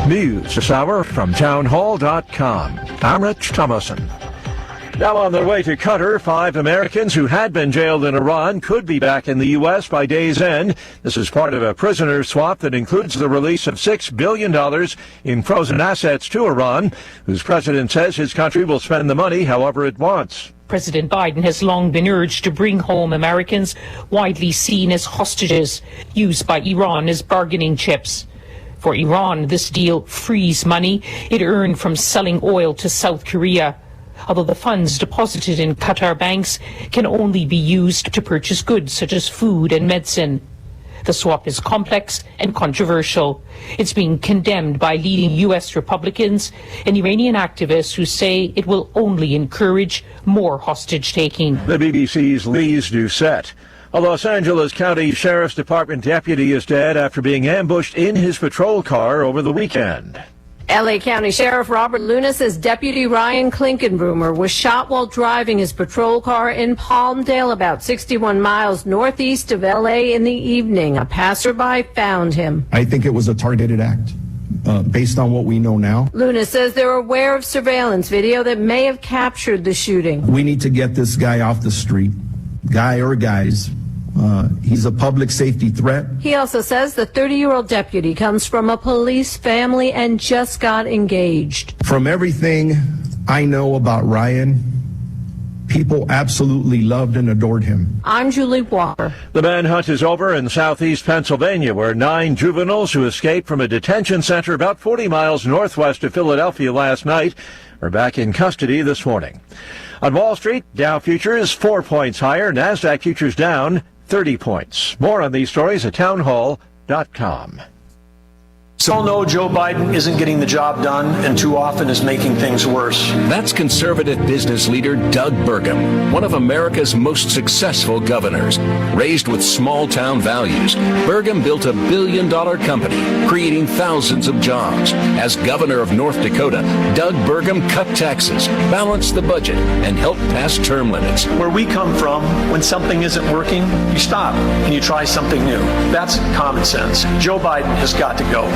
News this hour from townhall.com. I'm Rich Thomason. Now on their way to Qatar, 5 Americans who had been jailed in Iran could be back in the U.S. by day's end. This is part of a prisoner swap that includes the release of $6 billion in frozen assets to Iran, whose president says his country will spend the money however it wants. President Biden has long been urged to bring home Americans widely seen as hostages, used by Iran as bargaining chips. For Iran, this deal frees money it earned from selling oil to South Korea, although the funds deposited in Qatar banks can only be used to purchase goods such as food and medicine. The swap is complex and controversial. It's being condemned by leading U.S. Republicans and Iranian activists who say it will only encourage more hostage-taking. The BBC's Lise Doucette. A Los Angeles County Sheriff's Department deputy is dead after being ambushed in his patrol car over the weekend. L.A. County Sheriff Robert Luna says Deputy Ryan Klinkenbroomer was shot while driving his patrol car in Palmdale, about 61 miles northeast of L.A. in the evening. A passerby found him. I think it was a targeted act. Based on what we know now. Luna says they're aware of surveillance video that may have captured the shooting. We need to get this guy off the street, guy or guys. He's a public safety threat. He also says the 30-year-old deputy comes from a police family and just got engaged. From everything I know about Ryan, people absolutely loved and adored him. I'm Julie Walker. The manhunt is over in southeast Pennsylvania, where 9 juveniles who escaped from a detention center about 40 miles northwest of Philadelphia last night are back in custody this morning. On Wall Street, Dow futures 4 points higher, NASDAQ futures down 30 points. More on these stories at townhall.com. We all know Joe Biden isn't getting the job done and too often is making things worse. That's conservative business leader Doug Burgum, one of America's most successful governors. Raised with small-town values, Burgum built a billion-dollar company, creating thousands of jobs. As governor of North Dakota, Doug Burgum cut taxes, balanced the budget, and helped pass term limits. Where we come from, when something isn't working, you stop and you try something new. That's common sense. Joe Biden has got to go.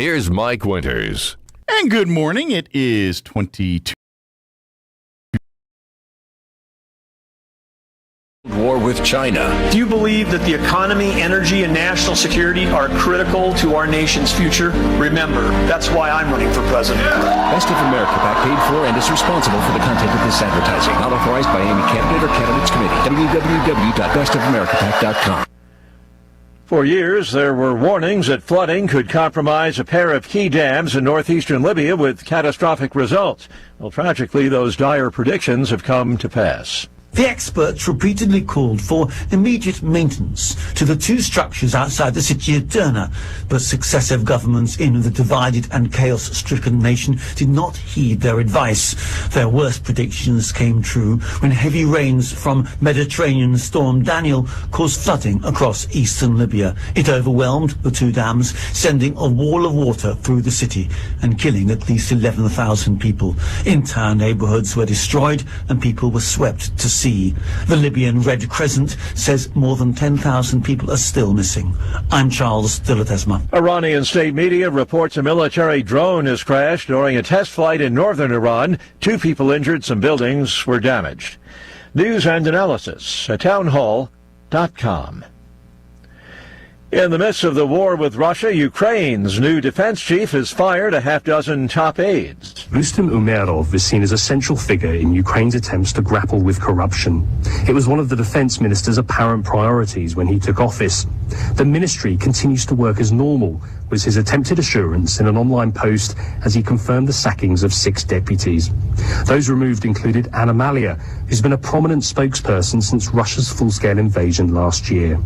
Here's Mike Winters. And good morning. It is 22. War with China. Do you believe that the economy, energy, and national security are critical to our nation's future? Remember, that's why I'm running for president. Best of America PAC paid for and is responsible for the content of this advertising. Not authorized by any candidate or candidates committee. www.bestofamericapac.com. For years, there were warnings that flooding could compromise a pair of key dams in northeastern Libya with catastrophic results. Well, tragically, those dire predictions have come to pass. The experts repeatedly called for immediate maintenance to the 2 structures outside the city of Derna, but successive governments in the divided and chaos-stricken nation did not heed their advice. Their worst predictions came true when heavy rains from Mediterranean storm Daniel caused flooding across eastern Libya. It overwhelmed the 2 dams, sending a wall of water through the city and killing at least 11,000 people. Entire neighborhoods were destroyed and people were swept to sea. The Libyan Red Crescent says more than 10,000 people are still missing. I'm Charles Dilatesma. Iranian state media reports a military drone has crashed during a test flight in northern Iran. 2 people injured, some buildings were damaged. News and analysis at townhall.com. In the midst of the war with Russia, Ukraine's new defense chief has fired a half-dozen top aides. Rustem Umerov is seen as a central figure in Ukraine's attempts to grapple with corruption. It was one of the defense minister's apparent priorities when he took office. The ministry continues to work as normal, was his attempted assurance in an online post as he confirmed the sackings of 6 deputies. Those removed included Anna Malia, who's been a prominent spokesperson since Russia's full-scale invasion last year.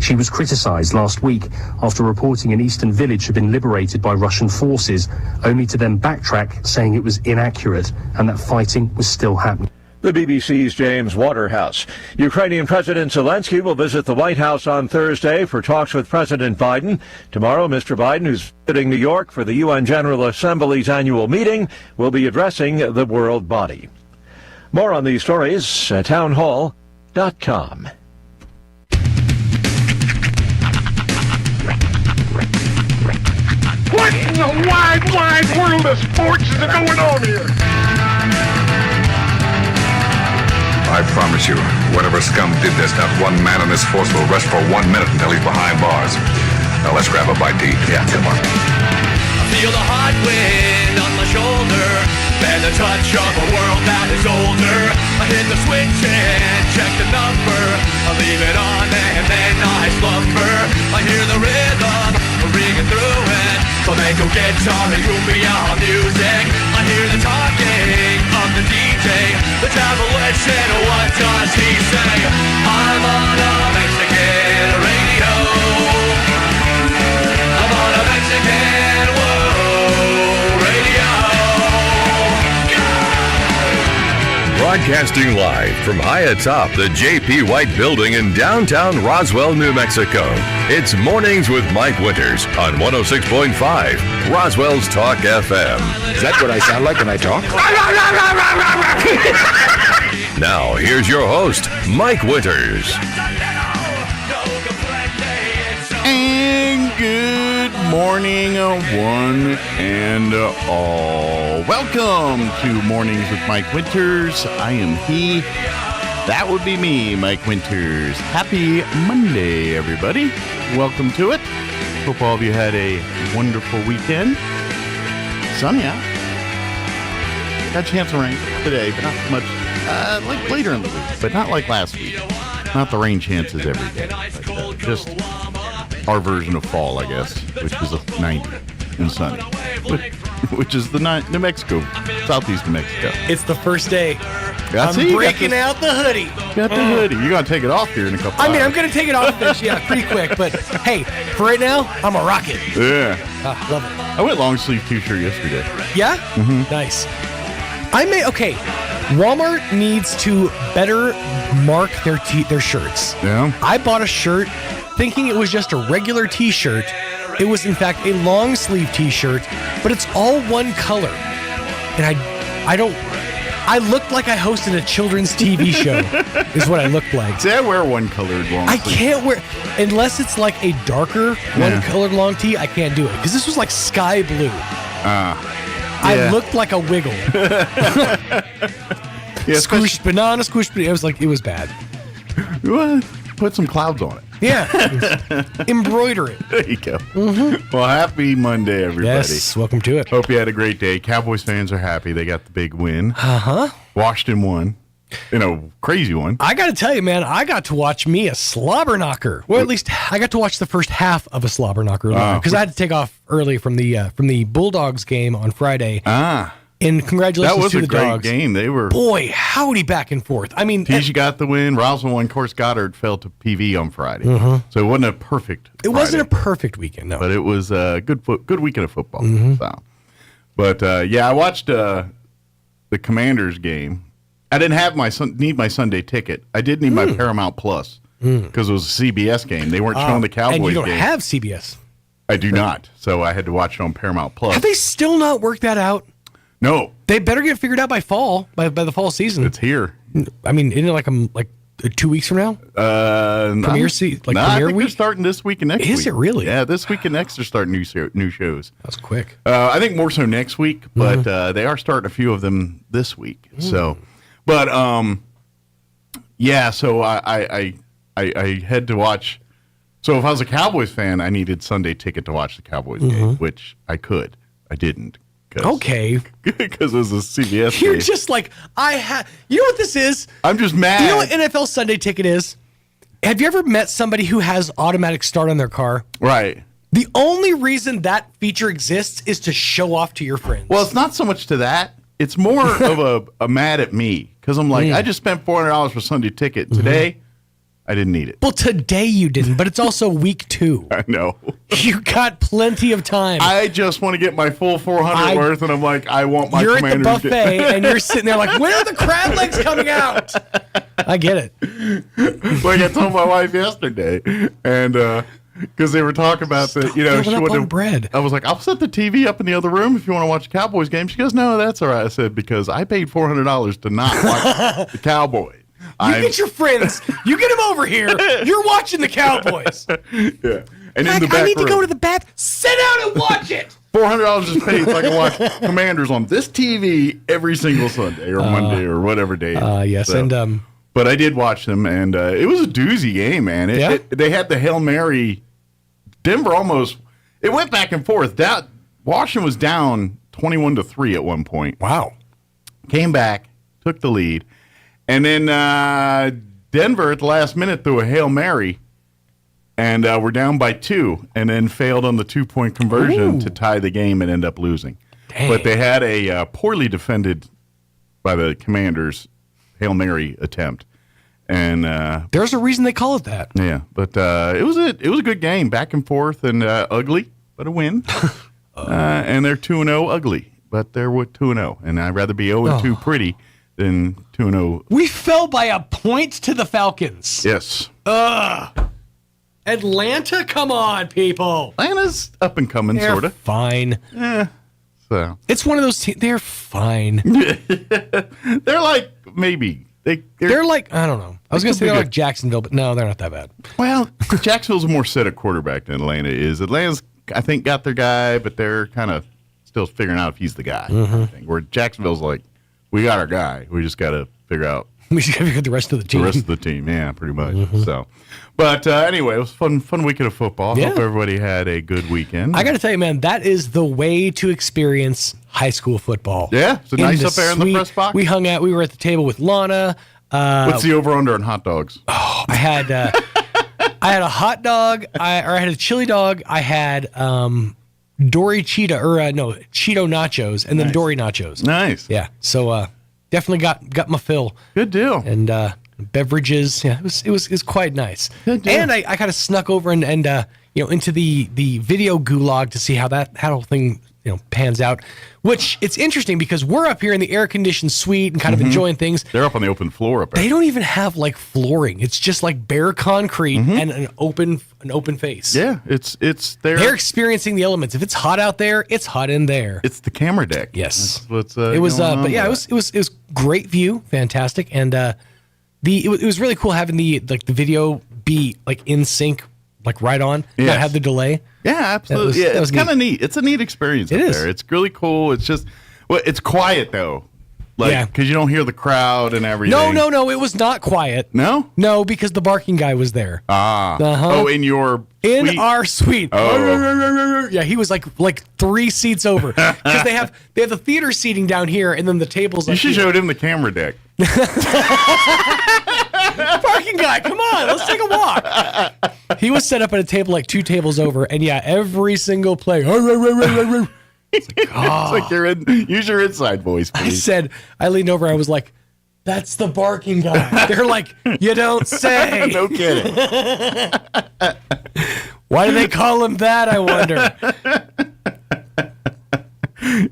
She was criticized last week after reporting an eastern village had been liberated by Russian forces, only to then backtrack, saying it was inaccurate and that fighting was still happening. The BBC's James Waterhouse. Ukrainian President Zelensky will visit the White House on Thursday for talks with President Biden. Tomorrow, Mr. Biden, who's visiting New York for the UN General Assembly's annual meeting, will be addressing the world body. More on these stories at townhall.com. wide world of sports is going on here? I promise you, whatever scum did this, not one man in this force will rest for 1 minute until he's behind bars. Now let's grab a bite to eat. Yeah, come on. I feel the hot wind on my shoulder and the touch of a world that is older. I hit the switch and check the number. I leave it on and then I slumber. I hear the rhythm ringing through it. Flamenco guitar and cumbia music. I hear the talking of the DJ. The travel listen, what does he say? I'm on a Mexican radio. I'm on a Mexican radio. Broadcasting live from high atop the J.P. White Building in downtown Roswell, New Mexico. It's Mornings with Mike Winters on 106.5 Roswell's Talk FM. Is that what I sound like when I talk? Now, here's your host, Mike Winters. And good morning, one and all. Welcome to Mornings with Mike Winters. I am he. That would be me, Mike Winters. Happy Monday, everybody. Welcome to it. Hope all of you had a wonderful weekend. Sunny out. Got a chance of rain today, but not so much like later in the week, but not like last week. Not the rain chances every day, but just our version of fall, I guess, which is a 90 and sunny, which is the New Mexico, southeast New Mexico. It's the first day. I'm breaking out the hoodie. Got the hoodie. You're going to take it off here in a couple hours. I'm going to take it off this, pretty quick. But, hey, for right now, I'm a rocket. Yeah. Love it. I went long sleeve t-shirt yesterday. Yeah? Mm-hmm. Nice. Walmart needs to better mark their shirts. Yeah. I bought a shirt thinking it was just a regular t-shirt. It was, in fact, a long sleeve t-shirt, but it's all one color. And I looked like I hosted a children's TV show, is what I looked like. See, I wear one colored long I sleeve. can't wear, unless it's like a darker one colored long tee, I can't do it. Because this was like sky blue. I looked like a wiggle. Squished banana, squished banana. It was bad. What? Put some clouds on it. Yeah. Embroider it. There you go. Mm-hmm. Well, happy Monday, everybody. Yes, welcome to it. Hope you had a great day. Cowboys fans are happy. They got the big win. Uh-huh. Washington won. Crazy one. I got to tell you, man, I got to watch me a slobber knocker. Well, at least I got to watch the first half of a slobber knocker because I had to take off early from the Bulldogs game on Friday. And congratulations to the Dogs. That was a great game. They were... Boy, howdy back and forth. I mean... TG got the win. Roswell won. Of course, Goddard fell to PV on Friday. Mm-hmm. So it wasn't a perfect Friday. It wasn't a perfect weekend, no. But it was a good weekend of football. Mm-hmm. So. But, I watched the Commanders game. I didn't have need my Sunday ticket. I did need my Paramount Plus because it was a CBS game. They weren't showing the Cowboys game. And you don't have CBS. I do not. So I had to watch it on Paramount Plus. Have they still not worked that out? No. They better get figured out by fall, by the fall season. It's here. I mean, isn't it like 2 weeks from now? Premiere week? They're starting this week and next week. Is it really? Yeah, this week and next they're starting new shows. That's quick. I think more so next week, but they are starting a few of them this week. So, but so I had to watch. So if I was a Cowboys fan, I needed Sunday ticket to watch the Cowboys game, which I could. I didn't. Okay. Because it was a CBS You're game. just like, you know what this is? I'm just mad. You know what NFL Sunday ticket is? Have you ever met somebody who has automatic start on their car? Right. The only reason that feature exists is to show off to your friends. Well, it's not so much to that. It's more of a mad at me. Because I'm like, I just spent $400 for Sunday ticket. Today, I didn't need it. Well, today you didn't, but it's also week 2. I know. You got plenty of time. I just want to get my full $400 worth, and I'm like, I want my You're Commanders. You're at the buffet, and you're sitting there like, when are the crab legs coming out? I get it. Like I told my wife yesterday, and because they were talking about the, bread. I was like, I'll set the TV up in the other room if you want to watch a Cowboys game. She goes, no, that's all right. I said, because I paid $400 to not watch the Cowboys. You get your friends. You get them over here. You're watching the Cowboys. Yeah. And like, in the back I need room. to go to the bath. Sit down and watch it. $400 is paid so I can watch Commanders on this TV every single Sunday or Monday or whatever day. Yes, so, and but I did watch them, and it was a doozy game, man. They had the Hail Mary. Denver almost. It went back and forth. Washington was down 21-3 at one point. Wow. Came back, took the lead, and then Denver at the last minute threw a Hail Mary. And we're down by 2, and then failed on the 2-point conversion to tie the game and end up losing. Dang. But they had a poorly defended by the Commanders Hail Mary attempt, and there's a reason they call it that. Yeah, but it was a good game, back and forth, and ugly, but a win. And they're 2-0 ugly, but they're 2-0, and I'd rather be 0-2 pretty than 2-0. We fell by a point to the Falcons. Yes. Atlanta, come on, people. Atlanta's up and coming, sort of. Fine. Yeah. So it's one of those teams. They're fine. They're like maybe they're like I don't know. I was going to say they're like Jacksonville, but no, they're not that bad. Well, Jacksonville's a more set at quarterback than Atlanta is. Atlanta's I think got their guy, but they're kind of still figuring out if he's the guy. I think. Where Jacksonville's like, we got our guy. We just got to figure out. We just got to figure out the rest of the team. The rest of the team, yeah, pretty much. So, but anyway, it was fun weekend of football. Yeah. Hope everybody had a good weekend. I got to tell you, man, that is the way to experience high school football. Yeah, it's nice up there in the press box. We hung out. We were at the table with Lana. What's the over/under on hot dogs? Oh, I had a hot dog. I had a chili dog. I had Dory Cheetah Cheeto nachos, and then Dory nachos. Nice. Yeah. So definitely got my fill. Good deal. And beverages. Yeah, it was quite nice. Good deal. And I kind of snuck over and into the video gulag to see how that whole thing pans out. Which it's interesting because we're up here in the air conditioned suite and kind of enjoying things. They're up on the open floor up there. They don't even have like flooring. It's just like bare concrete and an open face. Yeah, it's there. They're experiencing the elements. If it's hot out there, it's hot in there. It's the camera deck. Yes, that's what's it was. Going on But yeah, it was great view, fantastic, and it was really cool having the video be like in sync, like right on. Yes. Not have the delay. Yeah, absolutely. It's kind of neat. It's a neat experience up there. It's really cool. It's just, it's quiet though. Like, because you don't hear the crowd and everything. No, it was not quiet. No? No, because the barking guy was there. Oh, in your suite? Our suite. Oh. Yeah, he was like 3 seats over. Because they have the theater seating down here, and then the tables. You should show him the camera deck. Parking guy, come on, let's take a walk. He was set up at a table like 2 tables over, and yeah, every single play. It's like use your inside voice, please. I leaned over, I was like, that's the barking guy. They're like, you don't say. No kidding. Why do they call him that, I wonder?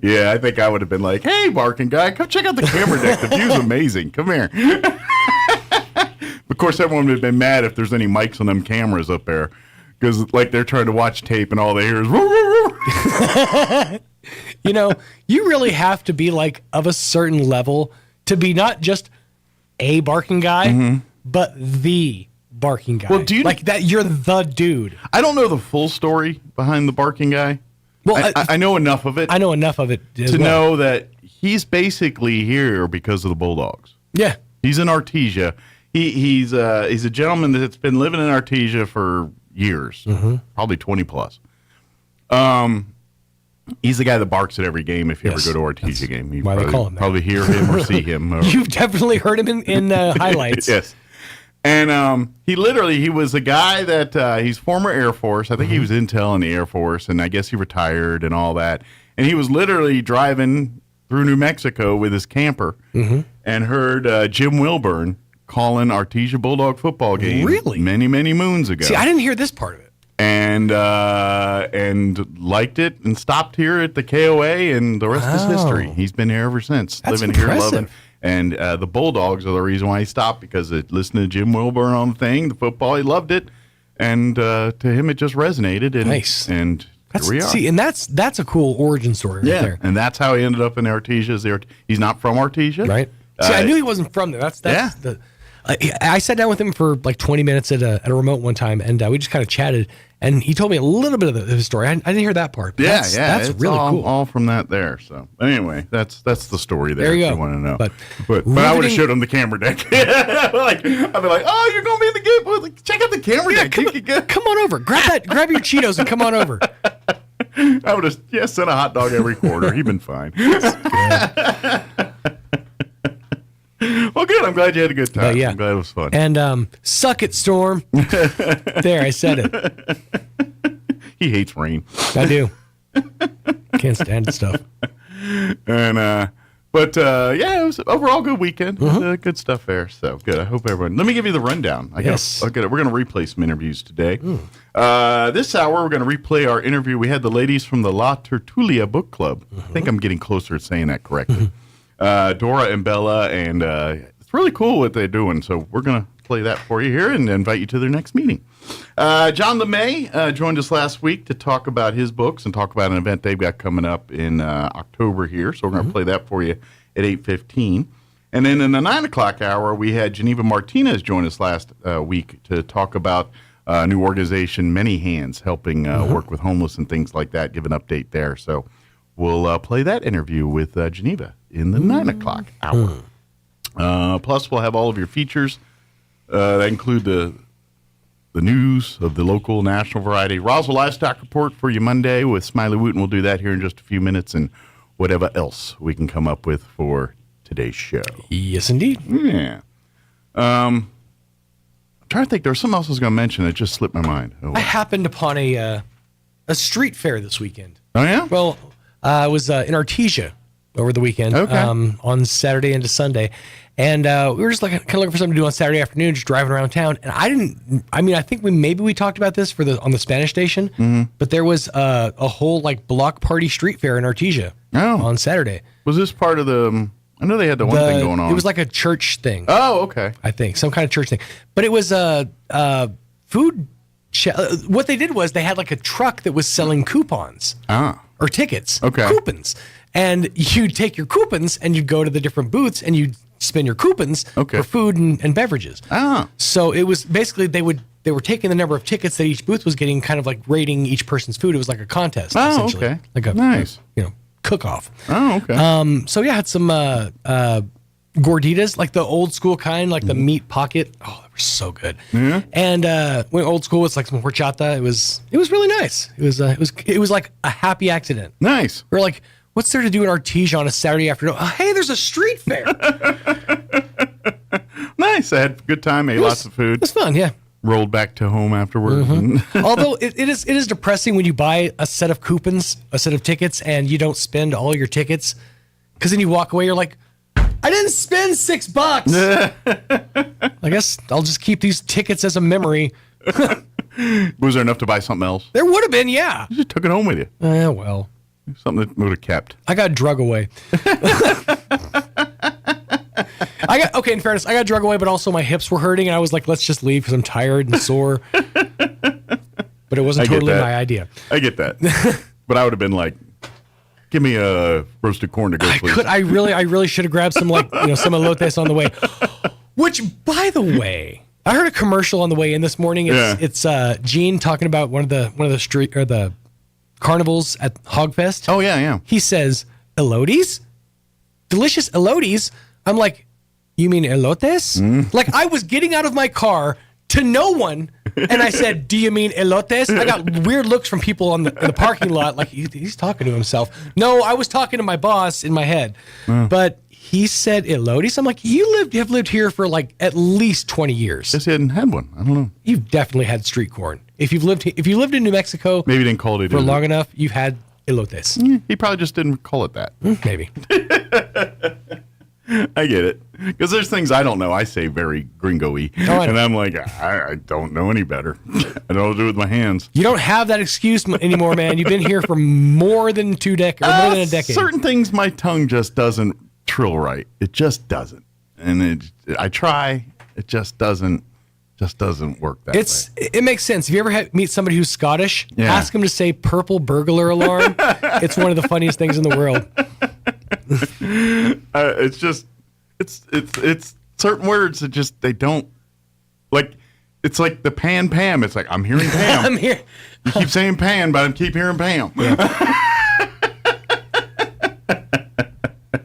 Yeah, I think I would have been like, hey, barking guy, come check out the camera deck. The view's amazing. Come here. Of course, everyone would have been mad if there's any mics on them cameras up there. Because, like, they're trying to watch tape and all they hear is... You really have to be, like, of a certain level to be not just a barking guy, but the barking guy. Well, that you're the dude. I don't know the full story behind the barking guy. Well, I know enough of it. I know enough of it to know that he's basically here because of the Bulldogs. Yeah. He's in Artesia. He's a gentleman that's been living in Artesia for years, probably 20 plus. He's the guy that barks at every game. If you ever go to Artesia game, you they call him that. Probably hear him or see him. You've definitely heard him in highlights. Yes. And he was a guy that he's former Air Force. I think he was intel in the Air Force, and I guess he retired and all that. And he was literally driving through New Mexico with his camper and heard Jim Wilburn calling Artesia Bulldog football game many, many moons ago. See, I didn't hear this part of it. And liked it and stopped here at the KOA, and the rest is history. He's been here ever since. That's living impressive. here, loving. And the Bulldogs are the reason why he stopped, because listening to Jim Wilburn on the thing, the football, he loved it. And to him, it just resonated. And, nice. And here we are. See, and that's a cool origin story right there. And that's how he ended up in Artesia. He's not from Artesia. Right. See, I knew he wasn't from there. That's I sat down with him for like 20 minutes at a remote one time, and we just kind of chatted. And he told me a little bit of his story. I didn't hear that part. That's really cool. All from that there. So anyway, that's the story there. There you if go. You want to know. But I would have showed him the camera deck. I'd be like, oh, you're gonna be in the game. Well, check out the camera deck. Come on over. Grab your Cheetos and come on over. I would have sent a hot dog every quarter. He'd been fine. Well, good. I'm glad you had a good time. I'm glad it was fun. And suck it, Storm. There, I said it. He hates rain. I do. Can't stand the stuff. And but it was overall good weekend. Good stuff there. So good. I hope everyone. Let me give you the rundown. We're going to replay some interviews today. This hour we're going to replay our interview. We had the ladies from the La Tertulia Book Club. I think I'm getting closer to saying that correctly. Dora and Bella, and it's really cool what they're doing. So we're going to play that for you here and invite you to their next meeting. John LeMay joined us last week to talk about his books and talk about an event they've got coming up in October here. So we're going to play that for you at 8:15. And then in the 9 o'clock hour, we had Geneva Martinez join us last week to talk about a new organization, Many Hands, helping work with homeless and things like that, give an update there. So we'll play that interview with Geneva in the 9 o'clock hour. Plus, we'll have all of your features that include the news of the local, national variety. Roswell Livestock Report for you Monday with Smiley Wooten. We'll do that here in just a few minutes, and whatever else we can come up with for today's show. Yes, indeed. Yeah. I'm trying to think. There was something else I was going to mention. It just slipped my mind. I happened upon a street fair this weekend. Oh, yeah? Well, I was in Artesia over the weekend, on Saturday into Sunday. And we were just kind of looking for something to do on Saturday afternoon, just driving around town. And I think we talked about this on the Spanish station, but there was a whole block party street fair in Artesia on Saturday. Was this part of the? I know they had the one thing going on. It was like a church thing. Oh, okay. I think some kind of church thing, but it was food. What they did was they had like a truck that was selling coupons or tickets, coupons, and you'd take your coupons and you'd go to the different booths and you'd spend your coupons for food and beverages. So it was basically they were taking the number of tickets that each booth was getting, kind of like rating each person's food. It was like a contest, essentially. Okay. Like a nice, cook-off. Oh, okay. So yeah, I had some gorditas, like the old school kind, like the meat pocket. Oh, they were so good. Yeah. And went old school with like some horchata. It was really nice. It was like a happy accident. Nice. We were like, what's there to do in Artesia on a Saturday afternoon? Oh, hey, there's a street fair. Nice. I had a good time. Ate lots of food. It was fun. Yeah. Rolled back to home afterward. Although it is depressing when you buy a set of coupons, a set of tickets, and you don't spend all your tickets, because then you walk away. You're like, I didn't spend $6. I guess I'll just keep these tickets as a memory. Was there enough to buy something else? There would have been, yeah. You just took it home with you. Well. Something that would have kept. I got drug away. In fairness, I got drug away, but also my hips were hurting, and I was like, let's just leave because I'm tired and sore. But it wasn't totally my idea. I get that. But I would have been like, give me a roasted corn to go, please. I really should have grabbed some some elotes on the way. Which, by the way, I heard a commercial on the way in this morning. It's Gene talking about one of the street or the carnivals at Hogfest. Oh yeah. He says, elotes? Delicious elotes? I'm like, you mean elotes? Like, I was getting out of my car to no one, and I said, do you mean elotes? I got weird looks from people in the parking lot, like, he's talking to himself. No, I was talking to my boss in my head. But he said elotes. I'm like, you have lived here for like at least 20 years. Guess he hadn't had one. I don't know. You've definitely had street corn. If you lived in New Mexico, maybe didn't call it for long enough, you've had elotes. He probably just didn't call it that. Maybe. I get it. Because there's things I don't know. I say very gringo-y. And I'm like, I don't know any better. I don't know what to do with my hands. You don't have that excuse anymore, man. You've been here for more than a decade. Certain things my tongue just doesn't trill right. It just doesn't. And I try. It just doesn't work that way. It makes sense. If you ever meet somebody who's Scottish, ask them to say purple burglar alarm. It's one of the funniest things in the world. It's certain words that just, they don't, like, it's like the Pan Pam. It's like, I'm hearing Pam. I'm here. You keep saying Pan, but I keep hearing Pam. Yeah.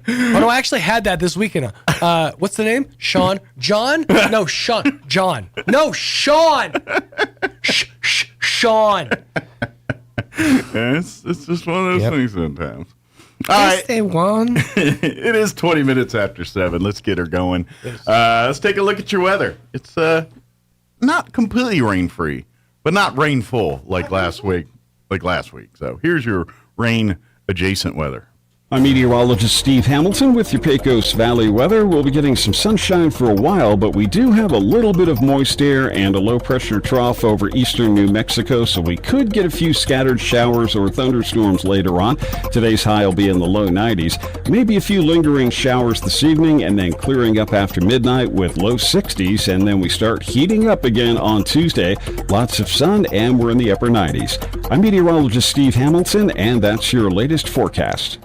Oh, no, I actually had that this weekend. What's the name? Sean? John? No, Sean. John. No, Sean. Sean. It's just one of those things sometimes. All Yes, right. they won. It is 20 minutes after 7. Let's get her going. Let's take a look at your weather. It's not completely rain-free, but not rainful like last week. So here's your rain-adjacent weather. I'm meteorologist Steve Hamilton with your Pecos Valley weather. We'll be getting some sunshine for a while, but we do have a little bit of moist air and a low-pressure trough over eastern New Mexico, so we could get a few scattered showers or thunderstorms later on. Today's high will be in the low 90s. Maybe a few lingering showers this evening, and then clearing up after midnight with low 60s, and then we start heating up again on Tuesday. Lots of sun, and we're in the upper 90s. I'm meteorologist Steve Hamilton, and that's your latest forecast.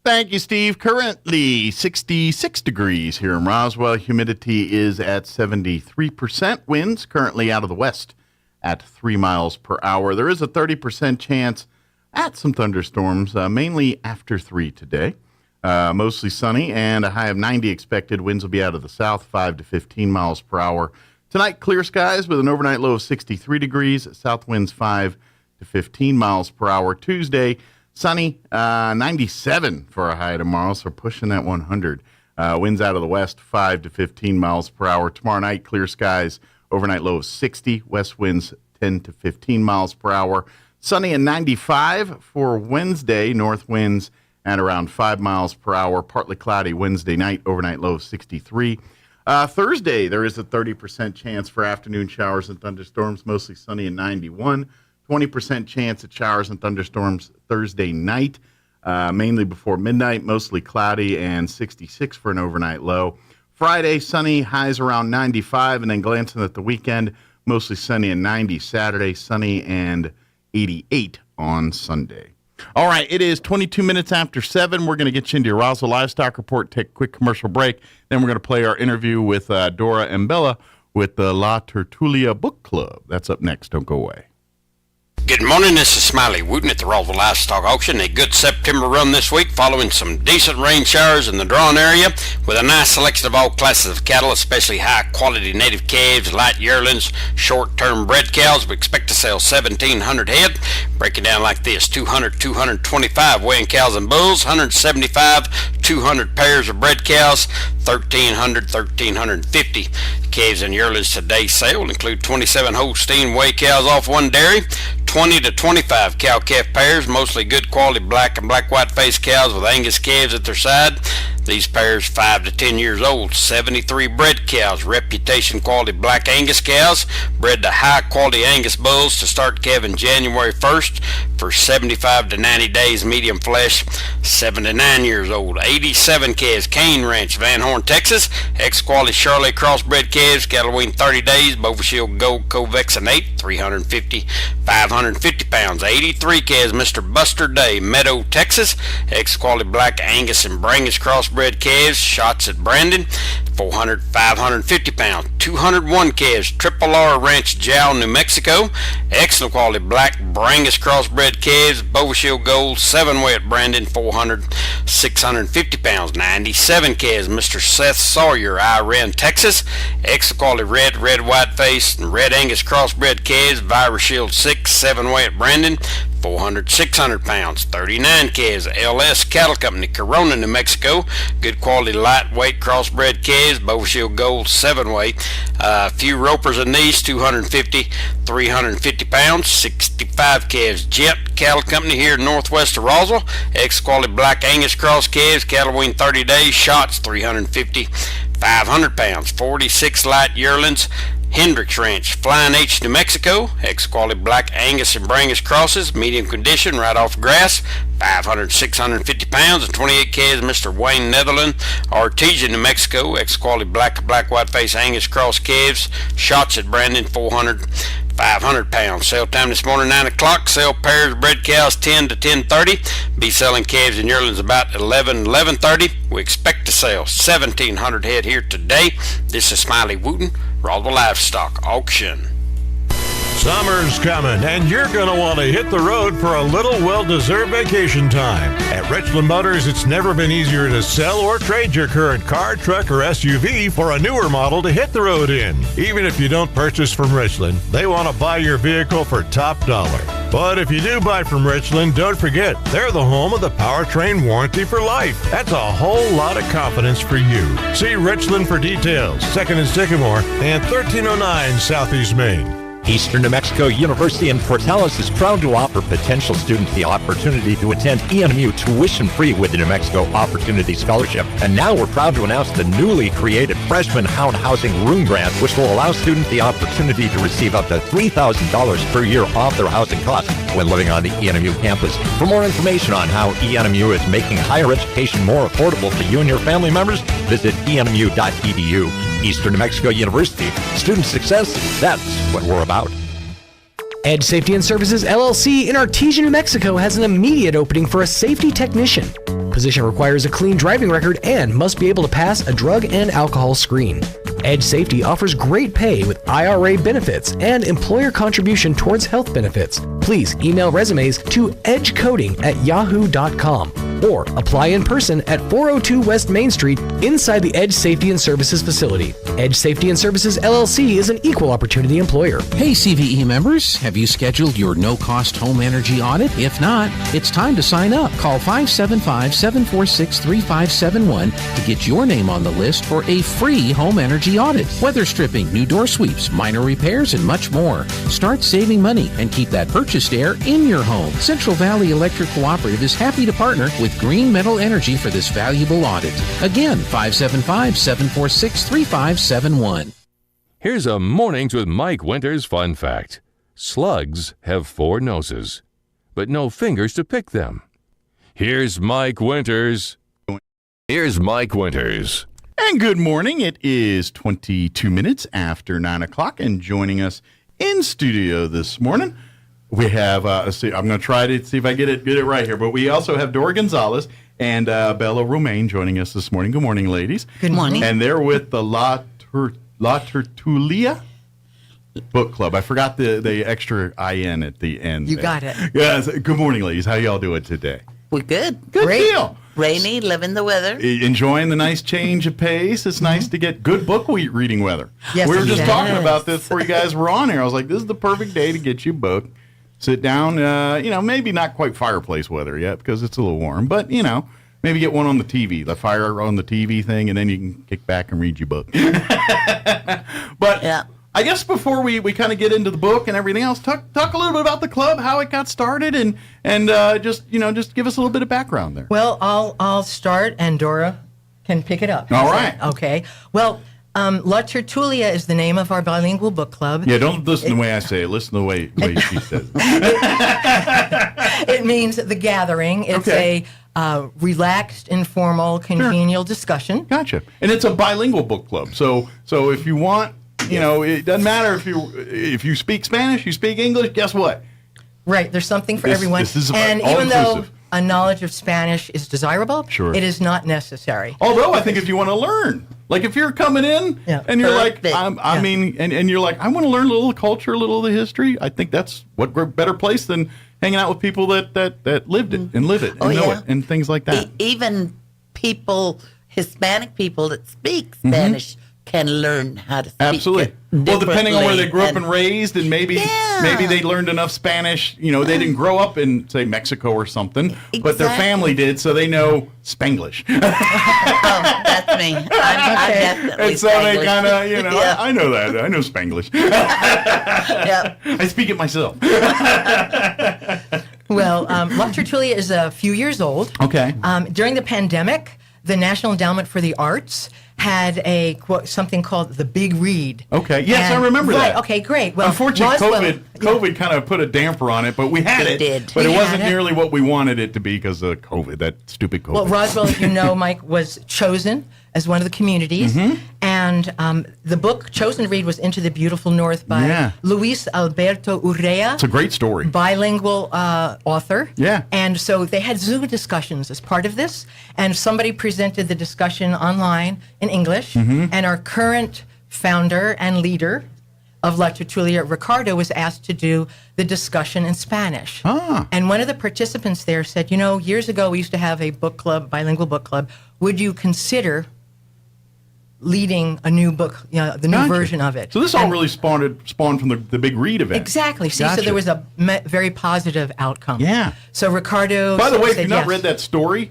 Thank you, Steve. Currently 66 degrees here in Roswell. Humidity is at 73%. Winds currently out of the west at 3 miles per hour. There is a 30% chance at some thunderstorms, mainly after 3 today. Mostly sunny and a high of 90 expected. Winds will be out of the south, 5 to 15 miles per hour. Tonight, clear skies with an overnight low of 63 degrees. South winds 5 to 15 miles per hour. Tuesday, sunny, 97 for a high tomorrow, so pushing that 100. Winds out of the west, 5 to 15 miles per hour. Tomorrow night, clear skies, overnight low of 60. West winds 10 to 15 miles per hour. Sunny and 95 for Wednesday. North winds at around 5 miles per hour. Partly cloudy Wednesday night, overnight low of 63. Thursday, there is a 30% chance for afternoon showers and thunderstorms, mostly sunny and 91. 20% chance at showers and thunderstorms Thursday night, mainly before midnight, mostly cloudy, and 66 for an overnight low. Friday, sunny, highs around 95, and then glancing at the weekend, mostly sunny and 90. Saturday, sunny and 88 on Sunday. All right, it is 22 minutes after 7. We're going to get you into your Roswell Livestock Report, take a quick commercial break. Then we're going to play our interview with Dora and Bella with the La Tertulia Book Club. That's up next. Don't go away. Good morning, this is Smiley Wooten at the Roswell Livestock Auction. A good September run this week following some decent rain showers in the drawn area with a nice selection of all classes of cattle, especially high-quality native calves, light yearlings, short-term bred cows. We expect to sell 1,700 head. Break it down like this: 200, 225 weighing cows and bulls, 175, 200 pairs of bred cows, 1,300, 1,350 calves and yearlings. Today's sale will include 27 Holstein whey cows off one dairy, 20 to 25 cow-calf pairs, mostly good quality black and black-white face cows with Angus calves at their side. These pairs 5 to 10 years old. 73 bred cows, reputation quality black Angus cows, bred to high-quality Angus bulls to start calving January 1st for 75 to 90 days, medium flesh. 79 years old. 87 calves, Cane Ranch, Van Horn, Texas. Ex-quality Charolais crossbred calves, cattle wean 30 days, Bovishield Gold Covexinate, 350, 550 pounds. 83 calves, Mr. Buster Day, Meadow, Texas. Ex-quality black Angus and Brangus crossbred calves, shots at Brandon, 400, 550 pounds. 201 calves, Triple R Ranch, Jow, New Mexico. Excellent quality black Brangus crossbred calves, Bovishield Gold, 7-way at Brandon, 400, 650 pounds. 97 calves, Mr. Seth Sawyer, Iran, Texas. Excellent quality red, white face, and red Angus crossbred calves, Virushield 6, 7-way at Brandon, 400, 600 pounds. 39 calves, LS Cattle Company, Corona, New Mexico. Good quality lightweight crossbred calves, Bovishield Gold, 7-way. A few ropers in these, 250, 350 pounds. 65 calves, Jet Cattle Company here northwest of Roswell. Ex-quality black Angus cross calves, cattle wean 30 days, shots 350, 500 pounds. 46 light yearlings, Hendricks Ranch, Flying H, New Mexico. Ex-quality black Angus and Brangus crosses, medium condition, right off grass, 500, 650 pounds. And 28 calves, Mr. Wayne Netherland, Artesia, New Mexico. Ex-quality black white face Angus cross calves, shots at Brandon, 400, 500 pounds. Sale time this morning, 9 o'clock. Sell pairs of bred cows 10 to 10:30. Be selling calves and yearlings about 11:30. We expect to sell 1,700 head here today. This is Smiley Wooten, Roswell Livestock Auction. Summer's coming, and you're going to want to hit the road for a little well-deserved vacation time. At Richland Motors, it's never been easier to sell or trade your current car, truck, or SUV for a newer model to hit the road in. Even if you don't purchase from Richland, they want to buy your vehicle for top dollar. But if you do buy from Richland, don't forget, they're the home of the powertrain warranty for life. That's a whole lot of confidence for you. See Richland for details, 2nd and Sycamore, and 1309 Southeast Main. Eastern New Mexico University in Portales is proud to offer potential students the opportunity to attend ENMU tuition-free with the New Mexico Opportunity Scholarship. And now we're proud to announce the newly created Freshman Hound Housing Room Grant, which will allow students the opportunity to receive up to $3,000 per year off their housing costs when living on the ENMU campus. For more information on how ENMU is making higher education more affordable for you and your family members, visit enmu.edu. Eastern New Mexico University. Student success, that's what we're about. Edge Safety and Services LLC in Artesia, New Mexico has an immediate opening for a safety technician. Position requires a clean driving record and must be able to pass a drug and alcohol screen. Edge Safety offers great pay with IRA benefits and employer contribution towards health benefits. Please email resumes to edgecoding@yahoo.com or apply in person at 402 West Main Street inside the Edge Safety and Services facility. Edge Safety and Services LLC is an equal opportunity employer. Hey CVE members, have you scheduled your no-cost home energy audit? If not, it's time to sign up. Call 575-746-3571 to get your name on the list for a free home energy audit. Weather stripping, new door sweeps, minor repairs, and much more. Start saving money and keep that purchased air in your home. Central Valley Electric Cooperative is happy to partner with Green Metal Energy for this valuable audit. Again, 575-746-3571. Here's a Mornings with Mike Winters fun fact. Slugs have 4 noses, but no fingers to pick them. Here's Mike Winters. And good morning. It is 22 minutes after 9 o'clock, and joining us in studio this morning, we have, I'm going to try to see if I get it right here, but we also have Dora Gonzalez and Bella Romaine joining us this morning. Good morning, ladies. Good morning. And they're with the La Tertulia Book Club. I forgot the extra IN at the end. You got it. Yes. Good morning, ladies. How y'all doing today? We're good. Good Great. deal. Rainy, loving the weather. Enjoying the nice change of pace. It's nice to get good book reading weather. Yes, we were just yes. talking about this before you guys were on here. I was like, this is the perfect day to get you a book. Sit down, maybe not quite fireplace weather yet because it's a little warm, but, maybe get one on the TV, the fire on the TV thing, and then you can kick back and read your book. But yeah. I guess before we kind of get into the book and everything else, talk a little bit about the club, how it got started, and just give us a little bit of background there. Well, I'll start, and Dora can pick it up. All right. Okay. Well, La Tertulia is the name of our bilingual book club. Yeah, don't listen the way I say it. Listen the way she says it. It means the gathering. It's a relaxed, informal, congenial discussion. Gotcha. And it's a bilingual book club. So if you want, it doesn't matter if you speak Spanish, you speak English, guess what? Right. There's something for everyone. This is and even though a knowledge of Spanish is desirable, sure, it is not necessary. Although I think if you want to learn, like if you're coming in and you're like, and you're like, I want to learn a little culture, a little of the history. I think that's what better place than hanging out with people that lived it and live it and know it and things like that. Even people, Hispanic people that speak Spanish can learn how to speak Absolutely. Well, depending on where they grew up and raised, and maybe they learned enough Spanish. They didn't grow up in, say, Mexico or something, but their family did, so they know Spanglish. Oh, that's me. I'm definitely and so Spanglish. they kind of, I know that. I know Spanglish. I speak it myself. Well, La Tertulia is a few years old. Okay. During the pandemic, the National Endowment for the Arts had something called the Big Read. Okay, yes, I remember right, that. Okay, great. Well, unfortunately, COVID kind of put a damper on it, but we had it. But it wasn't nearly what we wanted it to be because of COVID, that stupid COVID. Well, Roswell, as you know, Mike, was chosen as one of the communities. Mm-hmm. And the book chosen to read was Into the Beautiful North by Luis Alberto Urrea. It's a great story. Bilingual author. Yeah. And so they had Zoom discussions as part of this. And somebody presented the discussion online in English. Mm-hmm. And our current founder and leader of La Tertulia, Ricardo, was asked to do the discussion in Spanish. Ah. And one of the participants there said, years ago we used to have a book club, bilingual book club. Would you consider leading a new book, the new version of it? So this all really spawned from the Big Read event. Exactly. See, Gotcha. so there was a very positive outcome. Yeah. So Ricardo. By the way, if said you've not yes. read that story,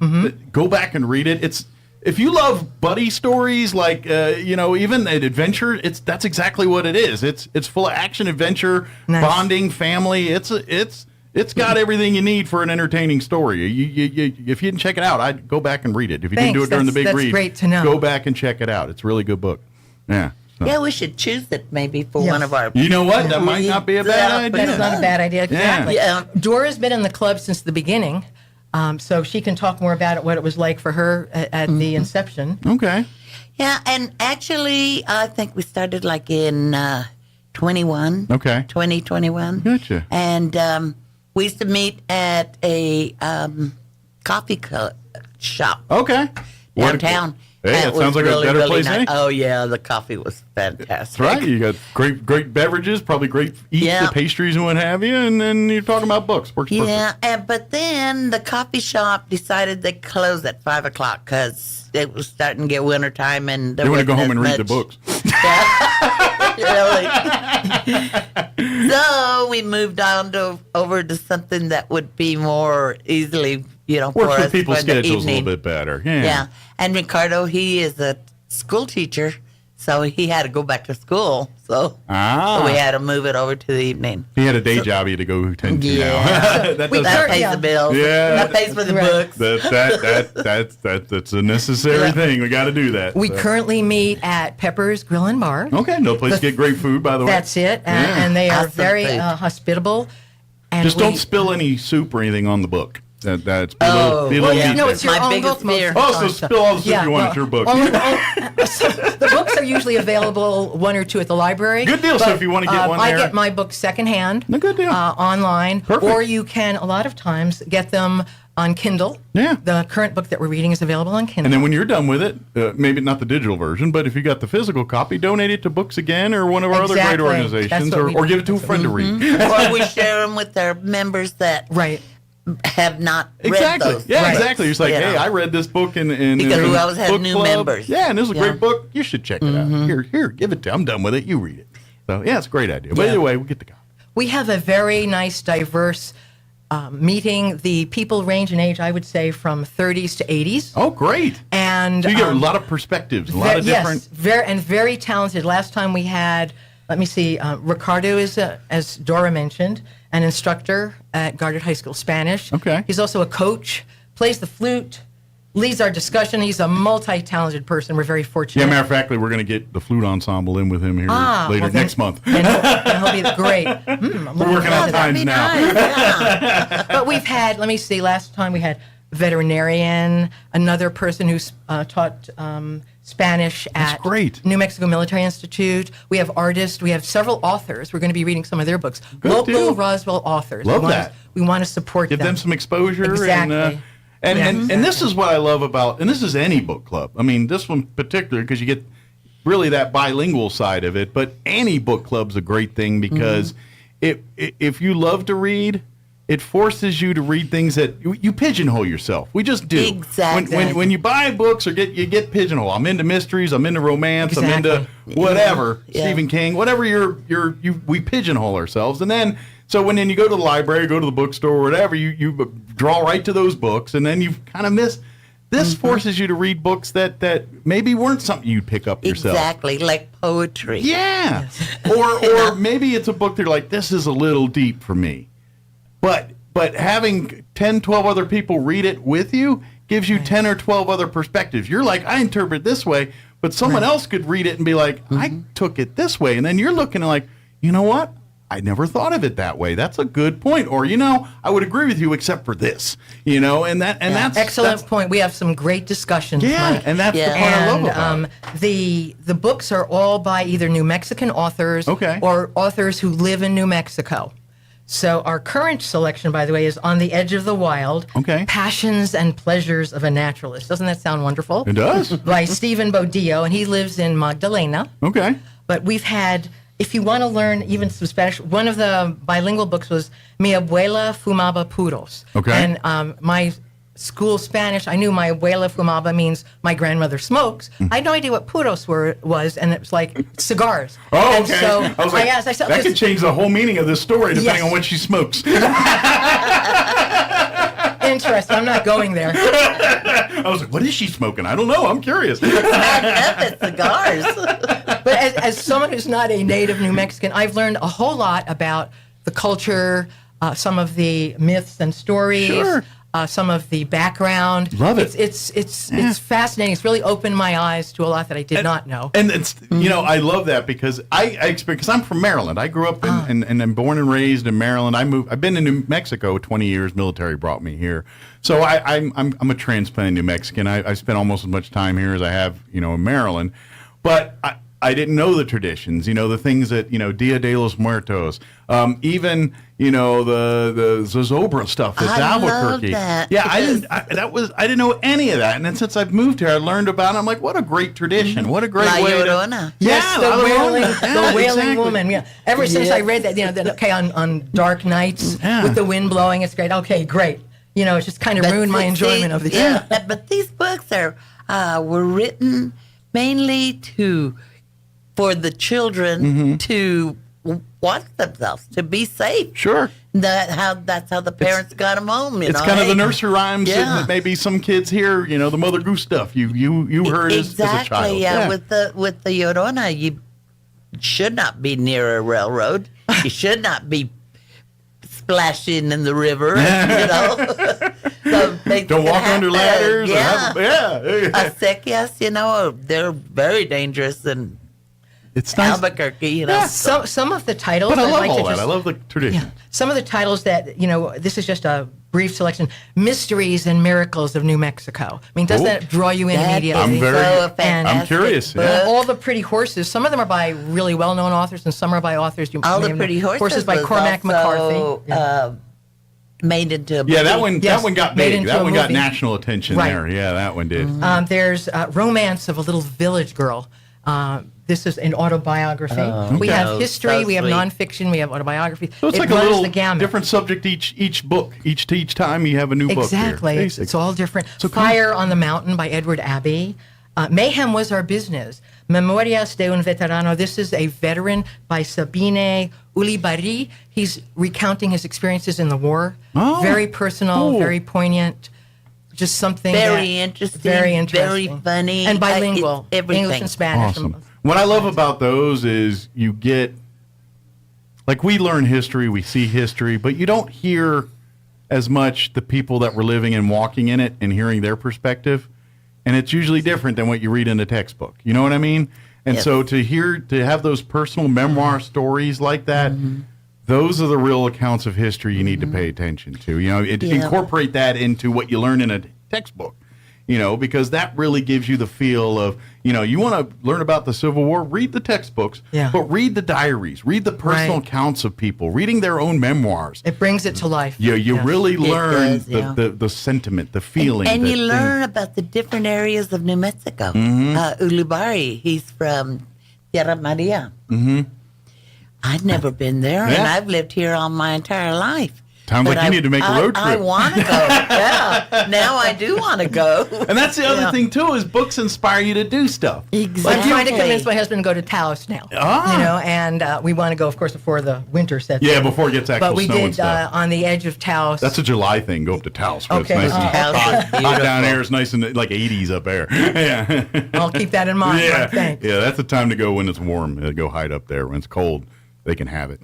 go back and read it. If you love buddy stories, like even an adventure, that's exactly what it is. It's full of action, adventure, bonding, family. It's got everything you need for an entertaining story. If you didn't check it out, I'd go back and read it. If you didn't do it during the Big Read, great to know. Go back and check it out. It's a really good book. Yeah. So. Yeah, we should choose it maybe for one of our. You know what? That might not be a bad idea. That's not a bad idea. Exactly. Yeah. Dora's been in the club since the beginning, so she can talk more about it, what it was like for her at the inception. Okay. Yeah, and actually, I think we started like in 21. Okay. 2021. Gotcha. And we used to meet at a coffee shop. Okay. Downtown. Hey, that sounds like really, a better really place, nice. eh? Oh, yeah, the coffee was fantastic. That's right. You got great beverages, probably great eats, the pastries and what have you, and then you're talking about books. Works perfect. But then the coffee shop decided they closed at 5 o'clock because it was starting to get wintertime and they want to go home and read the books. Really. So we moved on over to something that would be more easily, for Works us with people's for the schedules a evening. little bit better. Yeah. And Ricardo, he is a school teacher, so he had to go back to school. So we had to move it over to the evening. He had a day job he had to go attend to now. that pays the bills. Yeah. That pays for the books. That's a necessary thing. We got to do that. We currently meet at Pepper's Grill and Bar. Okay, no place to get great food, by the way. That's it, and they are Awesome very food. Hospitable. And Just don't spill any soup or anything on the book. That's be a little no, it's your my own biggest book most fear. of the Oh, time, so spill all the soup you want at your book. The books are usually available one or two at the library. Good deal. So if you want to get one I there. get my books secondhand. No, good deal. Online. Perfect. Or you can, a lot of times, get them on Kindle. Yeah. The current book that we're reading is available on Kindle. And then when you're done with it, maybe not the digital version, but if you got the physical copy, donate it to Books Again or one of our other great organizations, or give it to a friend to read. Or we share them with our members that have not read those. Yeah, exactly. It's like, hey, I read this book in because we always have book new club. members. Yeah, and this is a great book. You should check it out. Here, give it to. I'm done with it. You read it. So yeah, it's a great idea. But anyway, we'll get the copy. We have a very nice, diverse meeting. The people range in age, I would say, from 30s to 80s. Oh, great! And so you get a lot of perspectives, a lot of different. Yes, very talented. Last time we had, let me see, Ricardo is, as Dora mentioned, an instructor at Goddard High School Spanish. Okay. He's also a coach, plays the flute, leads our discussion. He's a multi-talented person. We're very fortunate. Yeah, matter of fact, we're going to get the flute ensemble in with him here later next month. And he'll be great. We're working on times now. Nice, But we've had, let me see, last time we had a veterinarian, another person who's taught Spanish at New Mexico Military Institute. We have artists. We have several authors. We're going to be reading some of their books. Local Roswell authors. Love that. We want to support them. Give them some exposure. Exactly. And this is what I love about, and this is any book club. I mean, this one particular, because you get really that bilingual side of it, but any book club's a great thing because if you love to read, it forces you to read things that you pigeonhole yourself. We just do. Exactly. When you buy books or you get pigeonholed. I'm into mysteries. I'm into romance. I'm into whatever. Stephen King. Whatever we pigeonhole ourselves. And then when you go to the library, go to the bookstore, or whatever, you draw right to those books, and then you kind of miss. This forces you to read books that maybe weren't something you'd pick up yourself. Exactly, like poetry. Yeah. Or maybe it's a book that you're like, this is a little deep for me. But having 10, 12 other people read it with you gives you 10 or 12 other perspectives. You're like, I interpret it this way, but someone else could read it and be like, I took it this way. And then you're looking like, you know what? I never thought of it that way. That's a good point. Or, I would agree with you except for this, that's excellent point. We have some great discussions. Yeah, Mike. and that's the part I love about it. The books are all by either New Mexican authors or authors who live in New Mexico. So our current selection, by the way, is On the Edge of the Wild, Passions and Pleasures of a Naturalist. Doesn't that sound wonderful? It does. By Stephen Bodillo, and he lives in Magdalena. Okay. But we've had, if you want to learn even some Spanish, one of the bilingual books was Mi Abuela Fumaba Puros. Okay. And my school Spanish, I knew my abuela fumaba means my grandmother smokes. I had no idea what puros was, and it was like cigars. Oh, and okay. so I was like, I said, that could change the whole meaning of this story depending on what she smokes. Interesting. I'm not going there. I was like, what is she smoking? I don't know. I'm curious. Cigars. But as someone who's not a native New Mexican, I've learned a whole lot about the culture, some of the myths and stories, some of the background. Love it. It's fascinating. It's really opened my eyes to a lot that I did not know. And it's I love that because because I'm from Maryland. I grew up and I'm born and raised in Maryland. I've been in New Mexico 20 years. Military brought me here. So I'm a transplant New Mexican. I spent almost as much time here as I have in Maryland. But I didn't know the traditions, the things that, Dia de los Muertos, even, the Zozobra stuff that's Albuquerque. That. Yeah, I didn't know any of that. And then since I've moved here, I learned about it. I'm like, what a great tradition. What a great La way Llorona. Yes, the wailing woman. Yeah. Ever since I read that, on dark nights with the wind blowing, it's great. Okay, great. It's just kind of ruined my enjoyment of the But these books were written mainly for the children to watch themselves, to be safe. Sure. That's how the parents got them home. It's kind of the nursery rhymes that maybe some kids hear. The Mother Goose stuff you heard as a child. Yeah. With the Llorona, you should not be near a railroad. You should not be splashing in the river. So don't walk under ladders. Acequias, they're very dangerous and. It's nice. Albuquerque, Yeah. Some of the titles. But I love all that. I love the tradition. Yeah. Some of the titles that, this is just a brief selection. Mysteries and Miracles of New Mexico. I mean, doesn't that draw you in immediately? I'm curious. Yeah. All the Pretty Horses. Some of them are by really well-known authors, and some are by authors. All the Pretty Horses by Cormac McCarthy. Made into a movie. That one got big. That one got national attention there. Yeah, that one did. There's Romance of a Little Village Girl. This is an autobiography. We have history, we have nonfiction, we have autobiography. So it's like a little different subject each book. Each time you have a new book. Exactly. It's all different. So Fire on the Mountain by Edward Abbey. Mayhem Was Our Business. Memorias de un Veterano. This is a veteran by Sabine Ulibarri. He's recounting his experiences in the war. Oh, very personal, very poignant. Just something very interesting, very funny, and bilingual, everything. English and Spanish. Awesome. What I love about those is you get, we learn history, we see history, but you don't hear as much the people that were living and walking in it and hearing their perspective, and it's usually different than what you read in a textbook. You know what I mean? And so to have those personal memoir stories like that. Those are the real accounts of history you need to pay attention to. Incorporate that into what you learn in a textbook, because that really gives you the feel of, you want to learn about the Civil War, read the textbooks, but read the diaries, read the personal accounts of people, reading their own memoirs. It brings it to life. You really learn the sentiment, the feeling. And you learn about the different areas of New Mexico. Ulibarri, he's from Tierra Maria. I'd never been there, and I've lived here all my entire life. Sounds like you need to make a road trip. I want to go. Now I do want to go. And that's the other thing, too, is books inspire you to do stuff. Exactly. I'm trying to convince my husband to go to Taos now. And we want to go, of course, before the winter sets in. Yeah, before it gets actual snow and stuff. But we did on the edge of Taos. That's a July thing. Go up to Taos. Okay. It's nice and hot down here. It's nice and like 80s up there. Yeah. I'll keep that in mind. Yeah. Thanks. Yeah, that's the time to go when it's warm. Go hide up there. When it's cold, they can have it.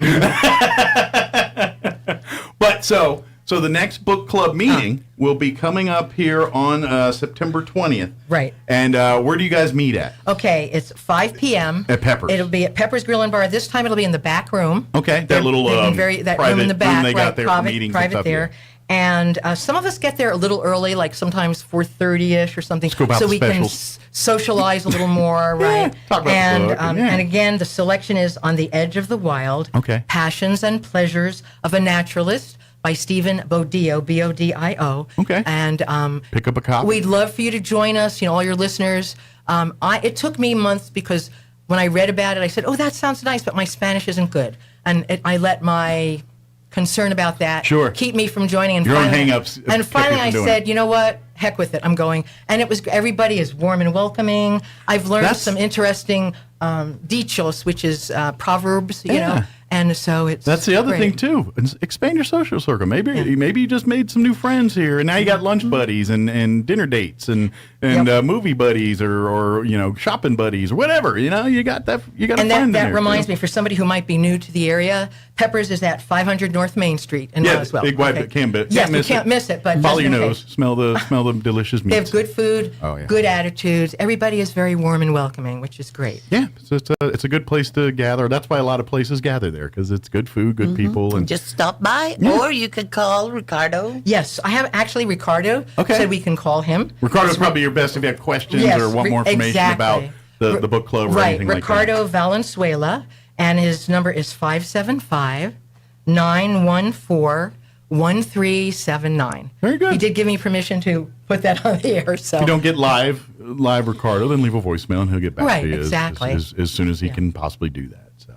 But so So the next book club meeting will be coming up here on September 20th. Right. And where do you guys meet at? Okay, it's 5 p.m. At Pepper's. It'll be at Pepper's Grill and Bar. This time it'll be in the back room. Okay, that little that private room in the back, room they got there for meetings and private stuff, there. And some of us get there a little early, like sometimes 4:30ish or something, go about so the we can specials. Socialize a little more, right? Talk about and the book, and again, the selection is On the Edge of the Wild: Okay. Passions and Pleasures of a Naturalist by Stephen Bodio, Bodio. Okay. And pick up a copy. We'd love for you to join us. All your listeners. It took me months because when I read about it, I said, "Oh, that sounds nice," but my Spanish isn't good, and I let my concern about that keep me from joining. And your own finally, hang-ups. And finally, I said, "You know what? Heck with it. I'm going." And everybody is warm and welcoming. I've learned some interesting dichos, which is proverbs. You know. And so that's the other thing too. Expand your social circle. Maybe you just made some new friends here, and now you got lunch buddies and dinner dates and movie buddies or shopping buddies or whatever. You got that. You got a friend in there. That reminds me, for somebody who might be new to the area, Pepper's is at 500 North Main Street in Roswell. Big white can't miss it. But follow your nose. Smell the delicious meats. They have good food, good attitudes. Everybody is very warm and welcoming, which is great. Yeah, so it's a good place to gather. That's why a lot of places gather there, because it's good food, good people, and just stop by, or you could call Ricardo. Yes, I have actually Ricardo. Said we can call him. Ricardo's probably your best if you have questions or want more information about the book club or anything like that. Ricardo Valenzuela, and his number is 575-914-1379. Very good. He did give me permission to put that on the air. So if you don't get live Ricardo, then leave a voicemail and he'll get back to you as soon as he can possibly do that. So,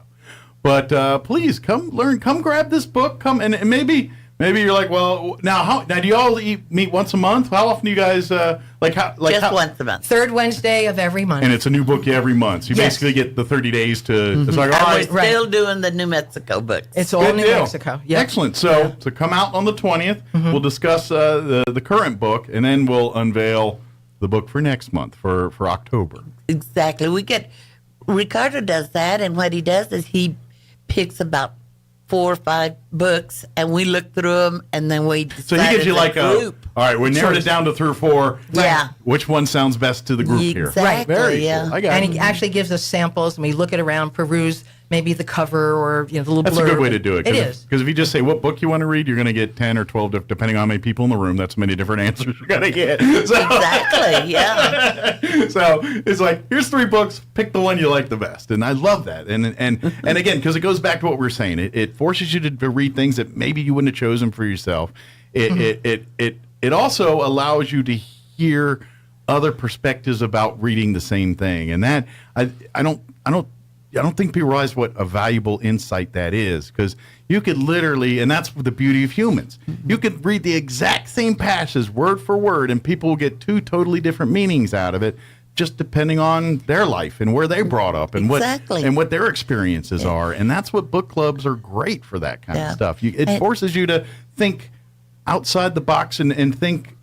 but please come grab this book. Come and maybe you're like, well, now do you all meet once a month? How often do you guys just once a month? Third Wednesday of every month. And it's a new book every month. So you basically get the 30 days to. It's like, all right, we're still doing the New Mexico books. It's all New Mexico. Yep. Excellent. So come out on the 20th. We'll discuss the current book, and then we'll unveil the book for next month for October. Exactly. Ricardo does that, and what he does is he picks about 4 or 5 books, and we look through them, and then we decide. So he gives you like all right, we narrowed it down to 3 or 4. Yeah. Which one sounds best to the group here? Right. Very cool. I got and he actually gives us samples, and we look it around, peruse maybe the cover or the little blurb. That's a good way to do it. It is. Because if you just say what book you want to read, you're going to get 10 or 12, depending on how many people in the room. That's many different answers you're going to get. So, exactly, yeah. So it's like, here's 3 books, pick the one you like the best. And I love that. And again, because it goes back to what we were saying, it forces you to read things that maybe you wouldn't have chosen for yourself. It also allows you to hear other perspectives about reading the same thing. And that I don't think people realize what a valuable insight that is, because you could literally, and that's the beauty of humans, you could read the exact same passage word for word, and people will get 2 totally different meanings out of it, just depending on their life and where they brought up and what their experiences are. And that's what book clubs are great for, that kind of stuff. It forces you to think outside the box and think,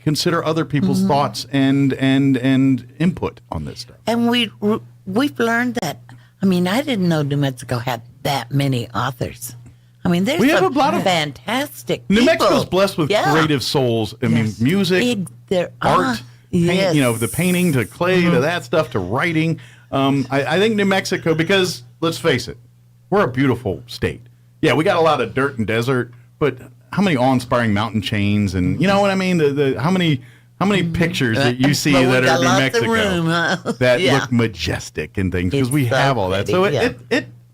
consider other people's thoughts and input on this stuff. And we've learned that. I didn't know New Mexico had that many authors. There's we have a lot of fantastic New people. Mexico's blessed with creative souls. Music, art, the painting to clay to that stuff to writing. I think New Mexico, because let's face it, we're a beautiful state. Yeah, we got a lot of dirt and desert, but how many awe-inspiring mountain chains, and you know what I mean? How many pictures that you see that are New Mexico that look majestic and things, because we have all that. So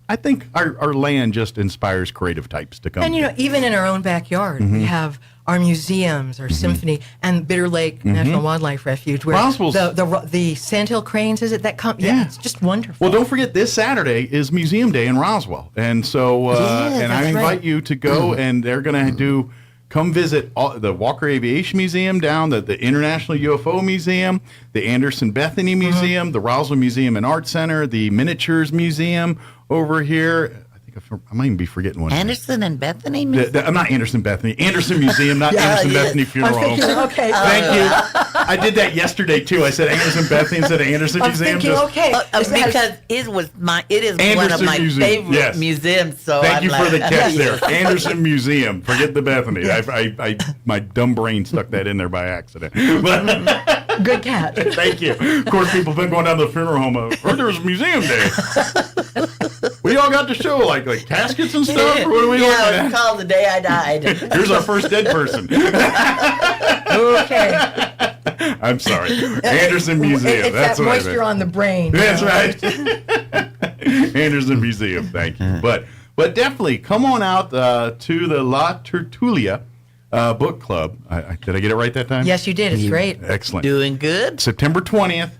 I think our land just inspires creative types to come. And even in our own backyard, we have our museums, our symphony, and Bitter Lake National Wildlife Refuge, where the sandhill cranes, is it that come? Yeah, it's just wonderful. Well, don't forget, this Saturday is Museum Day in Roswell, and so and I invite you to go, and they're going to come visit the Walker Aviation Museum down, the International UFO Museum, the Anderson Bethany Museum, the Roswell Museum and Art Center, the Miniatures Museum over here. I might even be forgetting one. Anderson and Bethany Museum? I'm not Anderson Bethany. Anderson Museum, not Anderson Bethany Funeral Home. Okay. Thank you. I did that yesterday too. I said Anderson Bethany instead of Anderson Museum. Okay, because it is one of my Museum. favorite museums. So thank you for the catch there, Anderson Museum. Forget the Bethany. I my dumb brain stuck that in there by accident. But, good catch. Thank you. Of course, people have been going down to the funeral home. There was museum day. We all got to show like caskets and stuff. Or what are we looking at? It's called The Day I Died. Here's our first dead person. Okay. I'm sorry. Anderson Museum. It's That's that what moisture on the brain. That's right. Anderson Museum. Thank you. But definitely come on out to the La Tertulia book club. Did I get it right that time? Yes, you did. It's great. Excellent. Doing good. September 20th.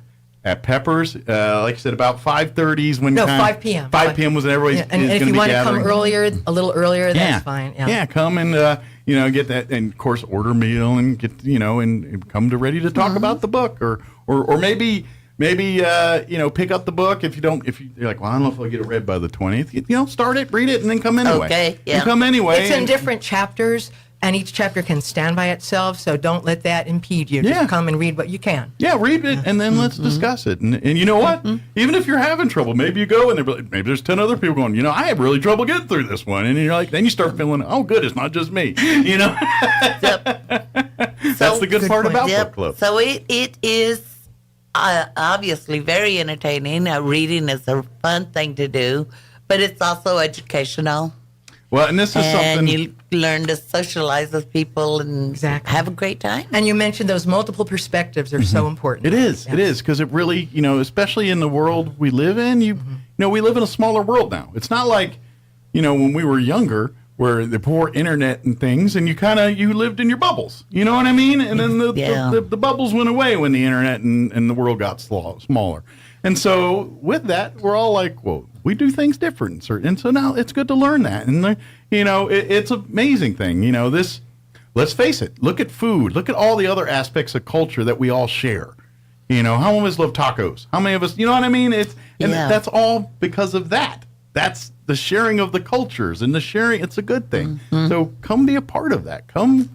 At Peppers, like I said, about 5:30 is when 5 p.m. 5 p.m. was when everybody's and if you want to come earlier, a little earlier, that's fine. Yeah, come and get that, and of course order meal and get and come ready to talk about the book, or maybe pick up the book if you're like, well, I don't know if I'll get it read by the 20th. Start it, read it, and then come anyway. Okay, yeah. And come anyway. It's in different chapters. And each chapter can stand by itself, so don't let that impede you. Just come and read what you can. Yeah, read it, and then let's discuss it. And you know what? Even if you're having trouble, maybe you go and maybe there's 10 other people going, I have really trouble getting through this one. And you're like, then you start feeling, oh, good, it's not just me. That's the good part about book club. So it is obviously very entertaining. Reading is a fun thing to do, but it's also educational. Well, and this is something you learn to socialize with people and have a great time. And you mentioned those multiple perspectives are so important. It is, because it really, especially in the world we live in, we live in a smaller world now. It's not like, when we were younger, where the poor internet and things, and you lived in your bubbles. You know what I mean? And then the bubbles went away when the internet and the world got smaller. And so with that, we're all like, well, we do things different. And so now it's good to learn that. And, it's an amazing thing. Let's face it. Look at food. Look at all the other aspects of culture that we all share. How many of us love tacos? How many of us, you know what I mean? That's all because of that. That's the sharing of the cultures and the sharing. It's a good thing. Mm-hmm. So come be a part of that. Come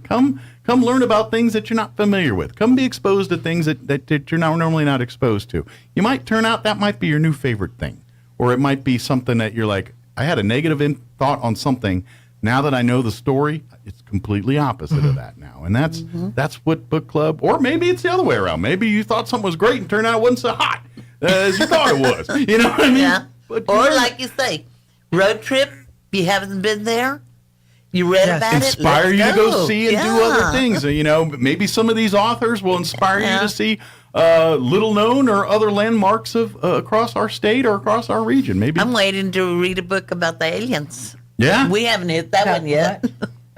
learn about things that you're not familiar with. Come be exposed to things that you're normally not exposed to. You might turn out that might be your new favorite thing. Or it might be something that you're like, I had a negative thought on something. Now that I know the story, it's completely opposite of that now. And that's what book club, or maybe it's the other way around. Maybe you thought something was great and turned out it wasn't so hot as you thought it was. You know what I mean? Yeah. Or like you say, road trip, you haven't been there. You read about inspire it. You to go see and do other things. Maybe some of these authors will inspire you to see little known or other landmarks of across our state or across our region. Maybe I'm waiting to read a book about the aliens. Yeah, we haven't hit that one yet.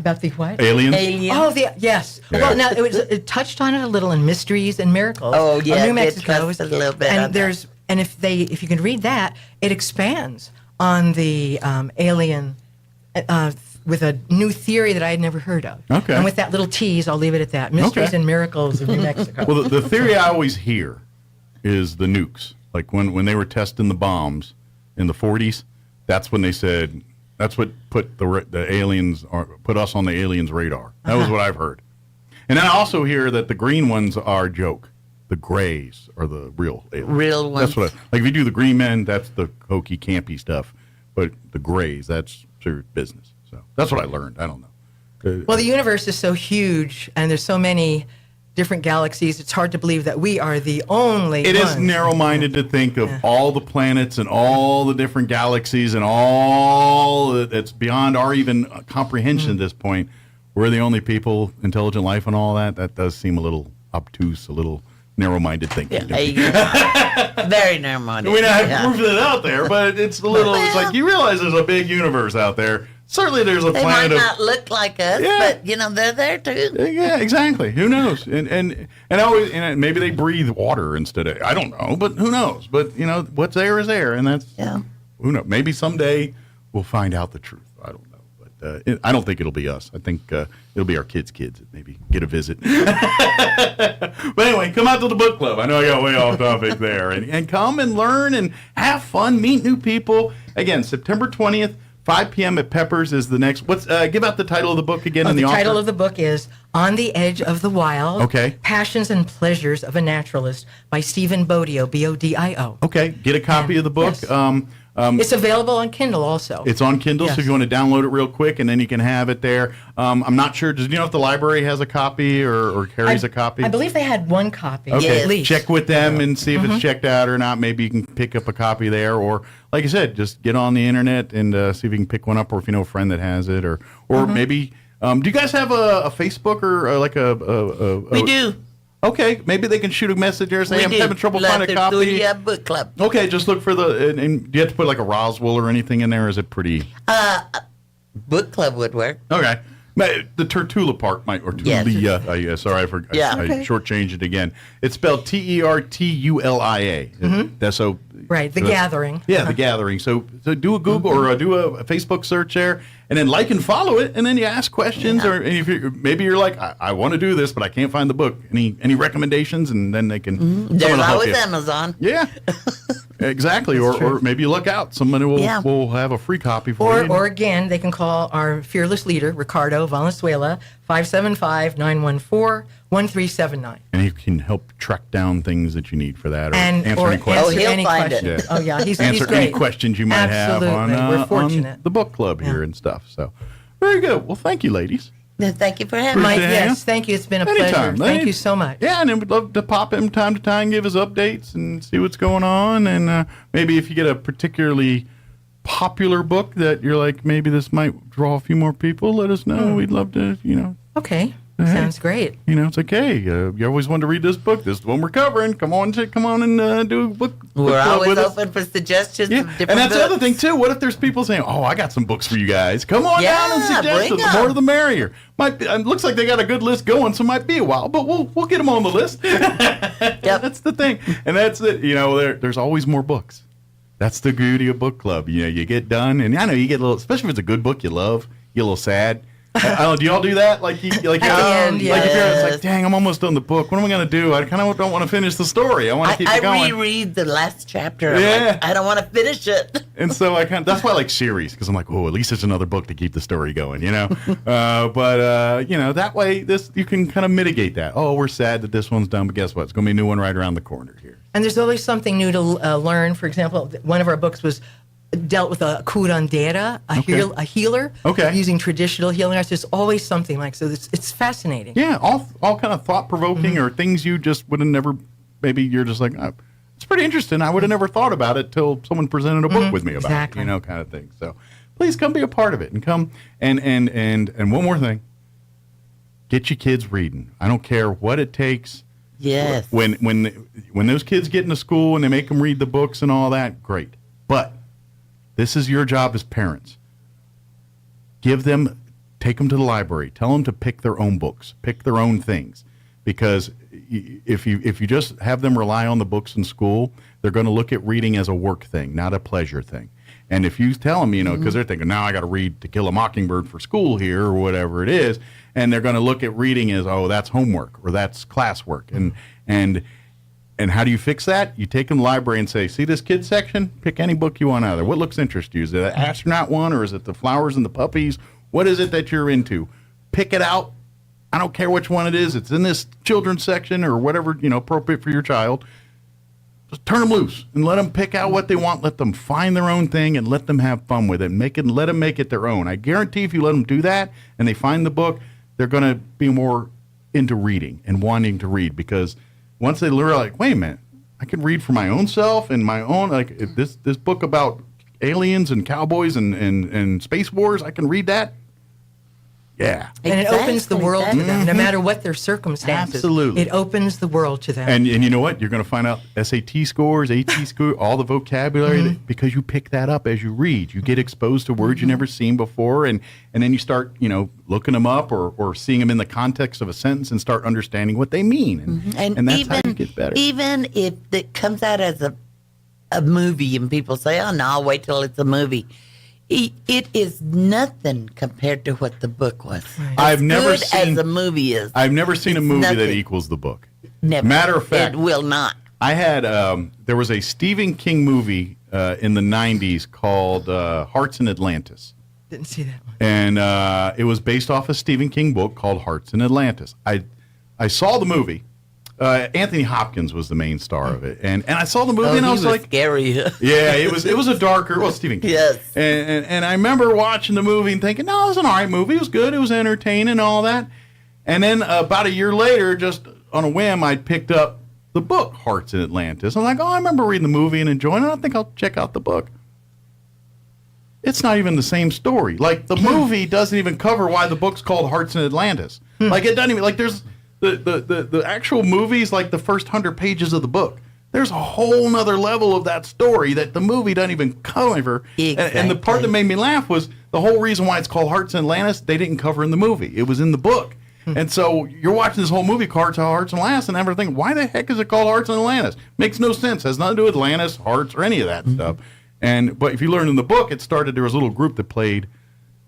About the what? Aliens. Oh, yes. Yeah. Well, now it touched on it a little in Mysteries and Miracles. Oh, yeah, New Mexico. A little bit. And if you can read that, it expands on the alien. With a new theory that I had never heard of. Okay. And with that little tease, I'll leave it at that. Mysteries and Miracles of New Mexico. Well, the theory I always hear is the nukes. Like when they were testing the bombs in the 40s, that's when they said, that's what put the aliens, or put us on the aliens' radar. That was what I've heard. And then I also hear that the green ones are a joke. The grays are the real aliens. Real ones. That's like if you do the green men, that's the hokey, campy stuff. But the grays, that's serious business. That's what I learned. I don't know. Well, the universe is so huge, and there's so many different galaxies. It's hard to believe that we are the only It ones. is narrow-minded to think of all the planets and all the different galaxies and all that's beyond our even comprehension at this point. We're the only people, intelligent life and all that. That does seem a little obtuse, a little narrow-minded thinking. Very narrow-minded. We haven't proven it out there, but it's a little. It's like you realize there's a big universe out there. Certainly, there's a planet. They might not look like us, but they're there too. Yeah, exactly. Who knows? And always, maybe they breathe water instead of. I don't know, but who knows? But what's there is there, and that's who knows. Maybe someday we'll find out the truth. I don't know, but I don't think it'll be us. I think it'll be our kids' that maybe get a visit. But anyway, come out to the book club. I know I got way off topic there, and come and learn and have fun, meet new people. Again, September 20th. 5 p.m. at Peppers is the next. What's give out the title of the book again? The title of the book is On the Edge of the Wild. Okay. Passions and Pleasures of a Naturalist by Stephen Bodio, Bodio. Okay, get a copy of the book. Yes. It's available on Kindle also. It's on Kindle, Yes. so if you want to download it real quick, and then you can have it there. I'm not sure. Do you know if the library has a copy or carries a copy? I believe they had one copy, Okay, at least. check with them and see if Mhm. it's checked out or not. Maybe you can pick up a copy there, or like I said, just get on the internet and see if you can pick one up, or if you know a friend that has it, or maybe. Do you guys have a Facebook or like a? We do. Okay, maybe they can shoot a message there saying, I'm having trouble finding a copy. Yeah, book club. Okay, just look for the. And do you have to put like a Roswell or anything in there? Or is it pretty? Book club would work. Okay. The Tertula part might, or Tulia. Sorry, I forgot. Yeah. I Okay. shortchanged it again. It's spelled Tertulia. That's so. Right, The Gathering. Yeah, The Gathering. So do a Google or do a Facebook search there, and then like and follow it, and then you ask questions, or and if maybe you're like, I want to do this, but I can't find the book. Any recommendations, and then they can. someone There's will help always you. Amazon. Yeah. Exactly, or maybe you look out. Somebody will have a free copy for you. Or again, they can call our fearless leader, Ricardo Valenzuela, 575-914-1379. And he can help track down things that you need for that, or And answer or any questions. answer any questions. Oh yeah, he's answer great. any questions you might Absolutely. have We're on fortunate. the book club here and stuff. So very good. Well, thank you, ladies. Thank you for having me. Mike, yes, thank you. It's been a Anytime. pleasure. Thank you so much. Yeah, and then we'd love to pop in time to time, give us updates and see what's going on. And maybe if you get a particularly popular book that you're like, maybe this might draw a few more people, let us know. We'd love to, Okay. Hey, Sounds great. It's okay. You always wanted to read this book. This is the one we're covering. Come on and do a book. We're club always with us. open for suggestions of different And that's the other books. thing too. What if there's people saying, "Oh, I got some books for you guys. Come on down and Yeah, suggest bring them. The more the merrier." Might be, it looks like they got a good list going, so it might be a while, but we'll get them on the list. That's the thing, and that's it. There's always more books. That's the beauty of book club. You get done, and I know you get a little, especially if it's a good book you love, you get a little sad. I don't know, do y'all do that? Like if you're it's like, dang, I'm almost done the book. What am I going to do? I kind of don't want to finish the story. I want to keep it going. I reread the last chapter. Yeah. Like, I don't want to finish it. And so that's why I like series, because I'm like, oh, at least there's another book to keep the story going, that way you can kind of mitigate that. Oh, we're sad that this one's done, but guess what? It's going to be a new one right around the corner here. And there's always something new to learn. For example, one of our books was dealt with a curandera, a healer, using traditional healing arts. There's always something so it's fascinating. Yeah, all kind of thought-provoking or things you just would have never, maybe you're just like, oh, it's pretty interesting. I would have never thought about it till someone presented a book with me about it, kind of thing. So please come be a part of it and come and one more thing, get your kids reading. I don't care what it takes. Yes. When those kids get into school and they make them read the books and all that, great. But this is your job as parents. Take them to the library. Tell them to pick their own books, pick their own things. Because if you just have them rely on the books in school, they're going to look at reading as a work thing, not a pleasure thing. And if you tell them, because they're thinking, now I got to read To Kill a Mockingbird for school here or whatever it is, and they're going to look at reading as, oh, that's homework or that's classwork. And how do you fix that? You take them to the library and say, see this kids section? Pick any book you want out of there. What looks interesting to you? Is it an astronaut one, or is it the flowers and the puppies? What is it that you're into? Pick it out. I don't care which one it is. It's in this children's section or whatever, appropriate for your child. Just turn them loose and let them pick out what they want. Let them find their own thing and let them have fun with it. Let them make it their own. I guarantee if you let them do that and they find the book, they're going to be more into reading and wanting to read, because once they learn, like, wait a minute, I can read for my own self and my own, like this book about aliens and cowboys and space wars, I can read that. Yeah. And it opens the world to them, no matter what their circumstances. Absolutely. It opens the world to them. And you know what? You're going to find out SAT scores, AT scores, all the vocabulary, because you pick that up as you read. You get exposed to words you never seen before, and then you start, looking them up or seeing them in the context of a sentence and start understanding what they mean. And that's how you get better. Even if it comes out as a movie and people say, oh, no, I'll wait till it's a movie. It is nothing compared to what the book was. Right. I've never seen as the movie is. I've never seen a movie nothing. that equals the book. Never. Matter of fact, it will not. I had there was a Stephen King movie in the 90s called Hearts in Atlantis. Didn't see that one. And it was based off a Stephen King book called Hearts in Atlantis. I saw the movie. Anthony Hopkins was the main star of it, and I saw the movie and I was like, scary. yeah, it was a darker, Stephen King. Yes. And I remember watching the movie and thinking, no, it was an all right movie. It was good. It was entertaining and all that. And then about a year later, just on a whim, I picked up the book Hearts in Atlantis. I'm like, I remember reading the movie and enjoying it. I think I'll check out the book. It's not even the same story. Like, the movie doesn't even cover why the book's called Hearts in Atlantis. Like, it doesn't even, like, there's the actual movie's like the first 100 pages of the book. There's a whole nother level of that story that the movie doesn't even cover. Exactly. And the part that made me laugh was the whole reason why it's called Hearts in Atlantis, they didn't cover in the movie. It was in the book. And so you're watching this whole movie called Hearts in Atlantis and everything. Why the heck is it called Hearts in Atlantis? Makes no sense. Has nothing to do with Atlantis, Hearts, or any of that stuff. But if you learn in the book, it started, there was a little group that played,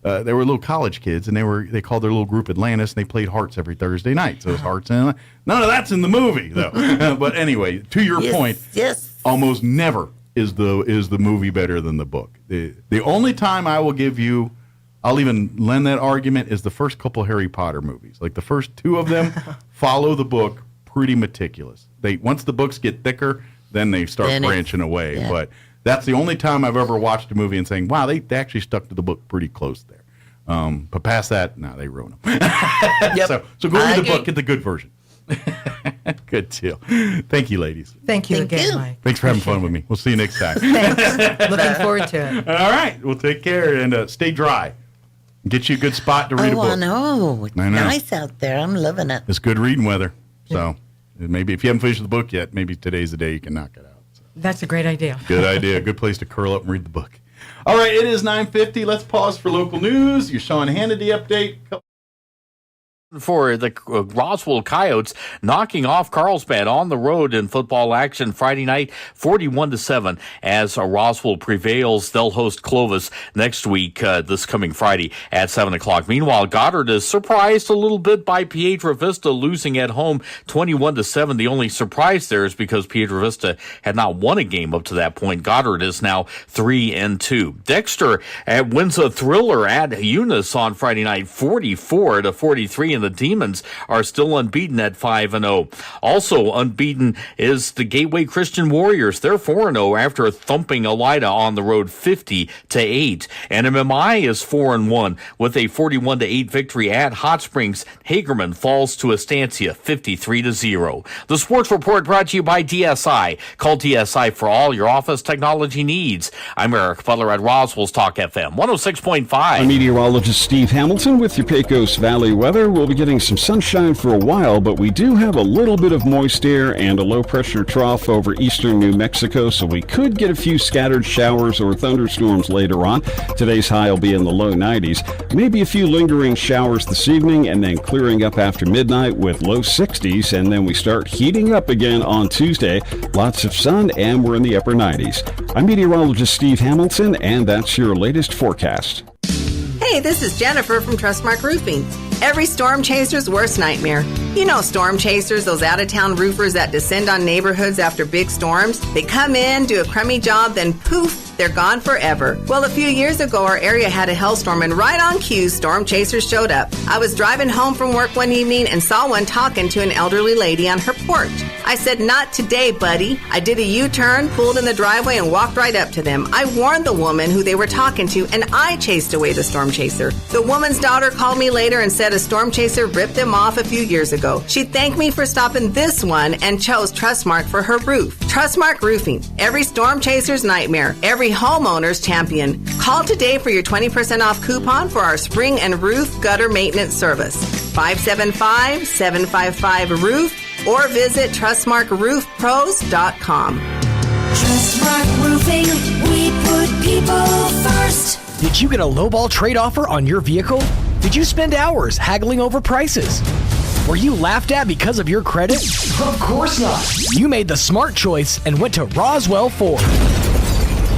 they were little college kids, and they called their little group Atlantis, and they played Hearts every Thursday night. So it was Hearts in Atlantis. None of that's in the movie, though. But anyway, to your point, almost never is the movie better than the book. The only time I will give you, I'll even lend that argument, is the first couple Harry Potter movies. Like the first two of them follow the book pretty meticulous. Once the books get thicker, then they start branching away. Yeah. But that's the only time I've ever watched a movie and saying, wow, they actually stuck to the book pretty close there. But past that, no, they ruin them. So go read the book, get the good version. Good deal. Thank you, ladies. Thank you again, Mike. Thanks for having fun with me. We'll see you next time. Thanks. Looking forward to it. All right. Well, take care and stay dry. Get you a good spot to read a book. I know. It's nice out there. I'm loving it. It's good reading weather. So maybe if you haven't finished the book yet, maybe today's the day you can knock it out. That's a great idea. Good idea. Good place to curl up and read the book. All right, it is 9:50. Let's pause for local news. Your Sean Hannity update. For the Roswell Coyotes knocking off Carlsbad on the road in football action Friday night, 41-7. As Roswell prevails, they'll host Clovis next week, this coming Friday at 7 o'clock. Meanwhile, Goddard is surprised a little bit by Pietra Vista losing at home 21-7. The only surprise there is because Pietra Vista had not won a game up to that point. Goddard is now 3-2. Dexter wins a thriller at Eunice on Friday night, 44-43. And the Demons are still unbeaten at 5-0. Also unbeaten is the Gateway Christian Warriors. They're 4-0 after thumping Elida on the road 50-8. And MMI is 4-1 with a 41-8 victory at Hot Springs. Hagerman falls to Estancia 53-0. The Sports Report brought to you by DSI. Call DSI for all your office technology needs. I'm Eric Butler at Roswell's Talk FM 106.5. I'm meteorologist Steve Hamilton with your Pecos Valley weather. We'll be getting some sunshine for a while, but we do have a little bit of moist air and a low-pressure trough over eastern New Mexico, so we could get a few scattered showers or thunderstorms later on. Today's high will be in the low 90s. Maybe a few lingering showers this evening, and then clearing up after midnight with low 60s, and then we start heating up again on Tuesday. Lots of sun, and we're in the upper 90s. I'm meteorologist Steve Hamilton, and that's your latest forecast. Hey, this is Jennifer from Trustmark Roofing. Every storm chaser's worst nightmare. You know storm chasers, those out-of-town roofers that descend on neighborhoods after big storms. They come in, do a crummy job, then poof, they're gone forever. Well, a few years ago, our area had a hailstorm, and right on cue, storm chasers showed up. I was driving home from work one evening and saw one talking to an elderly lady on her porch. I said, "Not today, buddy." I did a U-turn, pulled in the driveway, and walked right up to them. I warned the woman who they were talking to, and I chased away the storm chaser. The woman's daughter called me later and said a storm chaser ripped them off a few years ago. She thanked me for stopping this one and chose Trustmark for her roof. Trustmark Roofing. Every storm chaser's nightmare. Every homeowner's champion. Call today for your 20% off coupon for our spring and roof gutter maintenance service. 575-755-ROOF or visit TrustmarkRoofPros.com. Trustmark Roofing, we put people first. Did you get a lowball trade offer on your vehicle? Did you spend hours haggling over prices? Were you laughed at because of your credit? Of course not. You made the smart choice and went to Roswell Ford.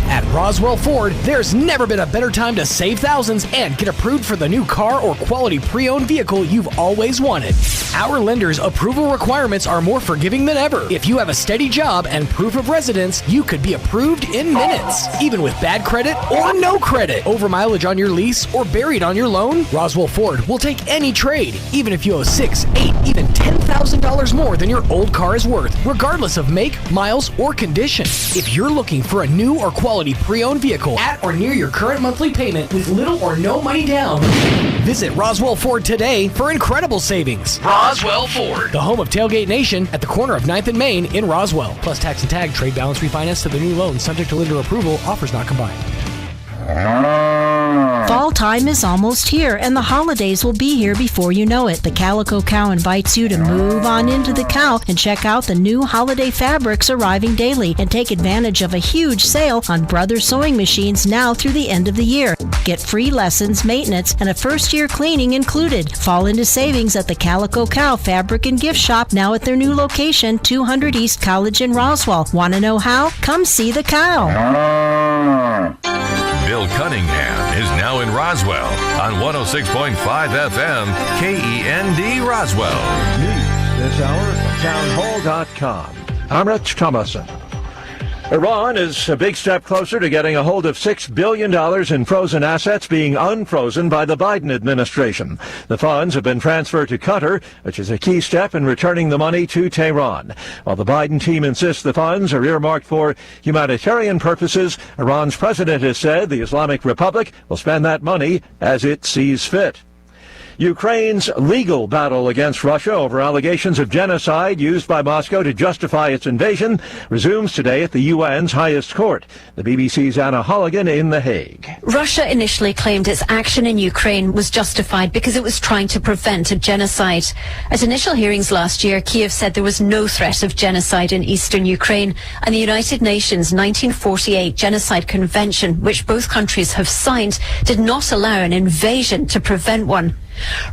At Roswell Ford, there's never been a better time to save thousands and get approved for the new car or quality pre-owned vehicle you've always wanted. Our lenders' approval requirements are more forgiving than ever. If you have a steady job and proof of residence, you could be approved in minutes. Even with bad credit or no credit, over mileage on your lease, or buried on your loan, Roswell Ford will take any trade, even if you owe $6,000, $8,000, even $10,000 more than your old car is worth, regardless of make, miles, or condition. If you're looking for a new or quality pre-owned vehicle at or near your current monthly payment with little or no money down, visit Roswell Ford today for incredible savings. Roswell Ford, the home of Tailgate Nation at the corner of 9th and Main in Roswell. Plus tax and tag, trade balance refinance to the new loan, subject to lender approval, offers not combined. Fall time is almost here, and the holidays will be here before you know it. The Calico Cow invites you to move on into the cow and check out the new holiday fabrics arriving daily and take advantage of a huge sale on Brothers sewing machines now through the end of the year. Get free lessons, maintenance, and a first-year cleaning included. Fall into savings at the Calico Cow Fabric and Gift Shop, now at their new location, 200 East College in Roswell. Want to know how? Come see the cow. Bill Cunningham is now in Roswell on 106.5 FM, KEND Roswell. News this hour from townhall.com. I'm Rich Thomason. Iran is a big step closer to getting a hold of $6 billion in frozen assets being unfrozen by the Biden administration. The funds have been transferred to Qatar, which is a key step in returning the money to Tehran. While the Biden team insists the funds are earmarked for humanitarian purposes, Iran's president has said the Islamic Republic will spend that money as it sees fit. Ukraine's legal battle against Russia over allegations of genocide used by Moscow to justify its invasion resumes today at the UN's highest court. The BBC's Anna Holligan in The Hague. Russia initially claimed its action in Ukraine was justified because it was trying to prevent a genocide. At initial hearings last year, Kiev said there was no threat of genocide in eastern Ukraine, and the United Nations 1948 Genocide Convention, which both countries have signed, did not allow an invasion to prevent one.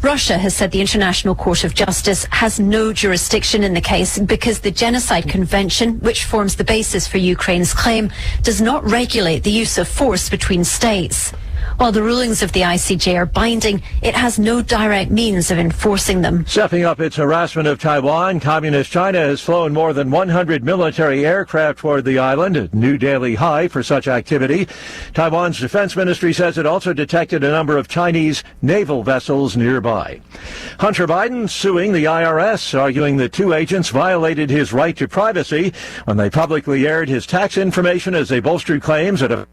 Russia has said the International Court of Justice has no jurisdiction in the case because the Genocide Convention, which forms the basis for Ukraine's claim, does not regulate the use of force between states. While the rulings of the ICJ are binding, it has no direct means of enforcing them. Stepping up its harassment of Taiwan, Communist China has flown more than 100 military aircraft toward the island, a new daily high for such activity. Taiwan's defense ministry says it also detected a number of Chinese naval vessels nearby. Hunter Biden suing the IRS, arguing that two agents violated his right to privacy when they publicly aired his tax information as they bolstered claims that a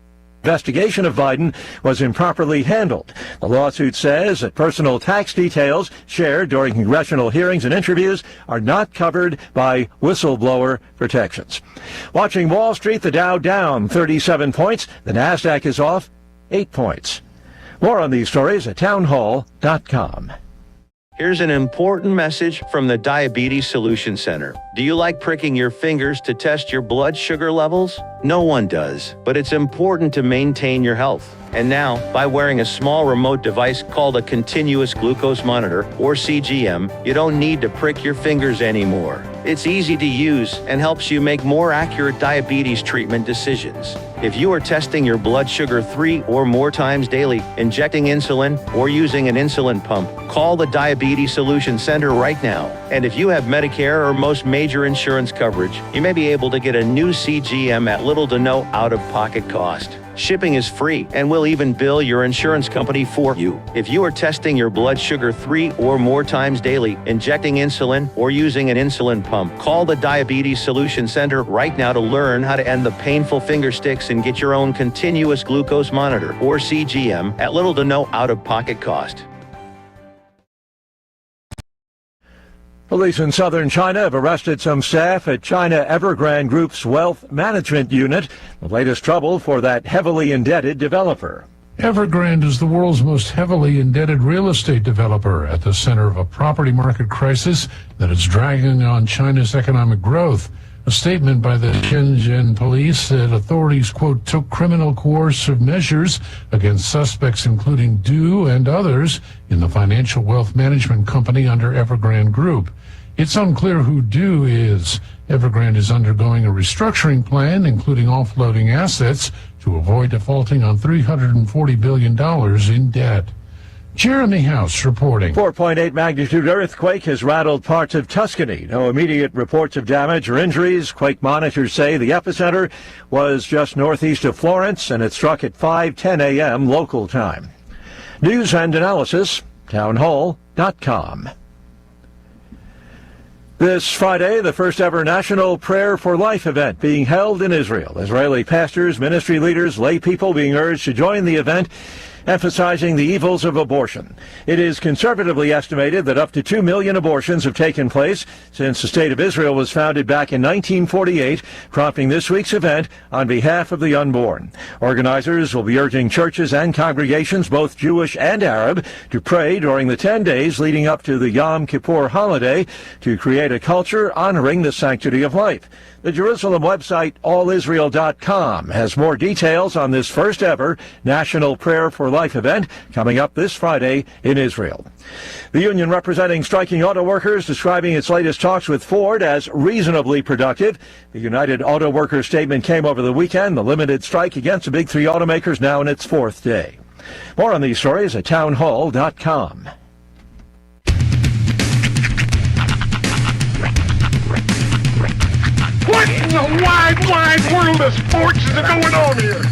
investigation of Biden was improperly handled. The lawsuit says that personal tax details shared during congressional hearings and interviews are not covered by whistleblower protections. Watching Wall Street, the Dow down 37 points. The NASDAQ is off 8 points. More on these stories at townhall.com. Here's an important message from the Diabetes Solution Center. Do you like pricking your fingers to test your blood sugar levels? No one does, but it's important to maintain your health. And now, by wearing a small remote device called a continuous glucose monitor, or CGM, you don't need to prick your fingers anymore. It's easy to use and helps you make more accurate diabetes treatment decisions. If you are testing your blood sugar 3 or more times daily, injecting insulin, or using an insulin pump, call the Diabetes Solution Center right now. And if you have Medicare or most major insurance coverage, you may be able to get a new CGM at little to no out-of-pocket cost. Shipping is free, and we'll even bill your insurance company for you. If you are testing your blood sugar 3 or more times daily, injecting insulin, or using an insulin pump, call the Diabetes Solution Center right now to learn how to end the painful finger sticks and get your own continuous glucose monitor, or CGM, at little to no out-of-pocket cost. Police in southern China have arrested some staff at China Evergrande Group's wealth management unit. The latest trouble for that heavily indebted developer. Evergrande is the world's most heavily indebted real estate developer at the center of a property market crisis that is dragging on China's economic growth. A statement by the Shenzhen police said authorities, quote, took criminal coercive measures against suspects including Du and others in the financial wealth management company under Evergrande Group. It's unclear who due is. Evergrande is undergoing a restructuring plan, including offloading assets to avoid defaulting on $340 billion in debt. Jeremy House reporting. 4.8 magnitude earthquake has rattled parts of Tuscany. No immediate reports of damage or injuries. Quake monitors say the epicenter was just northeast of Florence, and it struck at 5:10 a.m. local time. News and analysis, townhall.com. This Friday, the first ever National Prayer for Life event being held in Israel. Israeli pastors, ministry leaders, lay people being urged to join the event, emphasizing the evils of abortion. It is conservatively estimated that up to 2 million abortions have taken place since the State of Israel was founded back in 1948, prompting this week's event on behalf of the unborn. Organizers will be urging churches and congregations, both Jewish and Arab, to pray during the 10 days leading up to the Yom Kippur holiday to create a culture honoring the sanctity of life. The Jerusalem website, allisrael.com, has more details on this first ever National Prayer for Life event coming up this Friday in Israel. The union representing striking auto workers describing its latest talks with Ford as reasonably productive. The United Auto Workers statement came over the weekend. The limited strike against the big three automakers now in its fourth day. More on these stories at townhall.com. What in the wide world of sports is going on here?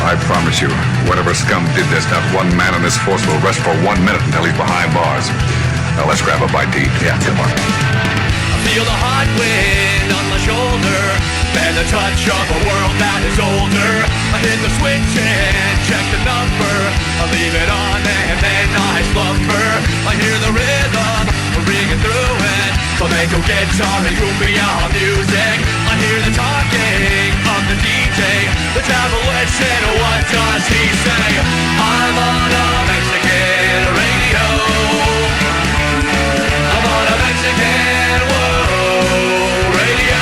I promise you, whatever scum did this, not one man in this force will rest for 1 minute until he's behind bars. Now let's grab a bite to eat. Yeah, come on. I feel the hot wind on my shoulder and the touch of a world that is older. I hit the switch and check the number. I leave it on and then I slumber. I hear the rhythm ringing through it. Flamenco guitar and cumbia music. I hear the talking of the DJ. The devil listen, what does he say? I'm on a Mexican radio. I'm on a Mexican radio.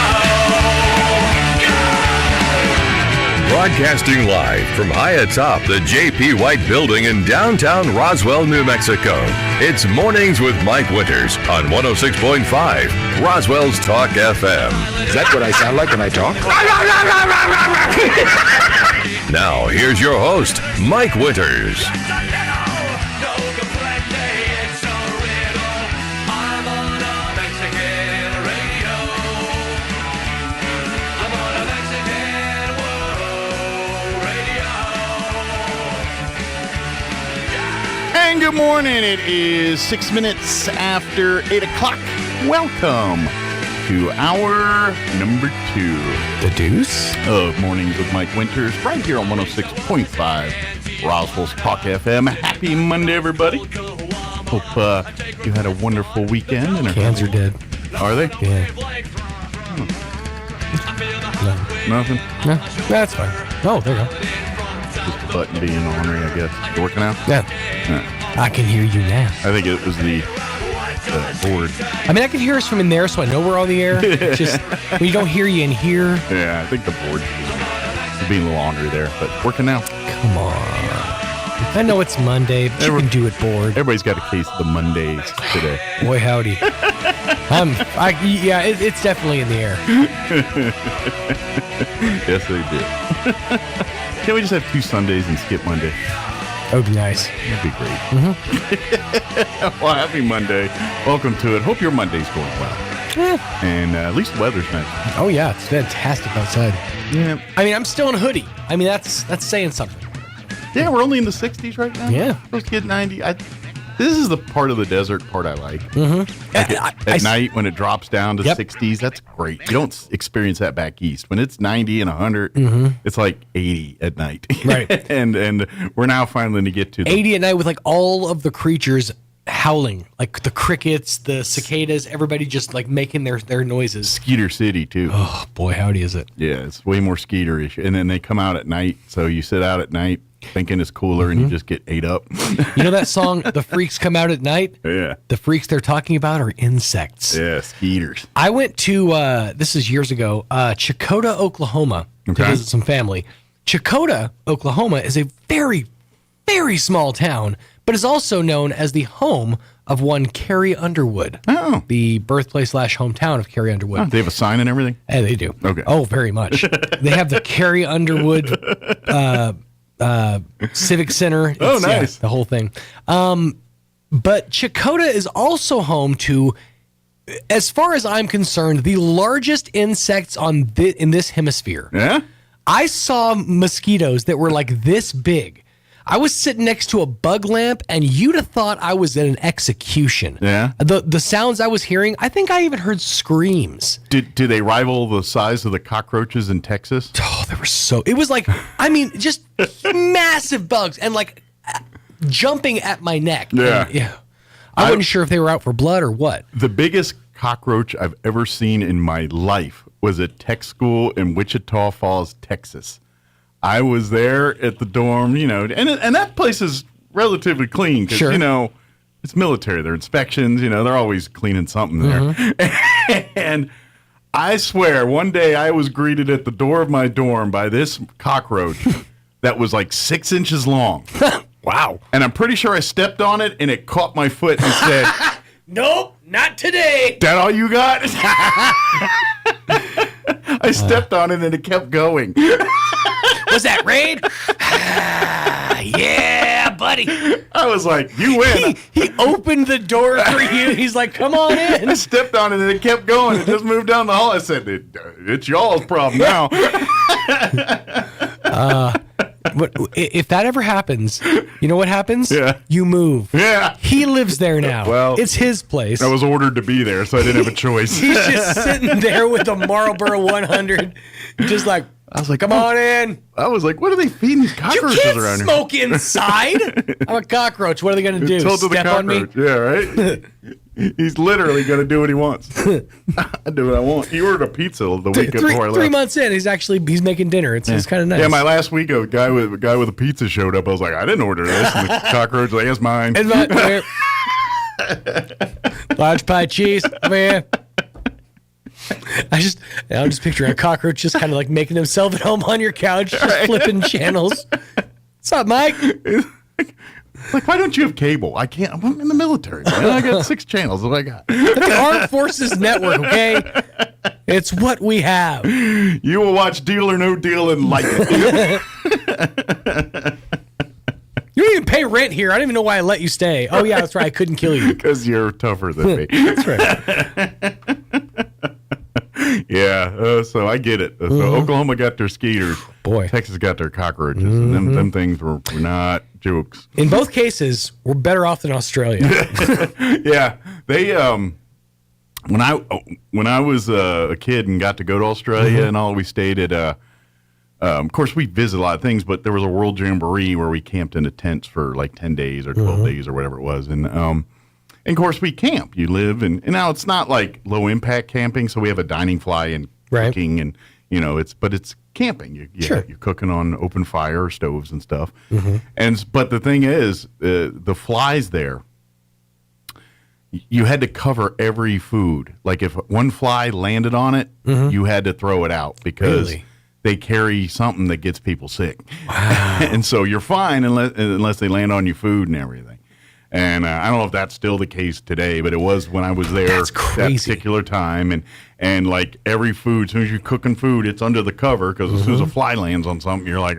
Broadcasting live from high atop the J.P. White Building in downtown Roswell, New Mexico. It's Mornings with Mike Winters on 106.5 Roswell's Talk FM. Is that what I sound like when I talk? Now, here's your host, Mike Winters. And good morning. It is 6 minutes after 8 o'clock. Welcome to hour number 2. The deuce? Of Mornings with Mike Winters, right here on 106.5 Roswell's Talk FM. Happy Monday, everybody. Hope you had a wonderful weekend. And Cans are dead. Are they? Yeah. No. Nothing? No, that's fine. Oh, there you go. Just the button being ornery, I guess. You working out? Yeah. I can hear you now. I think it was the board. I mean, I can hear us from in there, so I know we're on the air. It's just when you don't hear you in here. Yeah, I think the board is being a little ornery there, but working now. Come on. I know it's Monday, but you can do it, board. Everybody's got a case of the Mondays today. Boy, howdy. It's definitely in the air. Yes, they do. Can't we just have 2 Sundays and skip Monday? That would be nice. That'd be great. Mm-hmm. Well, happy Monday. Welcome to it. Hope your Monday's going well. Yeah. And at least the weather's nice. Oh, yeah. It's fantastic outside. Yeah. I mean, I'm still in a hoodie. I mean, that's saying something. Yeah, we're only in the 60s right now. Yeah. Supposed to get 90. This is the part of the desert part I like. Mm-hmm. At night when it drops down to 60s, that's great. You don't experience that back east. When it's 90 and 100, it's like 80 at night. Right. and we're now finally to get to 80 at night with like all of the creatures howling, like the crickets, the cicadas, everybody just like making their noises. Skeeter City too. Oh boy, howdy is it? Yeah, it's way more skeeterish. And then they come out at night, so you sit out at night thinking it's cooler and you just get ate up. You know that song, The Freaks Come Out at Night? Yeah. The freaks they're talking about are insects. Yeah, skeeters. I went to, this is years ago, Chakotah, Oklahoma to visit some family. Chakotah, Oklahoma is a very, very small town, but is also known as the home of one Carrie Underwood. Oh. The birthplace / hometown of Carrie Underwood. Oh, they have a sign and everything? Yeah, they do. Okay. Oh, very much. They have the Carrie Underwood Civic Center. Oh, nice. The whole thing. But Chakotah is also home to, as far as I'm concerned, the largest insects in this hemisphere. Yeah? I saw mosquitoes that were like this big. I was sitting next to a bug lamp, and you'd have thought I was at an execution. Yeah. The sounds I was hearing, I think I even heard screams. Do they rival the size of the cockroaches in Texas? Oh, they were so... It was like, I mean, just massive bugs, and like jumping at my neck. Yeah. And, I wasn't sure if they were out for blood or what. The biggest cockroach I've ever seen in my life was at tech school in Wichita Falls, Texas. I was there at the dorm, and that place is relatively clean because, Sure. It's military. Their inspections, they're always cleaning something there. Mm-hmm. And I swear, one day I was greeted at the door of my dorm by this cockroach that was like 6 inches long. Wow. And I'm pretty sure I stepped on it and it caught my foot and said, Nope, not today. That all you got? I stepped on it and it kept going. Was that raid? Yeah, buddy. I was like, you win. He opened the door for you. He's like, come on in. I stepped on it and it kept going. It just moved down the hall. I said, it's y'all's problem now. But if that ever happens, you know what happens? Yeah. You move. Yeah. He lives there now. Well, it's his place. I was ordered to be there, so I didn't have a choice. He's just sitting there with a Marlboro 100, just like, I was like, come on in. I was like, what are they feeding these cockroaches You can't around smoke inside. I'm a cockroach. What are they going to do? Told to the Step on me? cockroach. Yeah, right? He's literally going to do what he wants. I do what I want. He ordered a pizza the week before I left. 3 months in, he's making dinner. It's kind of nice. Yeah, my last week, a guy with a pizza showed up. I was like, I didn't order this. And the cockroach was like, it's mine. It's mine. Large pie cheese. Over here. I'm just picturing a cockroach just kind of like making himself at home on your couch, just flipping channels. What's up, Mike? Like, why don't you have cable? I can't. I'm in the military, man. I got 6 channels. What I got? The Armed Forces Network, okay? It's what we have. You will watch Deal or No Deal and like it. You don't even pay rent here. I don't even know why I let you stay. Oh, yeah, that's right. I couldn't kill you. Because you're tougher than me. That's right. Yeah, so I get it. So Oklahoma got their skeeters. Boy. Texas got their cockroaches. And them things were not jokes. In both cases, we're better off than Australia. Yeah. They when I was a kid and got to go to Australia and all, we stayed at of course we visited a lot of things, but there was a World Jamboree where we camped in the tents for like 10 days or 12 days or whatever it was. And of course, we camp. You live, and now it's not like low impact camping. So we have a dining fly and cooking, and it's camping. You're cooking on open fire or stoves and stuff. But the thing is, the flies there, you had to cover every food. Like if one fly landed on it, you had to throw it out because they carry something that gets people sick. Wow. And so you're fine unless they land on your food and everything. And I don't know if that's still the case today, but it was when I was there that particular time. And like every food, as soon as you're cooking food, it's under the cover because as soon as a fly lands on something, you're like,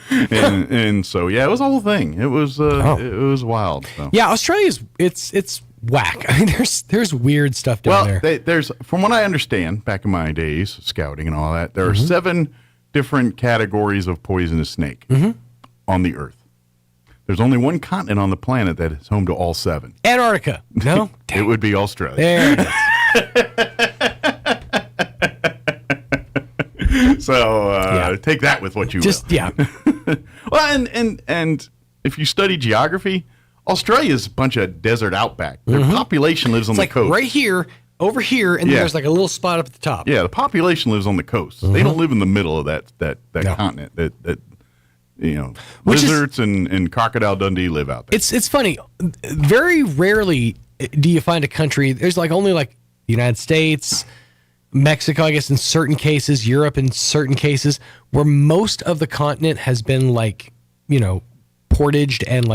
and so yeah, it was a whole thing. It was it was wild. So. Yeah, Australia's it's whack. I mean, there's weird stuff down there. There's from what I understand, back in my days scouting and all that, there are 7 different categories of poisonous snake on the earth. There's only one continent on the planet that is home to all 7. Antarctica. No? It would be Australia. There it is. So take that with what you will. Yeah. Well, and if you study geography, Australia is a bunch of desert outback. Their population lives on the coast. Right here, over here, and then there's like a little spot up at the top. Yeah, the population lives on the coast. They don't live in the middle of that continent. That lizards and Crocodile Dundee live out there. It's funny. Very rarely do you find a country. There's only the United States, Mexico, I guess in certain cases, Europe in certain cases, where most of the continent has been portaged and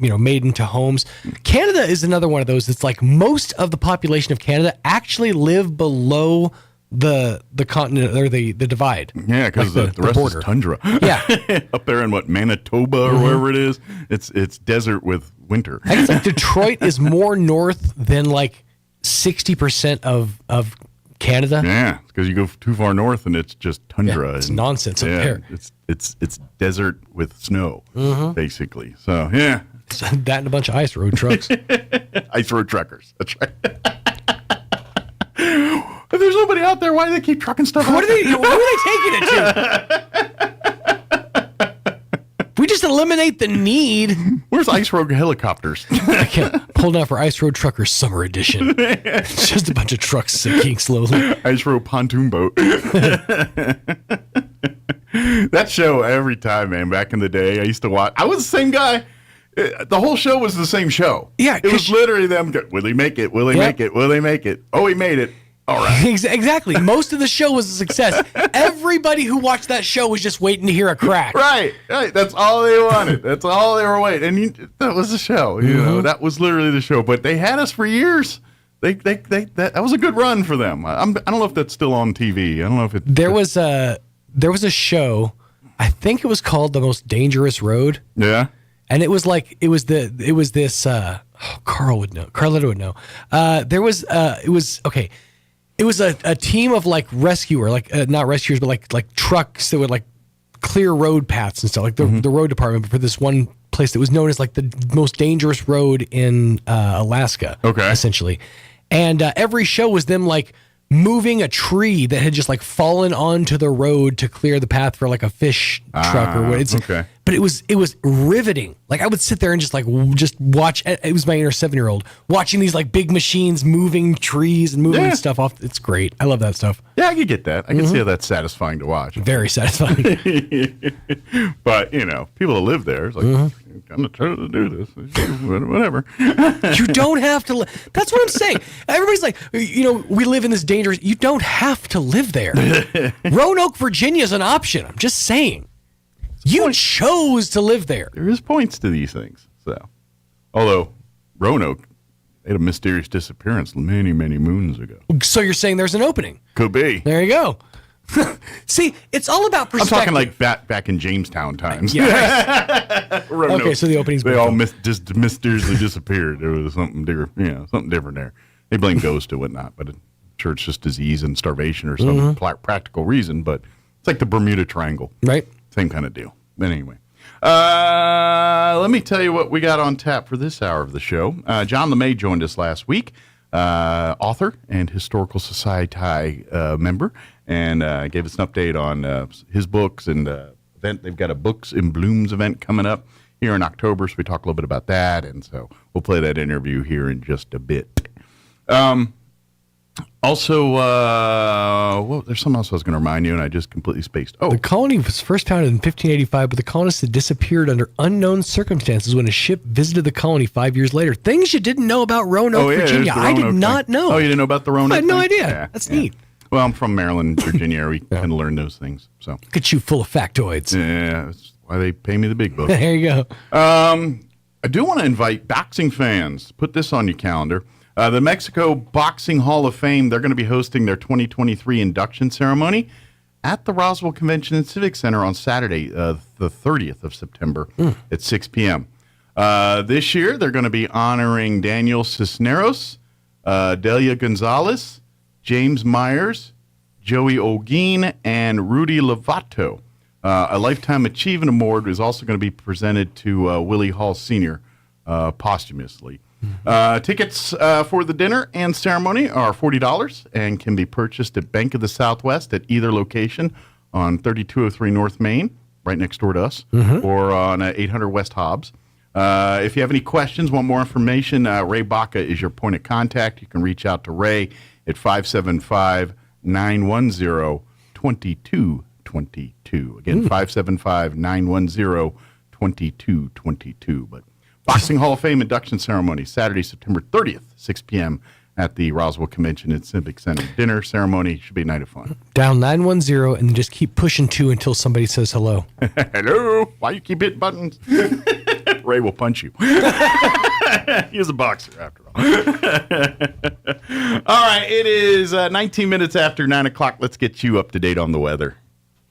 made into homes. Canada is another one of those. It's like most of the population of Canada actually live below the continent or the divide. Yeah, because the rest border is tundra. Yeah, up there in Manitoba or wherever it is, it's desert with winter. I guess like Detroit is more north than like 60% of Canada. Yeah, because you go too far north and it's just tundra. It's nonsense up there. It's desert with snow, basically. So yeah, that and a bunch of ice road trucks. Ice road truckers. That's right. If there's nobody out there, why do they keep trucking stuff? Who are they taking it to? We just eliminate the need. Where's ice road helicopters? I can't pull down for Ice Road Truckers Summer Edition. It's just a bunch of trucks sinking slowly. Ice road pontoon boat. That show every time, man. Back in the day, I used to watch. I was the same guy. The whole show was the same show. Yeah, it was literally them. Will he make it? Will he make it? Will they make it? Oh, he made it. All right. Exactly. Most of the show was a success. Everybody who watched that show was just waiting to hear a crack. Right. That's all they wanted. That's all they were waiting. And that was the show. You know, that was literally the show. But they had us for years. That was a good run for them. I don't know if that's still on TV. I don't know if it. There was a show. I think it was called The Most Dangerous Road. Yeah. And it was this. Carletta would know. It was a team of like rescuer, not rescuers, but like trucks that would like clear road paths and stuff, like the road department for this one place that was known as like the most dangerous road in Alaska. Okay. Essentially. And every show was them like moving a tree that had just like fallen onto the road to clear the path for like a fish truck or what. Okay. But it was riveting. Like I would sit there and just watch. It was my inner 7-year-old watching these like big machines moving trees and moving stuff off. It's great. I love that stuff. Yeah, I can get that. I can see how that's satisfying to watch. Very satisfying. But people that live there, it's like I'm not trying to do this. Whatever. You don't have to. That's what I'm saying. Everybody's like, we live in this dangerous. You don't have to live there. Roanoke, Virginia is an option. I'm just saying. You chose to live there. There is points to these things. So, although Roanoke had a mysterious disappearance many, many moons ago. So you're saying there's an opening? Could be. There you go. See, it's all about perspective. I'm talking like back in Jamestown times. Yeah. Okay, so the opening's they all just mysteriously disappeared. There was something different, something different there. They blame ghosts and whatnot, but I'm sure it's just disease and starvation or some practical reason. But it's like the Bermuda Triangle, right? Same kind of deal. But anyway, let me tell you what we got on tap for this hour of the show. John LeMay joined us last week, author and Historical Society member, and gave us an update on his books and event. They've got a Books in Blooms event coming up here in October, so we talk a little bit about that, and so we'll play that interview here in just a bit. Also, there's something else I was going to remind you, and I just completely spaced. The colony was first founded in 1585, but the colonists had disappeared under unknown circumstances when a ship visited the colony 5 years later. Things you didn't know about Roanoke, Virginia. I did not know. Oh, you didn't know about the Roanoke? I had no thing? idea. Yeah, That's neat. Well, I'm from Maryland, Virginia. We kind of learn those things. So get you full of factoids. Yeah, that's why they pay me the big bucks. There you go. I do want to invite boxing fans. Put this on your calendar. The Mexico Boxing Hall of Fame, they're going to be hosting their 2023 induction ceremony at the Roswell Convention and Civic Center on Saturday, the 30th of September at 6 p.m. This year, they're going to be honoring Daniel Cisneros, Delia Gonzalez, James Myers, Joey Olguin, and Rudy Lovato. A Lifetime Achievement Award is also going to be presented to Willie Hall Sr. Posthumously. Tickets for the dinner and ceremony are $40 and can be purchased at Bank of the Southwest at either location on 3203 North Main, right next door to us, or on 800 West Hobbs. If you have any questions, want more information, Ray Baca is your point of contact. You can reach out to Ray at 575-910-2222. Again, 575-910-2222. But Boxing Hall of Fame induction ceremony, Saturday, September 30th, 6 p.m. at the Roswell Convention and Civic Center. Dinner ceremony should be a night of fun. Dial 910 and then just keep pushing 2 until somebody says hello. Hello? Why you keep hitting buttons? Ray will punch you. He's a boxer, after all. All right, it is 19 minutes after 9 o'clock. Let's get you up to date on the weather.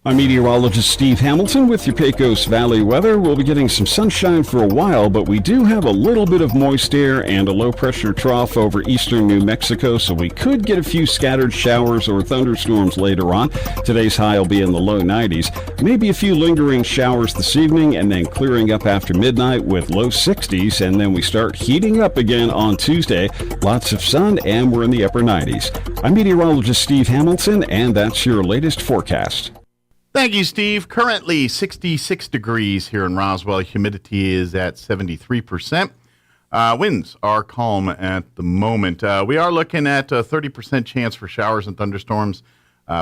I'm meteorologist Steve Hamilton with your Pecos Valley weather. We'll be getting some sunshine for a while, but we do have a little bit of moist air and a low-pressure trough over eastern New Mexico, so we could get a few scattered showers or thunderstorms later on. Today's high will be in the low 90s. Maybe a few lingering showers this evening, and then clearing up after midnight with low 60s, and then we start heating up again on Tuesday. Lots of sun, and we're in the upper 90s. I'm meteorologist Steve Hamilton, and that's your latest forecast. Thank you, Steve. Currently 66 degrees here in Roswell. Humidity is at 73%. Winds are calm at the moment. We are looking at a 30% chance for showers and thunderstorms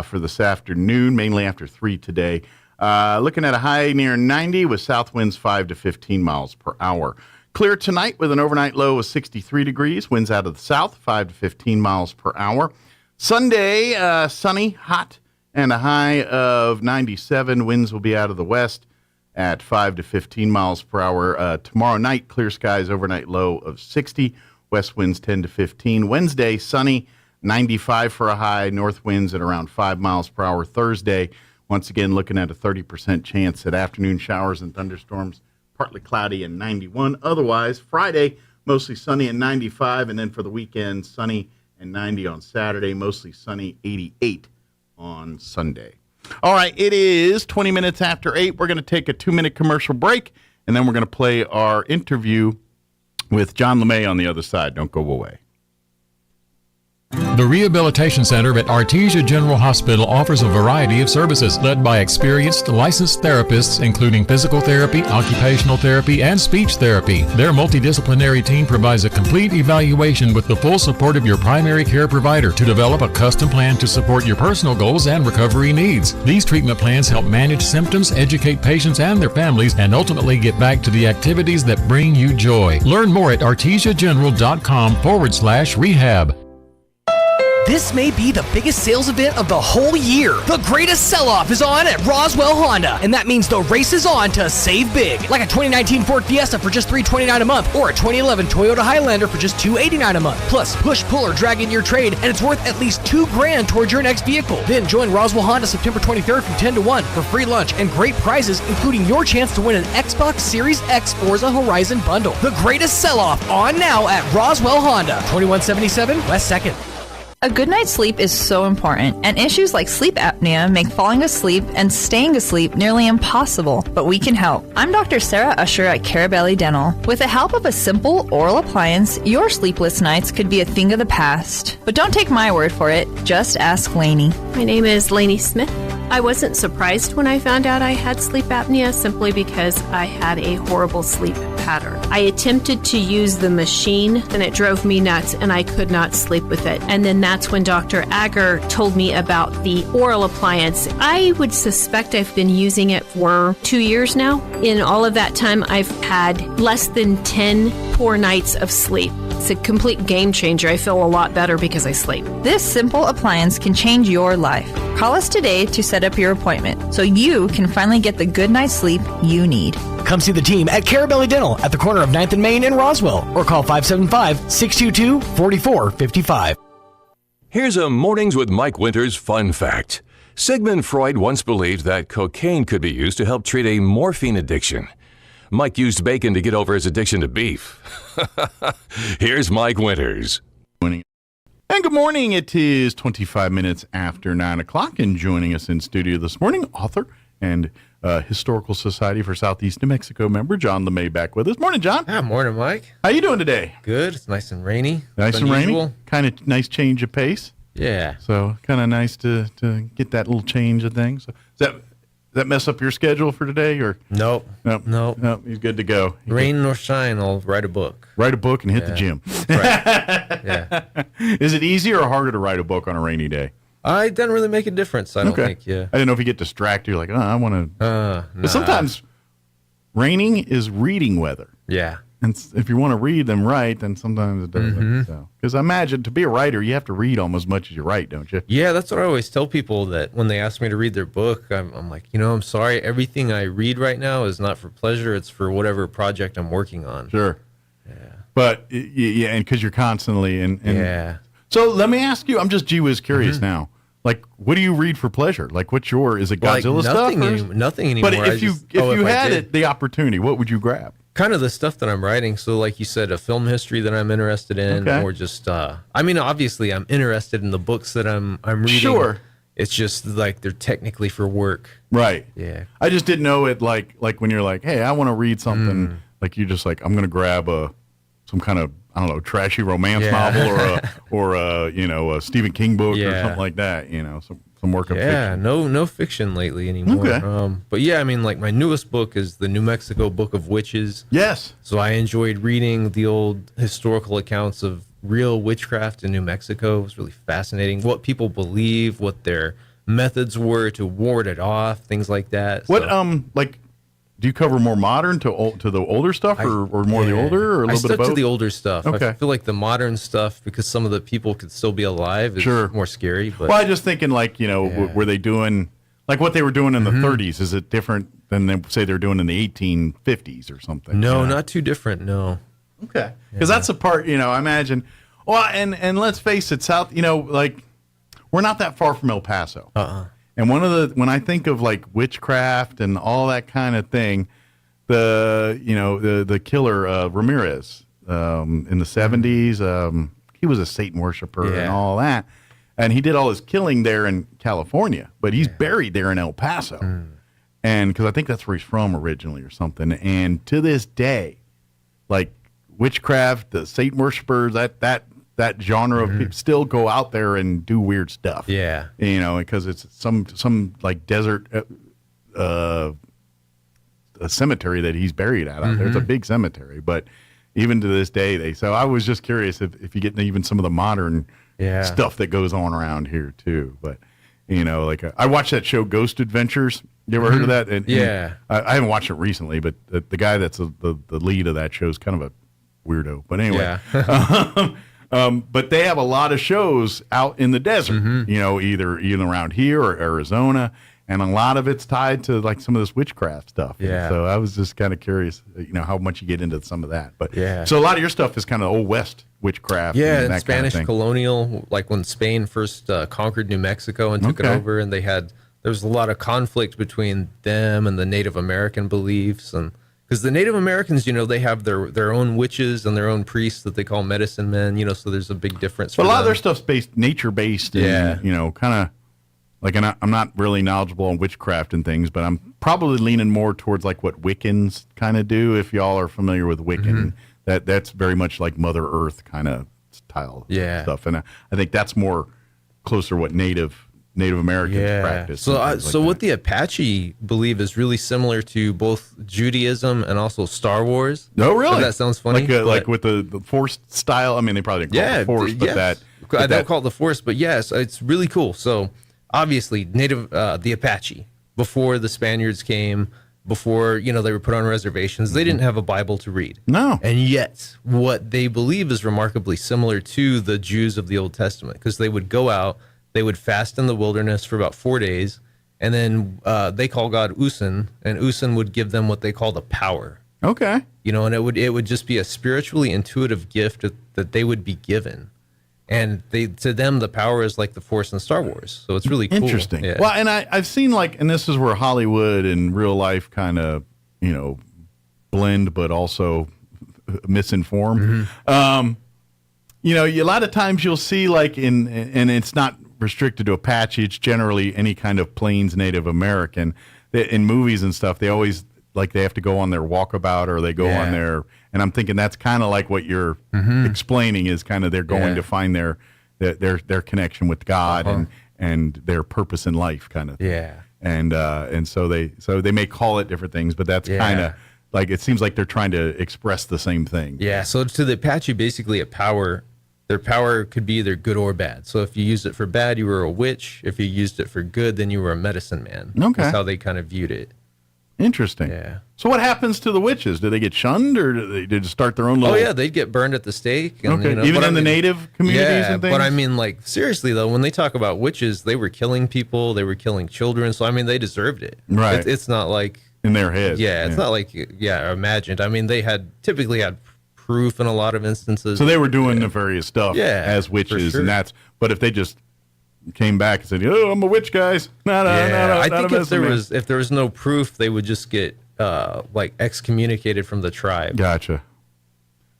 for this afternoon, mainly after 3 today. Looking at a high near 90 with south winds 5 to 15 miles per hour. Clear tonight with an overnight low of 63 degrees. Winds out of the south 5 to 15 miles per hour. Sunday, sunny, hot, and a high of 97. Winds will be out of the west at 5 to 15 miles per hour. Tomorrow night, clear skies, overnight low of 60. West winds 10 to 15. Wednesday, sunny, 95 for a high. North winds at around 5 miles per hour. Thursday, once again, looking at a 30% chance at afternoon showers and thunderstorms. Partly cloudy and 91. Otherwise, Friday, mostly sunny and 95. And then for the weekend, sunny and 90 on Saturday. Mostly sunny, 88. On Sunday. All right, it is 20 minutes after 8. We're going to take a 2-minute commercial break, and then we're going to play our interview with John LeMay on the other side. Don't go away. The Rehabilitation Center at Artesia General Hospital offers a variety of services led by experienced licensed therapists, including physical therapy, occupational therapy, and speech therapy. Their multidisciplinary team provides a complete evaluation with the full support of your primary care provider to develop a custom plan to support your personal goals and recovery needs. These treatment plans help manage symptoms, educate patients and their families, and ultimately get back to the activities that bring you joy. Learn more at artesiageneral.com/rehab. This may be the biggest sales event of the whole year. The greatest sell-off is on at Roswell Honda, and that means the race is on to save big. Like a 2019 Ford Fiesta for just $329 a month, or a 2011 Toyota Highlander for just $289 a month. Plus, push, pull, or drag in your trade, and it's worth at least $2,000 towards your next vehicle. Then join Roswell Honda September 23rd from 10 to 1 for free lunch and great prizes, including your chance to win an Xbox Series X Forza Horizon bundle. The greatest sell-off on now at Roswell Honda, 2177 West 2nd. A good night's sleep is so important, and issues like sleep apnea make falling asleep and staying asleep nearly impossible, but we can help. I'm Dr. Sarah Usher at Carabelli Dental. With the help of a simple oral appliance, your sleepless nights could be a thing of the past. But don't take my word for it, just ask Lainey. My name is Lainey Smith. I wasn't surprised when I found out I had sleep apnea simply because I had a horrible sleep pattern. I attempted to use the machine and it drove me nuts and I could not sleep with it. And then that's when Dr. Agar told me about the oral appliance. I would suspect I've been using it for 2 years now. In all of that time, I've had less than 10 poor nights of sleep. It's a complete game changer. I feel a lot better because I sleep. This simple appliance can change your life. Call us today to set up your appointment so you can finally get the good night's sleep you need. Come see the team at Carabelli Dental at the corner of 9th and Main in Roswell, or call 575-622-4455. Here's a Mornings with Mike Winters fun fact. Sigmund Freud once believed that cocaine could be used to help treat a morphine addiction. Mike used bacon to get over his addiction to beef. Here's Mike Winters. And good morning. It is 25 minutes after 9 o'clock, and joining us in studio this morning, author and Historical Society for Southeast New Mexico member, John LeMay, back with us. Morning, John. Yeah, morning, Mike. How you doing today? Good. It's nice and rainy. Nice and rainy. Kind of nice change of pace. Yeah. So kind of nice to get that little change of things. So, does that mess up your schedule for today, or Nope. He's good to go. Rain nor shine, I'll write a book. Write a book and hit the gym. Right. Yeah. Is it easier or harder to write a book on a rainy day? It doesn't really make a difference, I don't think. Yeah. I didn't know if you get distracted. You're like, I want to. Nah. But sometimes raining is reading weather. Yeah. And if you want to read them right, then sometimes it doesn't. So, because I imagine to be a writer, you have to read almost as much as you write, don't you? Yeah, that's what I always tell people, that when they ask me to read their book, I'm like, I'm sorry, everything I read right now is not for pleasure. It's for whatever project I'm working on. Sure. Yeah. But, yeah, and because you're constantly in. Yeah. So let me ask you, I'm just gee whiz curious now. Like, what do you read for pleasure? Like, is it Godzilla stuff? Nothing anymore. But if you had the opportunity, what would you grab? Kind of the stuff that I'm writing. So like you said, a film history that I'm interested in, or just, obviously I'm interested in the books that I'm reading. Sure. It's just like they're technically for work. Right. Yeah. I just didn't know it like when you're like, hey, I want to read something, like you're just like, I'm going to grab some kind of, I don't know, trashy romance novel or a Stephen King book or something like that, some work of fiction. Yeah, no fiction lately anymore. Okay. But yeah, like my newest book is the New Mexico Book of Witches. Yes. So I enjoyed reading the old historical accounts of real witchcraft in New Mexico. It was really fascinating. What people believe, what their methods were to ward it off, things like that. What do you cover more modern to the older stuff, or more the older, or a little bit of both? I stuck to the older stuff. Okay. I feel like the modern stuff, because some of the people could still be alive, is more scary. But well, I just thinking were they doing like what they were doing in the 30s? Is it different than they say they're doing in the 1850s or something? No, not too different. No. Okay, because that's the part I imagine. Well, and let's face it, South. We're not that far from El Paso. And when I think of like witchcraft and all that kind of thing, the killer Ramirez in the 70s, he was a Satan worshiper and all that, and he did all his killing there in California, but he's buried there in El Paso, and because I think that's where he's from originally or something. And to this day, like witchcraft, the Satan worshipers, that genre of people still go out there and do weird stuff. Yeah. Because it's some like desert a cemetery that he's buried at out there. It's a big cemetery, but even to this day, so I was just curious if you get even some of the modern stuff that goes on around here too. But I watched that show Ghost Adventures. You ever heard of that? And I haven't watched it recently, but the guy that's the lead of that show is kind of a weirdo. But anyway. But they have a lot of shows out in the desert, either around here or Arizona, and a lot of it's tied to like some of this witchcraft stuff. Yeah. So I was just kind of curious, how much you get into some of that. But so a lot of your stuff is kind of Old West witchcraft. Yeah, and that Spanish kind of colonial, like when Spain first conquered New Mexico and took it over, and there was a lot of conflict between them and the Native American beliefs, and because the Native Americans, they have their own witches and their own priests that they call medicine men, so there's a big difference. But a lot of their stuff's nature-based, and, kind of, like, and I'm not really knowledgeable on witchcraft and things, but I'm probably leaning more towards, like, what Wiccans kind of do, if y'all are familiar with Wiccan. That's very much like Mother Earth kind of style stuff. And I think that's more closer to what Native Americans practice. So what the Apache believe is really similar to both Judaism and also Star Wars. Oh, really? That sounds funny. Like with the Force style. I mean, they probably didn't call it the Force, but I don't call it the Force, but yes, it's really cool. So obviously, the Apache, before the Spaniards came, before they were put on reservations, they didn't have a Bible to read. No. And yet, what they believe is remarkably similar to the Jews of the Old Testament, because they would go out. They would fast in the wilderness for about 4 days, and then they call God Usan, and Usan would give them what they call the power. Okay. And it would just be a spiritually intuitive gift that they would be given. And to them, the power is like the Force in Star Wars. So it's really cool. Interesting. Yeah. Well, and I've seen and this is where Hollywood and real life kind of, blend, but also misinform. A lot of times you'll see and it's not restricted to Apache, it's generally any kind of Plains Native American. In movies and stuff, they always they have to go on their walkabout, or they go on their, and I'm thinking that's kind of like what you're explaining is kind of they're going to find their connection with God and their purpose in life kind of thing. And so they may call it different things, but that's kind of like, it seems like they're trying to express the same thing. Yeah, so to the Apache, basically their power could be either good or bad. So if you used it for bad, you were a witch. If you used it for good, then you were a medicine man. Okay. That's how they kind of viewed it. Interesting. Yeah. So what happens to the witches? Do they get shunned, or do they start their own little... Oh, yeah, they'd get burned at the stake. And, okay, even in the native communities and things? But I mean, like, seriously, though, when they talk about witches, they were killing people, they were killing children, so, I mean, they deserved it. Right. It's not like... In their heads. Yeah, it's not like, imagined. I mean, they typically had proof in a lot of instances. So they were doing nefarious stuff as witches, for sure. and that's... But if they just came back and said, "Oh, I'm a witch, guys," I think if there was no proof, they would just get like excommunicated from the tribe. Gotcha.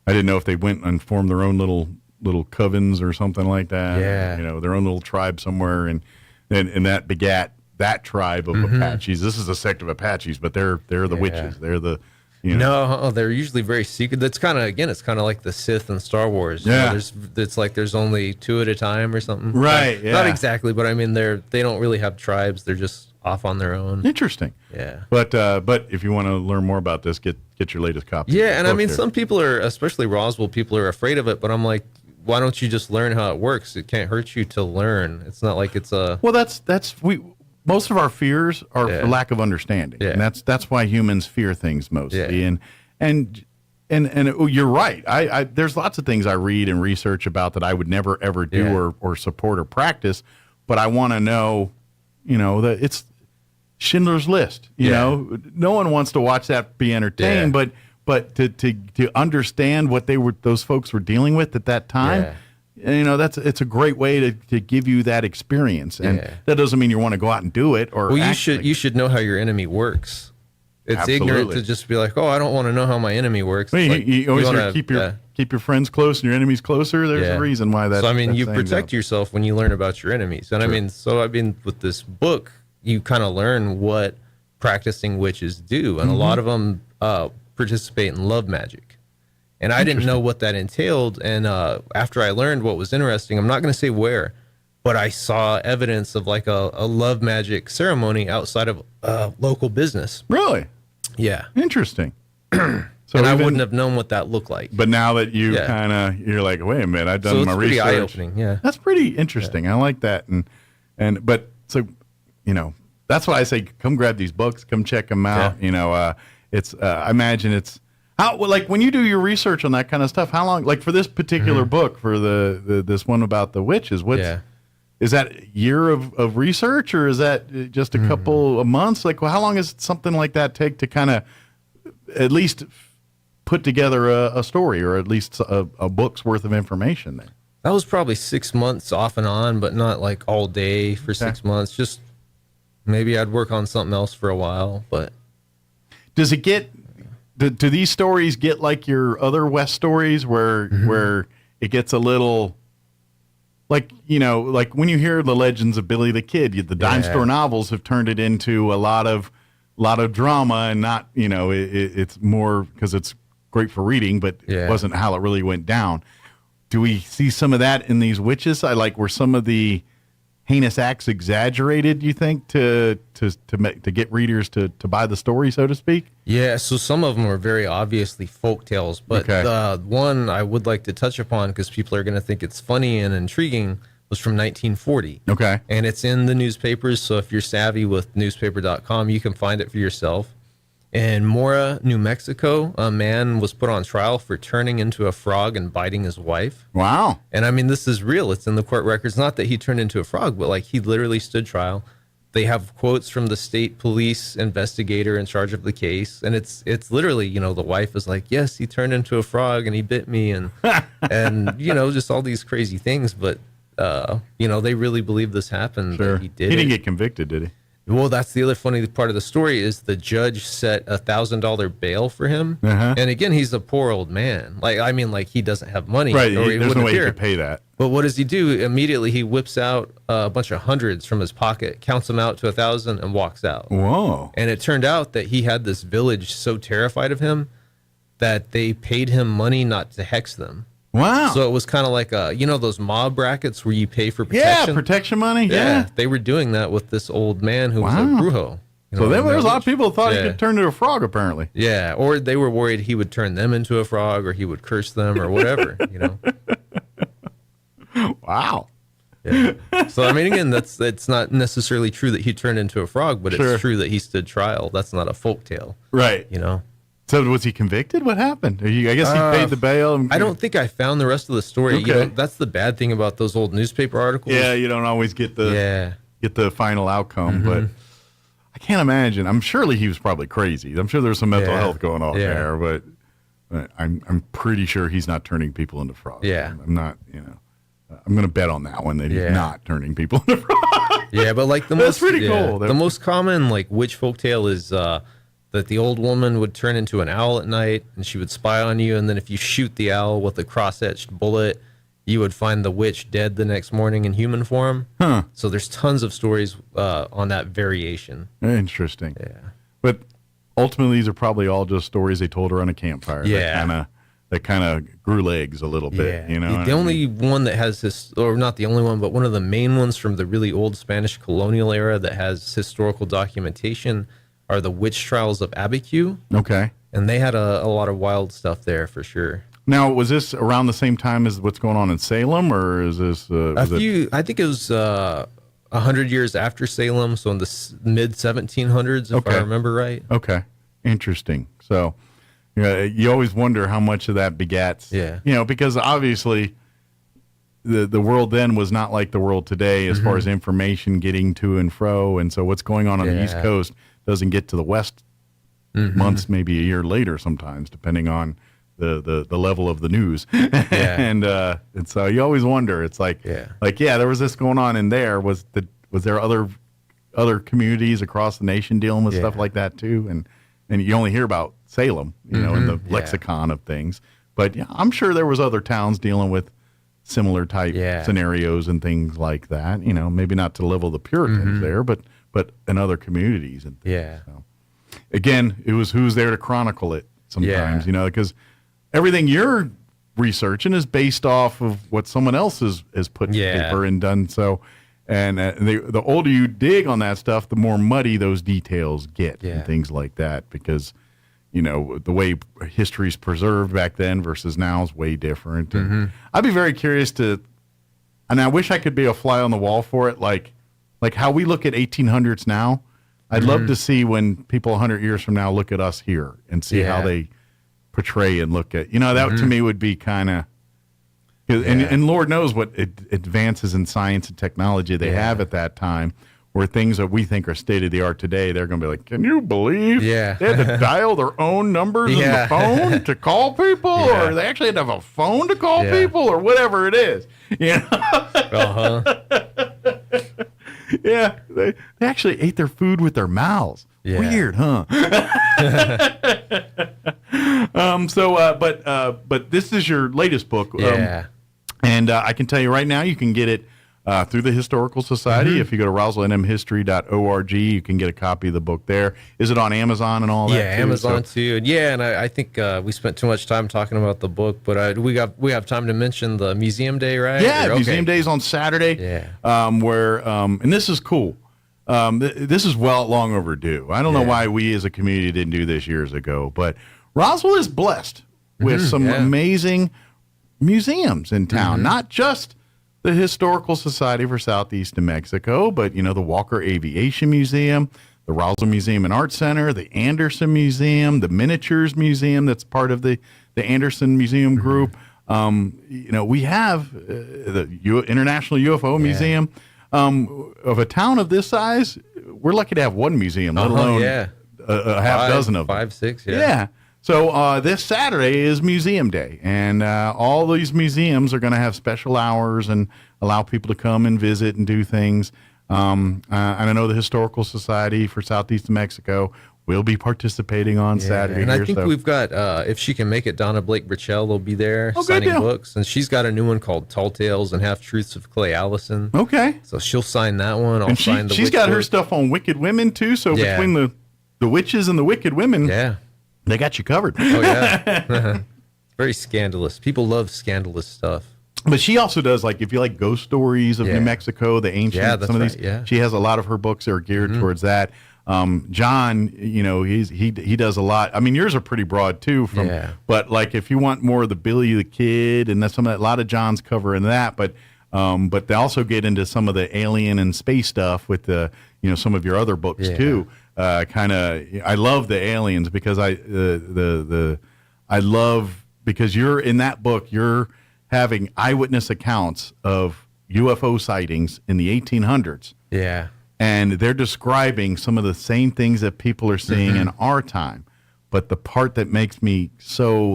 I didn't know if they went and formed their own little covens or something like that. Yeah. Their own little tribe somewhere, and that begat that tribe of Apaches. This is a sect of Apaches, but they're the witches. They're the No, they're usually very secret. That's it's kind of like the Sith in Star Wars. Yeah. There's only 2 at a time or something. Right. Not exactly, but I mean they don't really have tribes. They're just off on their own. Interesting. Yeah. But if you want to learn more about this, get your latest copy. Yeah, and I mean some people are, especially Roswell people, are afraid of it, but I'm like, why don't you just learn how it works? It can't hurt you to learn. It's not like it's a... Well, most of our fears are for lack of understanding, and that's why humans fear things mostly. And you're right. I there's lots of things I read and research about that I would never ever do or support or practice, but I want to know, that it's Schindler's List. You know, no one wants to watch that be entertained, but to understand what those folks were dealing with at that time. Yeah. It's a great way to give you that experience, and that doesn't mean you want to go out and do it. Or you should know how your enemy works. It's ignorant to just be like, oh, I don't want to know how my enemy works. Well, you always want to keep your friends close and your enemies closer. There's a reason why that. So I mean, you protect yourself when you learn about your enemies, and I mean, with this book, you kind of learn what practicing witches do, and a lot of them participate in love magic. And I didn't know what that entailed. And after I learned what was interesting, I'm not going to say where, but I saw evidence of like a love magic ceremony outside of local business. Really? Yeah. Interesting. So I wouldn't have known what that looked like. But now that you you're like, wait a minute, I've done my research. It's pretty eye-opening, yeah. That's pretty interesting. I like that. But that's why I say, come grab these books, come check them out. Yeah. I imagine it's, when you do your research on that kind of stuff, how long, like for this particular book, for this one about the witches, is that a year of research, or is that just a couple of months? Like, how long does something like that take to kind of at least put together a story, or at least a book's worth of information there? That was probably 6 months off and on, but not like all day for 6 months. Just maybe I'd work on something else for a while, but. Does it get... Do these stories get like your other West stories where it gets a little like when you hear the legends of Billy the Kid, the dime store novels have turned it into a lot of drama, and not it's more because it's great for reading, but it wasn't how it really went down. Do we see some of that in these witches? Were some of the heinous acts exaggerated, you think, to get readers to buy the story, so to speak? Yeah, so some of them are very obviously folk tales, but the one I would like to touch upon, because people are going to think it's funny and intriguing, was from 1940. Okay. And it's in the newspapers, so if you're savvy with newspaper.com, you can find it for yourself. In Mora, New Mexico, a man was put on trial for turning into a frog and biting his wife. Wow. And I mean, this is real. It's in the court records. Not that he turned into a frog, but like he literally stood trial. They have quotes from the state police investigator in charge of the case. And it's literally, the wife is like, yes, he turned into a frog and he bit me. And, just all these crazy things. But, they really believe this happened. Sure. That he did. He didn't get convicted, did he? Well, that's the other funny part of the story is the judge set $1,000 bail for him. And again, he's a poor old man. He doesn't have money. Right. Or There's no way he could pay that. But what does he do? Immediately, he whips out a bunch of hundreds from his pocket, counts them out to 1,000, and walks out. Whoa. And it turned out that he had this village so terrified of him that they paid him money not to hex them. Wow. So it was kind of like, those mob brackets where you pay for protection? Yeah, protection money. Yeah. They were doing that with this old man who was a brujo. So there was a lot of people who thought he could turn into a frog, apparently. Yeah, or they were worried he would turn them into a frog, or he would curse them, or whatever, Wow. Yeah. So I mean, again, it's not necessarily true that he turned into a frog, but it's true that he stood trial. That's not a folk tale, right? You know. So was he convicted? What happened? I guess he paid the bail. I don't think I found the rest of the story. Okay. You know, that's the bad thing about those old newspaper articles. Yeah, you don't always get the final outcome, but I can't imagine. Surely he was probably crazy. I'm sure there's some mental health going on there, but I'm pretty sure he's not turning people into frogs. Yeah. I'm not, I'm going to bet on that one that he's not turning people into frogs. Yeah, but like that's pretty cool. The most common like witch folktale is that the old woman would turn into an owl at night and she would spy on you, and then if you shoot the owl with a cross-etched bullet, you would find the witch dead the next morning in human form. Huh. So there's tons of stories on that variation. Interesting. Yeah. But ultimately, these are probably all just stories they told around a campfire. Yeah. That kind of grew legs a little bit, you know? The only one that has this, or not the only one, but one of the main ones from the really old Spanish colonial era that has historical documentation are the witch trials of Abiquiu. Okay. And they had a lot of wild stuff there for sure. Now, was this around the same time as what's going on in Salem, or is this? I think it was 100 years after Salem, so in the mid 1700s, if I remember right. Okay, interesting. So, you always wonder how much of that begats. Yeah. Because obviously, the world then was not like the world today as far as information getting to and fro, and so what's going on the East Coast doesn't get to the West months, maybe a year later, sometimes, depending on the level of the news. And so you always wonder. It's like there was this going on in there. Was there other communities across the nation dealing with stuff like that too? And you only hear about Salem, in the lexicon of things. But I'm sure there was other towns dealing with similar type scenarios and things like that. Maybe not to the level of the Puritans there, but in other communities and things. So, again, it was who's there to chronicle it sometimes, because everything you're researching is based off of what someone else has put to paper and done. So, and the older you dig on that stuff, the more muddy those details get and things like that, because, the way history's preserved back then versus now is way different. And I'd be very curious and I wish I could be a fly on the wall for it, like how we look at 1800s now. I'd love to see when people 100 years from now look at us here and see how they portray and look at, that to me would be kind of, and Lord knows what advances in science and technology they have at that time, where things that we think are state of the art today, they're going to be like, can you believe they had to dial their own numbers in the phone to call people, or they actually had to have a phone to call people, or whatever it is. Yeah, they actually ate their food with their mouths. Yeah. Weird, huh? But this is your latest book. And I can tell you right now, you can get it through the Historical Society. If you go to roswellnmhistory.org, you can get a copy of the book there. Is it on Amazon and all that? Yeah, Amazon too. Yeah, and I think we spent too much time talking about the book, but we have time to mention the Museum Day, right? Yeah, Museum Day is on Saturday. Yeah. And this is cool. This is long overdue. I don't know why we as a community didn't do this years ago, but Roswell is blessed with some amazing museums in town, not just the Historical Society for Southeast New Mexico, but, the Walker Aviation Museum, the Roswell Museum and Art Center, the Anderson Museum, the Miniatures Museum that's part of the Anderson Museum Group. We have the International UFO Museum. Of a town of this size, we're lucky to have one museum, let alone a half dozen of them. 5, 6, So this Saturday is Museum Day, and all these museums are going to have special hours and allow people to come and visit and do things. And I know the Historical Society for Southeast New Mexico will be participating on Saturday. And I think we've got, if she can make it, Donna Blake Burchell will be there signing books. And she's got a new one called Tall Tales and Half Truths of Clay Allison. Okay. So she'll sign that one. I'll sign the she's got her stuff on Wicked Women, too. So between the witches and the Wicked Women, they got you covered. Oh, yeah. Very scandalous. People love scandalous stuff. But she also does, like, if you like ghost stories of New Mexico, the ancient, some of these, she has a lot of her books are geared towards that. John, he does a lot. I mean, yours are pretty broad too. But like, if you want more of the Billy the Kid and that's a lot of John's covering that. But But they also get into some of the alien and space stuff with the, some of your other books too. I love the aliens because I love because you're in that book, you're having eyewitness accounts of UFO sightings in the 1800s. Yeah. And they're describing some of the same things that people are seeing in our time. But the part that makes me so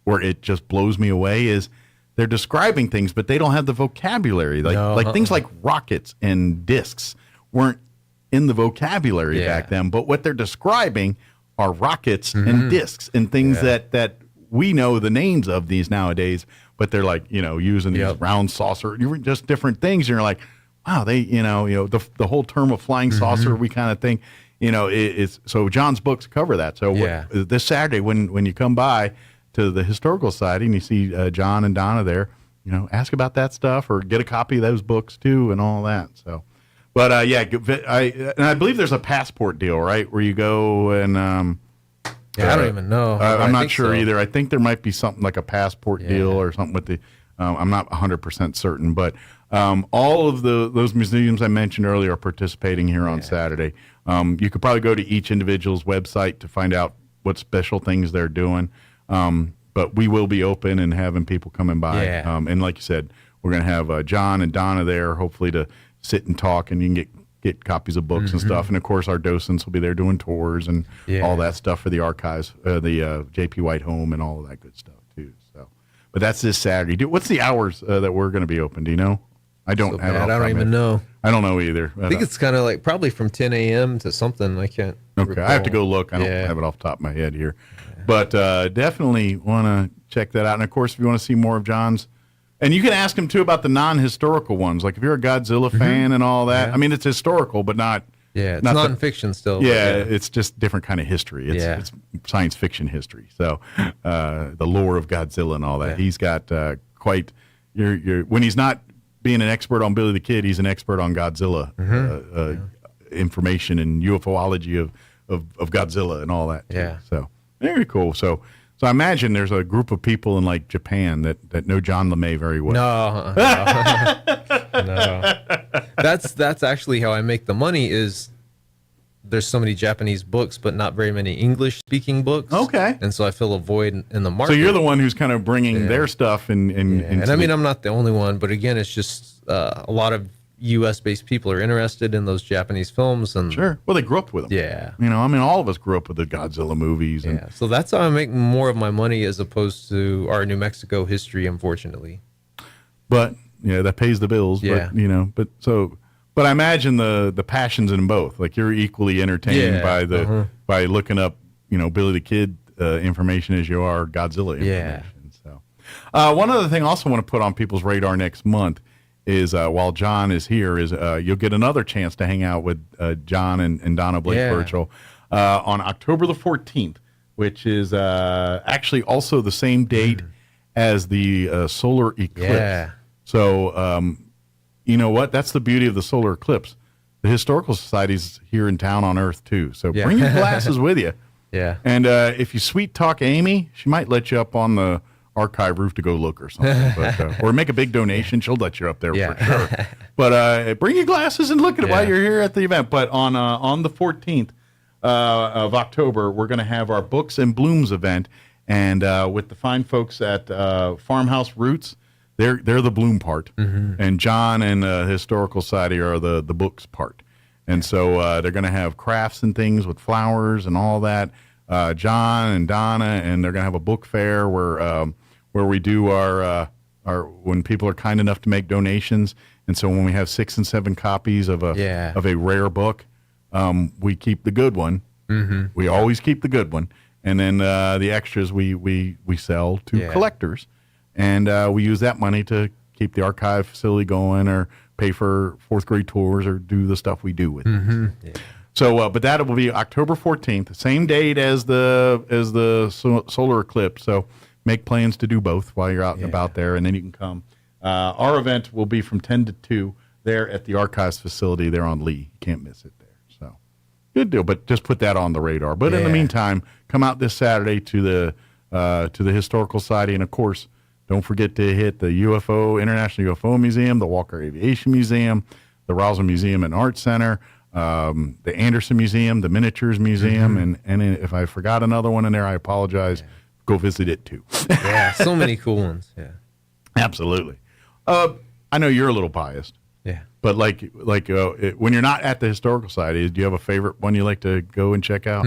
where it just blows me away is they're describing things, but they don't have the vocabulary. Like things like rockets and discs weren't in the vocabulary back then. But what they're describing are rockets and discs and things that we know the names of these nowadays, but they're using these round saucer, just different things. And you're like, wow, they, the whole term of flying saucer, we kind of think, so John's books cover that. So this Saturday, when you come by to the Historical Society and you see John and Donna there, ask about that stuff or get a copy of those books too and all that. So, but I believe there's a passport deal, right? Where you go and, I don't even know. I'm not sure either. I think there might be something like a passport deal or something with the. I'm not 100% certain, but all of those museums I mentioned earlier are participating here on Saturday. You could probably go to each individual's website to find out what special things they're doing. But we will be open and having people coming by. And like you said, we're going to have John and Donna there, hopefully to sit and talk, and you can get copies of books and stuff. And of course, our docents will be there doing tours and all that stuff for the archives, the J.P. White home and all of that good stuff too. So, but that's this Saturday. What's the hours that we're going to be open? Do you know? I don't have it. I don't even know. I don't know either. I think it's kind of probably from 10 a.m. to something. I can't. Okay, recall. I have to go look. I don't have it off the top of my head here, but definitely want to check that out. And of course, if you want to see more of John's. And you can ask him, too, about the non-historical ones. Like, if you're a Godzilla fan and all that. I mean, it's historical, but not... Yeah, it's nonfiction still. Yeah, it's just different kind of history. It's science fiction history. So, the lore of Godzilla and all that. He's got quite... when he's not being an expert on Billy the Kid, he's an expert on Godzilla information and UFOlogy of Godzilla and all that, too. Yeah. So, very cool. So I imagine there's a group of people in Japan that know John LeMay very well. No. That's actually how I make the money. Is there's so many Japanese books, but not very many English speaking books. Okay. And so I fill a void in the market. So you're the one who's kind of bringing their stuff and I mean, I'm not the only one, but again, it's just a lot of U.S. based people are interested in those Japanese films, and sure. Well, they grew up with them. Yeah. All of us grew up with the Godzilla movies. And so that's how I make more of my money as opposed to our New Mexico history, unfortunately. But that pays the bills. Yeah. But I imagine the passions in both. Like, you're equally entertained by looking up Billy the Kid information as you are Godzilla information. So one other thing I also want to put on people's radar next month is while John is here, is you'll get another chance to hang out with John and Donna Blake Birchall on October the 14th, which is actually also the same date as the solar eclipse. Yeah. So, you know what? That's the beauty of the solar eclipse. The Historical Society's here in town on Earth, too. So bring your glasses with you. Yeah. And if you sweet talk Amy, she might let you up on the archive roof to go look or something, or make a big donation. She'll let you up there for sure. But bring your glasses and look at it while you're here at the event. But on the 14th of October, we're going to have our Books and Blooms event, and with the fine folks at Farmhouse Roots. They're the bloom part, and John and Historical Society are the books part. And so they're going to have crafts and things with flowers and all that. John and Donna, and they're going to have a book fair where we do our when people are kind enough to make donations. And so when we have 6 and 7 copies of a rare book, we keep the good one. We always keep the good one, and then the extras we sell to collectors. And we use that money to keep the archive facility going, or pay for 4th grade tours, or do the stuff we do with it. So, but that will be October 14th, same date as the solar eclipse. So make plans to do both while you're out and about there, and then you can come. Our event will be from 10 to 2 there at the archives facility there on Lee. You can't miss it there. So good deal, but just put that on the radar. But in the meantime, come out this Saturday to the Historical Society, and of course, Don't forget to hit the International UFO Museum, the Walker Aviation Museum, the Roswell Museum and Art Center, the Anderson Museum, the Miniatures Museum, and if I forgot another one in there, I apologize. Go visit it too. Yeah, so many cool ones. Yeah, absolutely. I know you're a little biased. Yeah, but when you're not at the Historical Society, do you have a favorite one you like to go and check out?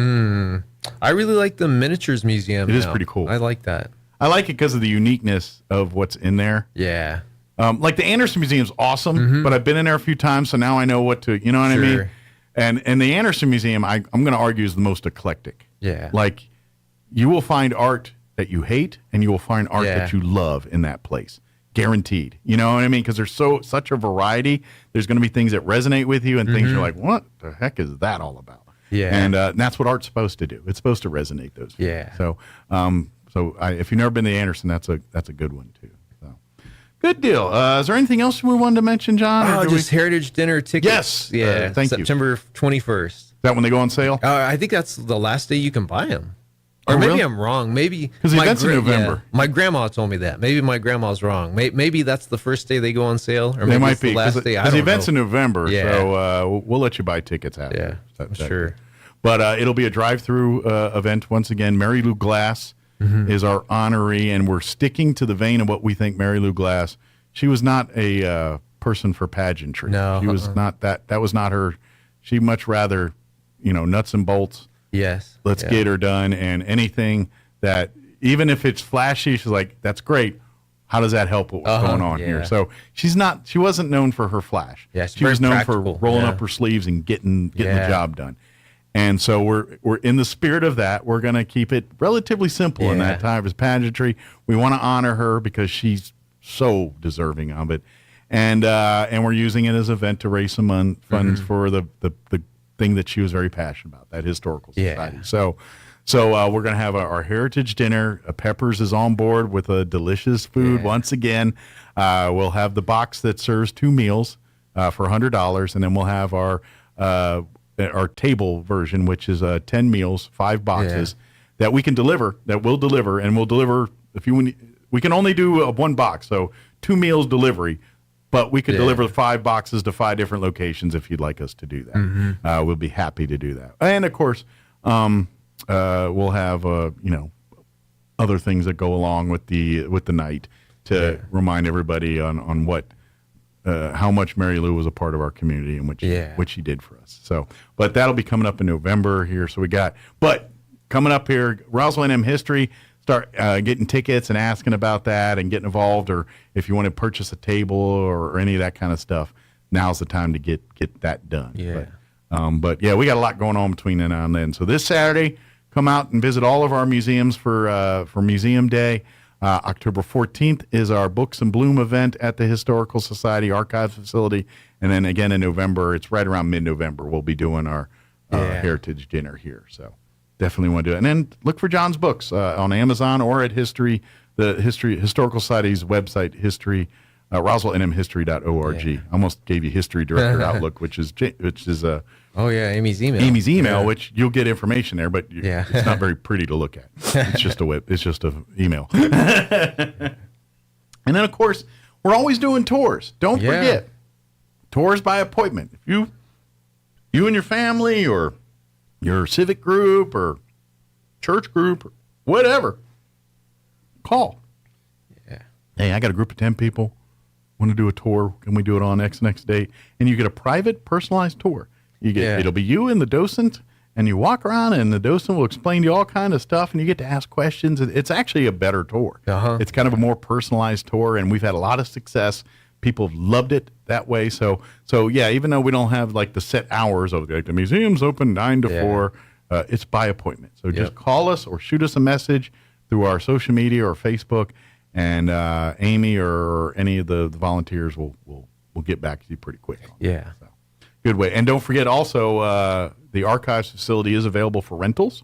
I really like the Miniatures Museum. It is pretty cool. I like that. I like it because of the uniqueness of what's in there. Yeah. Like the Anderson Museum's awesome, but I've been in there a few times, so now I know what to, you know what I mean? And the Anderson Museum, I'm going to argue, is the most eclectic. Yeah. Like, you will find art that you hate, and you will find art that you love in that place. Guaranteed. You know what I mean? Because there's such a variety. There's going to be things that resonate with you and things you're like, what the heck is that all about? Yeah. And that's what art's supposed to do. It's supposed to resonate those feelings. Yeah. So, if you've never been to Anderson, that's a good one too. So, good deal. Is there anything else we wanted to mention, John? Oh, just Heritage Dinner tickets. Yes. Yeah. Thank you. September 21st. Is that when they go on sale? I think that's the last day you can buy them. Or maybe really? I'm wrong. Maybe because the event's in November. Yeah, my grandma told me that. Maybe my grandma's wrong. Maybe that's the first day they go on sale, or they maybe might it's be the last day. because the event's in November. Yeah. So we'll let you buy tickets after. Yeah, sure. But it'll be a drive-through event once again. Mary Lou Glass is our honoree, and we're sticking to the vein of what we think Mary Lou Glass. She was not a person for pageantry. No, she was not that. That was not her. She much rather, nuts and bolts. Yes. Let's get her done, and anything that, even if it's flashy, she's like, that's great. How does that help what's going on here? So she wasn't known for her flash. Yeah, she was known for rolling up her sleeves and getting the job done. And so we're in the spirit of that. We're going to keep it relatively simple in that time as pageantry. We want to honor her because she's so deserving of it. And we're using it as an event to raise some funds for the thing that she was very passionate about, that Historical Society. So we're going to have our Heritage Dinner. Peppers is on board with a delicious food once again. We'll have the box that serves 2 meals for $100, and then we'll have our table version, which is 10 meals, 5 boxes that we can deliver, and we'll deliver. We can only do 1 box, so 2 meals delivery. But we could deliver 5 boxes to 5 different locations if you'd like us to do that. We'll be happy to do that. And of course, we'll have other things that go along with the night to remind everybody on what how much Mary Lou was a part of our community and what she did for us. So, but that'll be coming up in November here. So but coming up here, Roswell A&M History. Start getting tickets and asking about that and getting involved, or if you want to purchase a table or any of that kind of stuff, now's the time to get that done. Yeah. But we got a lot going on between now and then. So this Saturday, come out and visit all of our museums for Museum Day. October 14th is our Books and Bloom event at the Historical Society Archives Facility. And then again in November, it's right around mid-November, we'll be doing our Heritage Dinner here. So definitely want to do it. And then look for John's books on Amazon or at Historical Society's website, RoswellNMhistory.org. I almost gave you History Director Outlook, which is Amy's email. Amy's email, which you'll get information there, but it's not very pretty to look at. It's just an email. And then, of course, we're always doing tours. Don't forget, tours by appointment. If you and your family or your civic group or church group or whatever, call. Hey, I got a group of 10 people. Want to do a tour? Can we do it on X next date? And you get a private, personalized tour. You get it'll be you and the docent, and you walk around, and the docent will explain to you all kind of stuff, and you get to ask questions. It's actually a better tour. It's kind of a more personalized tour, and we've had a lot of success. People have loved it that way. So even though we don't have like the set hours of the museum's open 9 to 4, it's by appointment. So just call us or shoot us a message through our social media or Facebook, and Amy or any of the volunteers will get back to you pretty quick. So, good way. And don't forget also the archives facility is available for rentals.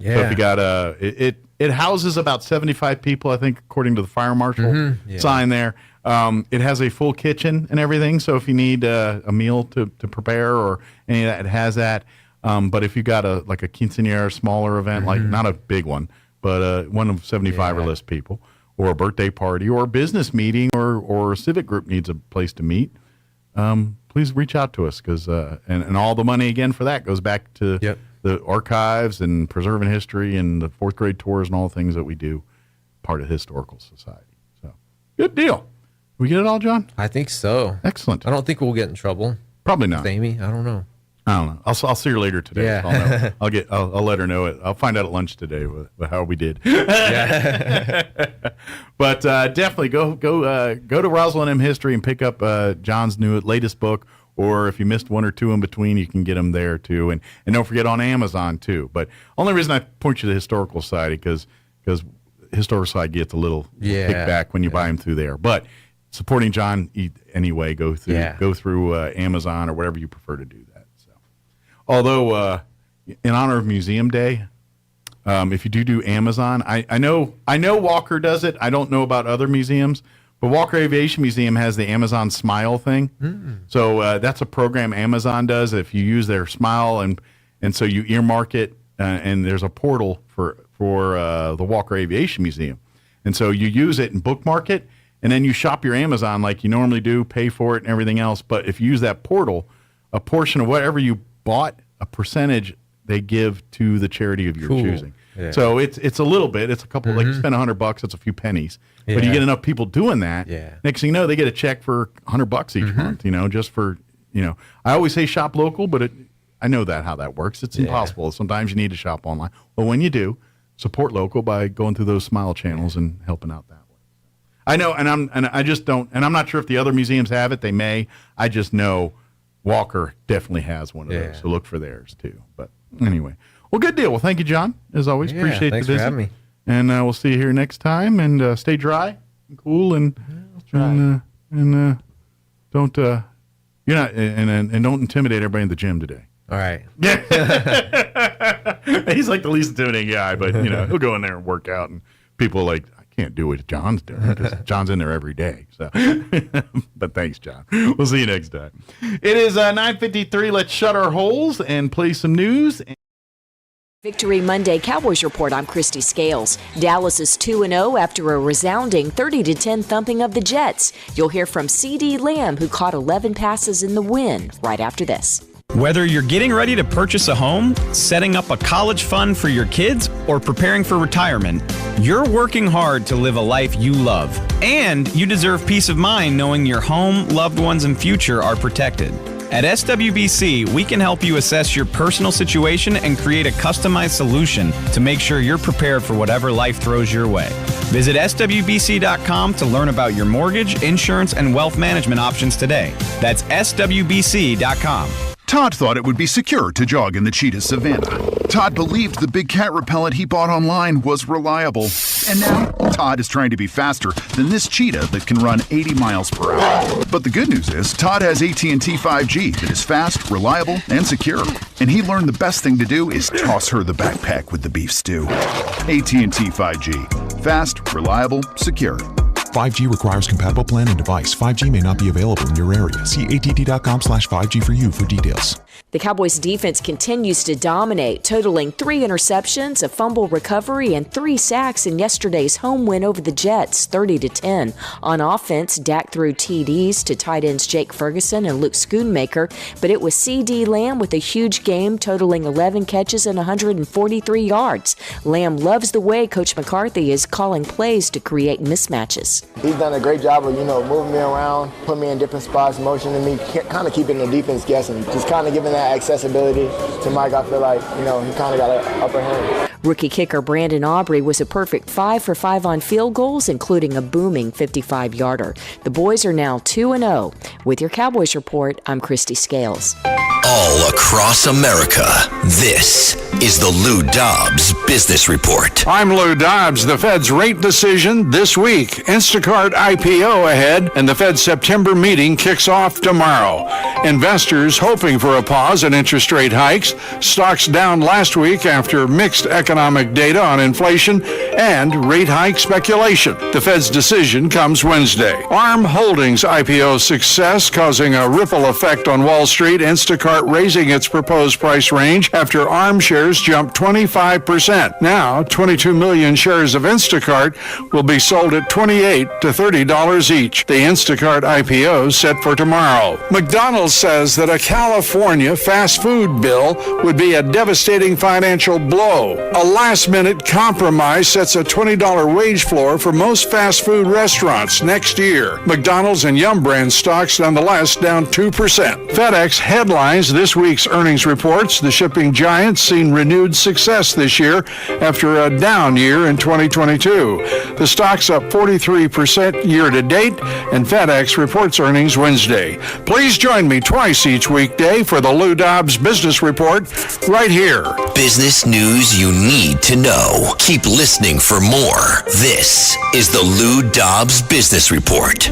So if you got it houses about 75 people, I think, according to the fire marshal sign there. It has a full kitchen and everything. So if you need a meal to prepare or any of that, it has that. But if you got a quinceañera, smaller event, like not a big one, but one of 75 or less people, or a birthday party or a business meeting or a civic group needs a place to meet, please reach out to us because and all the money again for that goes back to the archives and preserving history and the 4th grade tours and all the things that we do, part of the Historical Society. So good deal. We get it all, John? I think so. Excellent. I don't think we'll get in trouble. Probably not. With Amy, I don't know. I'll see her later today. Yeah. I'll let her know it. I'll find out at lunch today with how we did. But definitely go to Roswell and History and pick up John's latest book. Or if you missed one or two in between, you can get them there too. And don't forget on Amazon too. But only reason I point you to the Historical Society because Historical Society gets a little kickback when you buy them through there. But supporting John anyway, go through Amazon or whatever you prefer to do that. So, although in honor of Museum Day, if you do Amazon, I know Walker does it. I don't know about other museums, but Walker Aviation Museum has the Amazon Smile thing. So that's a program Amazon does. If you use their Smile and so you earmark it, and there's a portal for the Walker Aviation Museum, and so you use it and bookmark it. And then you shop your Amazon like you normally do, pay for it and everything else. But if you use that portal, a portion of whatever you bought, a percentage they give to the charity of your choosing. Yeah. So it's a little bit. It's a couple. Like you spend $100, it's a few pennies. Yeah. But you get enough people doing that. Yeah. Next thing you know, they get a check for $100 each month. Just for I always say shop local, but I know how that works. It's impossible. Sometimes you need to shop online. Well, when you do, support local by going through those Smile channels and helping out that. I know, and I just don't, and I'm not sure if the other museums have it. They may. I just know Walker definitely has one of those, so look for theirs too. But anyway, well, good deal. Well, thank you, John. As always, appreciate the visit. Thanks for having me. And we'll see you here next time. And stay dry and cool, and don't you're not and don't intimidate everybody in the gym today. All right. Yeah. He's like the least intimidating guy, but he'll go in there and work out, and people are like, can't do what John's doing because John's in there every day. So, but thanks, John. We'll see you next time. It is 9:53. Let's shut our holes and play some news. Victory Monday Cowboys Report. I'm Christy Scales. Dallas is 2-0 after a resounding 30-10 thumping of the Jets. You'll hear from C.D. Lamb, who caught 11 passes in the win, right after this. Whether you're getting ready to purchase a home, setting up a college fund for your kids, or preparing for retirement, you're working hard to live a life you love. And you deserve peace of mind knowing your home, loved ones, and future are protected. At SWBC, we can help you assess your personal situation and create a customized solution to make sure you're prepared for whatever life throws your way. Visit SWBC.com to learn about your mortgage, insurance, and wealth management options today. That's SWBC.com. Todd thought it would be secure to jog in the cheetah savanna. Todd believed the big cat repellent he bought online was reliable. And now, Todd is trying to be faster than this cheetah that can run 80 miles per hour. But the good news is, Todd has AT&T 5G that is fast, reliable, and secure. And he learned the best thing to do is toss her the backpack with the beef stew. AT&T 5G. Fast, reliable, secure. 5G requires compatible plan and device. 5G may not be available in your area. See att.com/5G for you for details. The Cowboys defense continues to dominate, totaling 3 interceptions, a fumble recovery, and 3 sacks in yesterday's home win over the Jets, 30-10. On offense, Dak threw TDs to tight ends Jake Ferguson and Luke Schoonmaker, but it was C.D. Lamb with a huge game, totaling 11 catches and 143 yards. Lamb loves the way Coach McCarthy is calling plays to create mismatches. He's done a great job of, moving me around, putting me in different spots, motioning me, kind of keeping the defense guessing, just kind of giving that accessibility to Mike. I feel like, he kind of got an upper hand. Rookie kicker Brandon Aubrey was a perfect 5 for 5 on field goals, including a booming 55-yarder. The boys are now 2-0. With your Cowboys Report, I'm Christy Scales. All across America, this is the Lou Dobbs Business Report. I'm Lou Dobbs. The Fed's rate decision this week. Instacart IPO ahead, and the Fed's September meeting kicks off tomorrow. Investors hoping for a pause in interest rate hikes. Stocks down last week after mixed economic economic data on inflation and rate hike speculation. The Fed's decision comes Wednesday. ARM Holdings IPO success causing a ripple effect on Wall Street. Instacart raising its proposed price range after ARM shares jumped 25%. Now, 22 million shares of Instacart will be sold at $28 to $30 each. The Instacart IPO set for tomorrow. McDonald's says that a California fast food bill would be a devastating financial blow. A last-minute compromise sets a $20 wage floor for most fast food restaurants next year. McDonald's and Yum Brand stocks nonetheless down 2%. FedEx headlines this week's earnings reports. The shipping giant's seen renewed success this year after a down year in 2022. The stock's up 43% year to date, and FedEx reports earnings Wednesday. Please join me twice each weekday for the Lou Dobbs Business Report right here. Business news you need to know. Keep listening for more. This is the Lou Dobbs Business Report.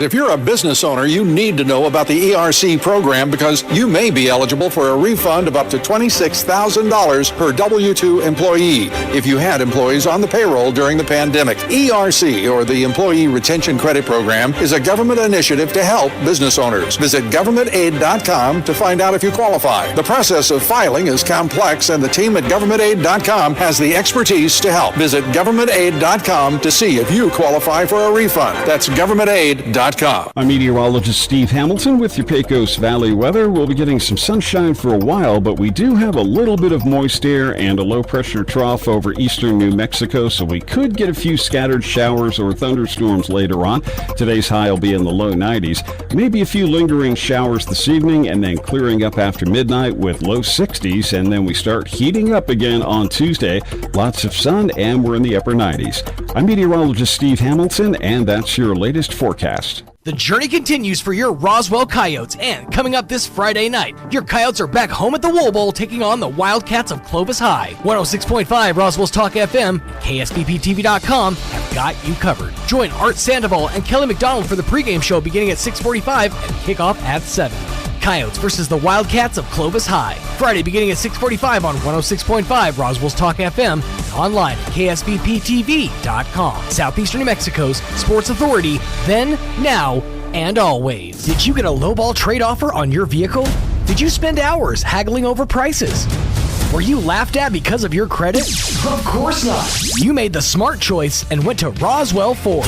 If you're a business owner, you need to know about the ERC program because you may be eligible for a refund of up to $26,000 per W-2 employee if you had employees on the payroll during the pandemic. ERC, or the Employee Retention Credit Program, is a government initiative to help business owners. Visit governmentaid.com to find out if you qualify. The process of filing is complex, and the team at governmentaid.com has the expertise to help. Visit governmentaid.com to see if you qualify for a refund. That's governmentaid.com. I'm meteorologist Steve Hamilton with your Pecos Valley weather. We'll be getting some sunshine for a while, but we do have a little bit of moist air and a low-pressure trough over eastern New Mexico, so we could get a few scattered showers or thunderstorms later on. Today's high will be in the low 90s. Maybe a few lingering showers this evening, and then clearing up after midnight with low 60s, and then we start heating up again on Tuesday. Lots of sun, and we're in the upper 90s. I'm meteorologist Steve Hamilton, and that's your latest forecast. The journey continues for your Roswell Coyotes, and coming up this Friday night, your Coyotes are back home at the Wool Bowl taking on the Wildcats of Clovis High. 106.5 Roswell's Talk FM and KSBPTV.com have got you covered. Join Art Sandoval and Kelly McDonald for the pregame show beginning at 6:45 and kickoff at 7. Coyotes versus the Wildcats of Clovis High. Friday beginning at 6:45 on 106.5 Roswell's Talk FM and online at KSBPTV.com. Southeastern New Mexico's sports authority, then, now, and always. Did you get a lowball trade offer on your vehicle? Did you spend hours haggling over prices? Were you laughed at because of your credit? Of course not. You made the smart choice and went to Roswell Ford.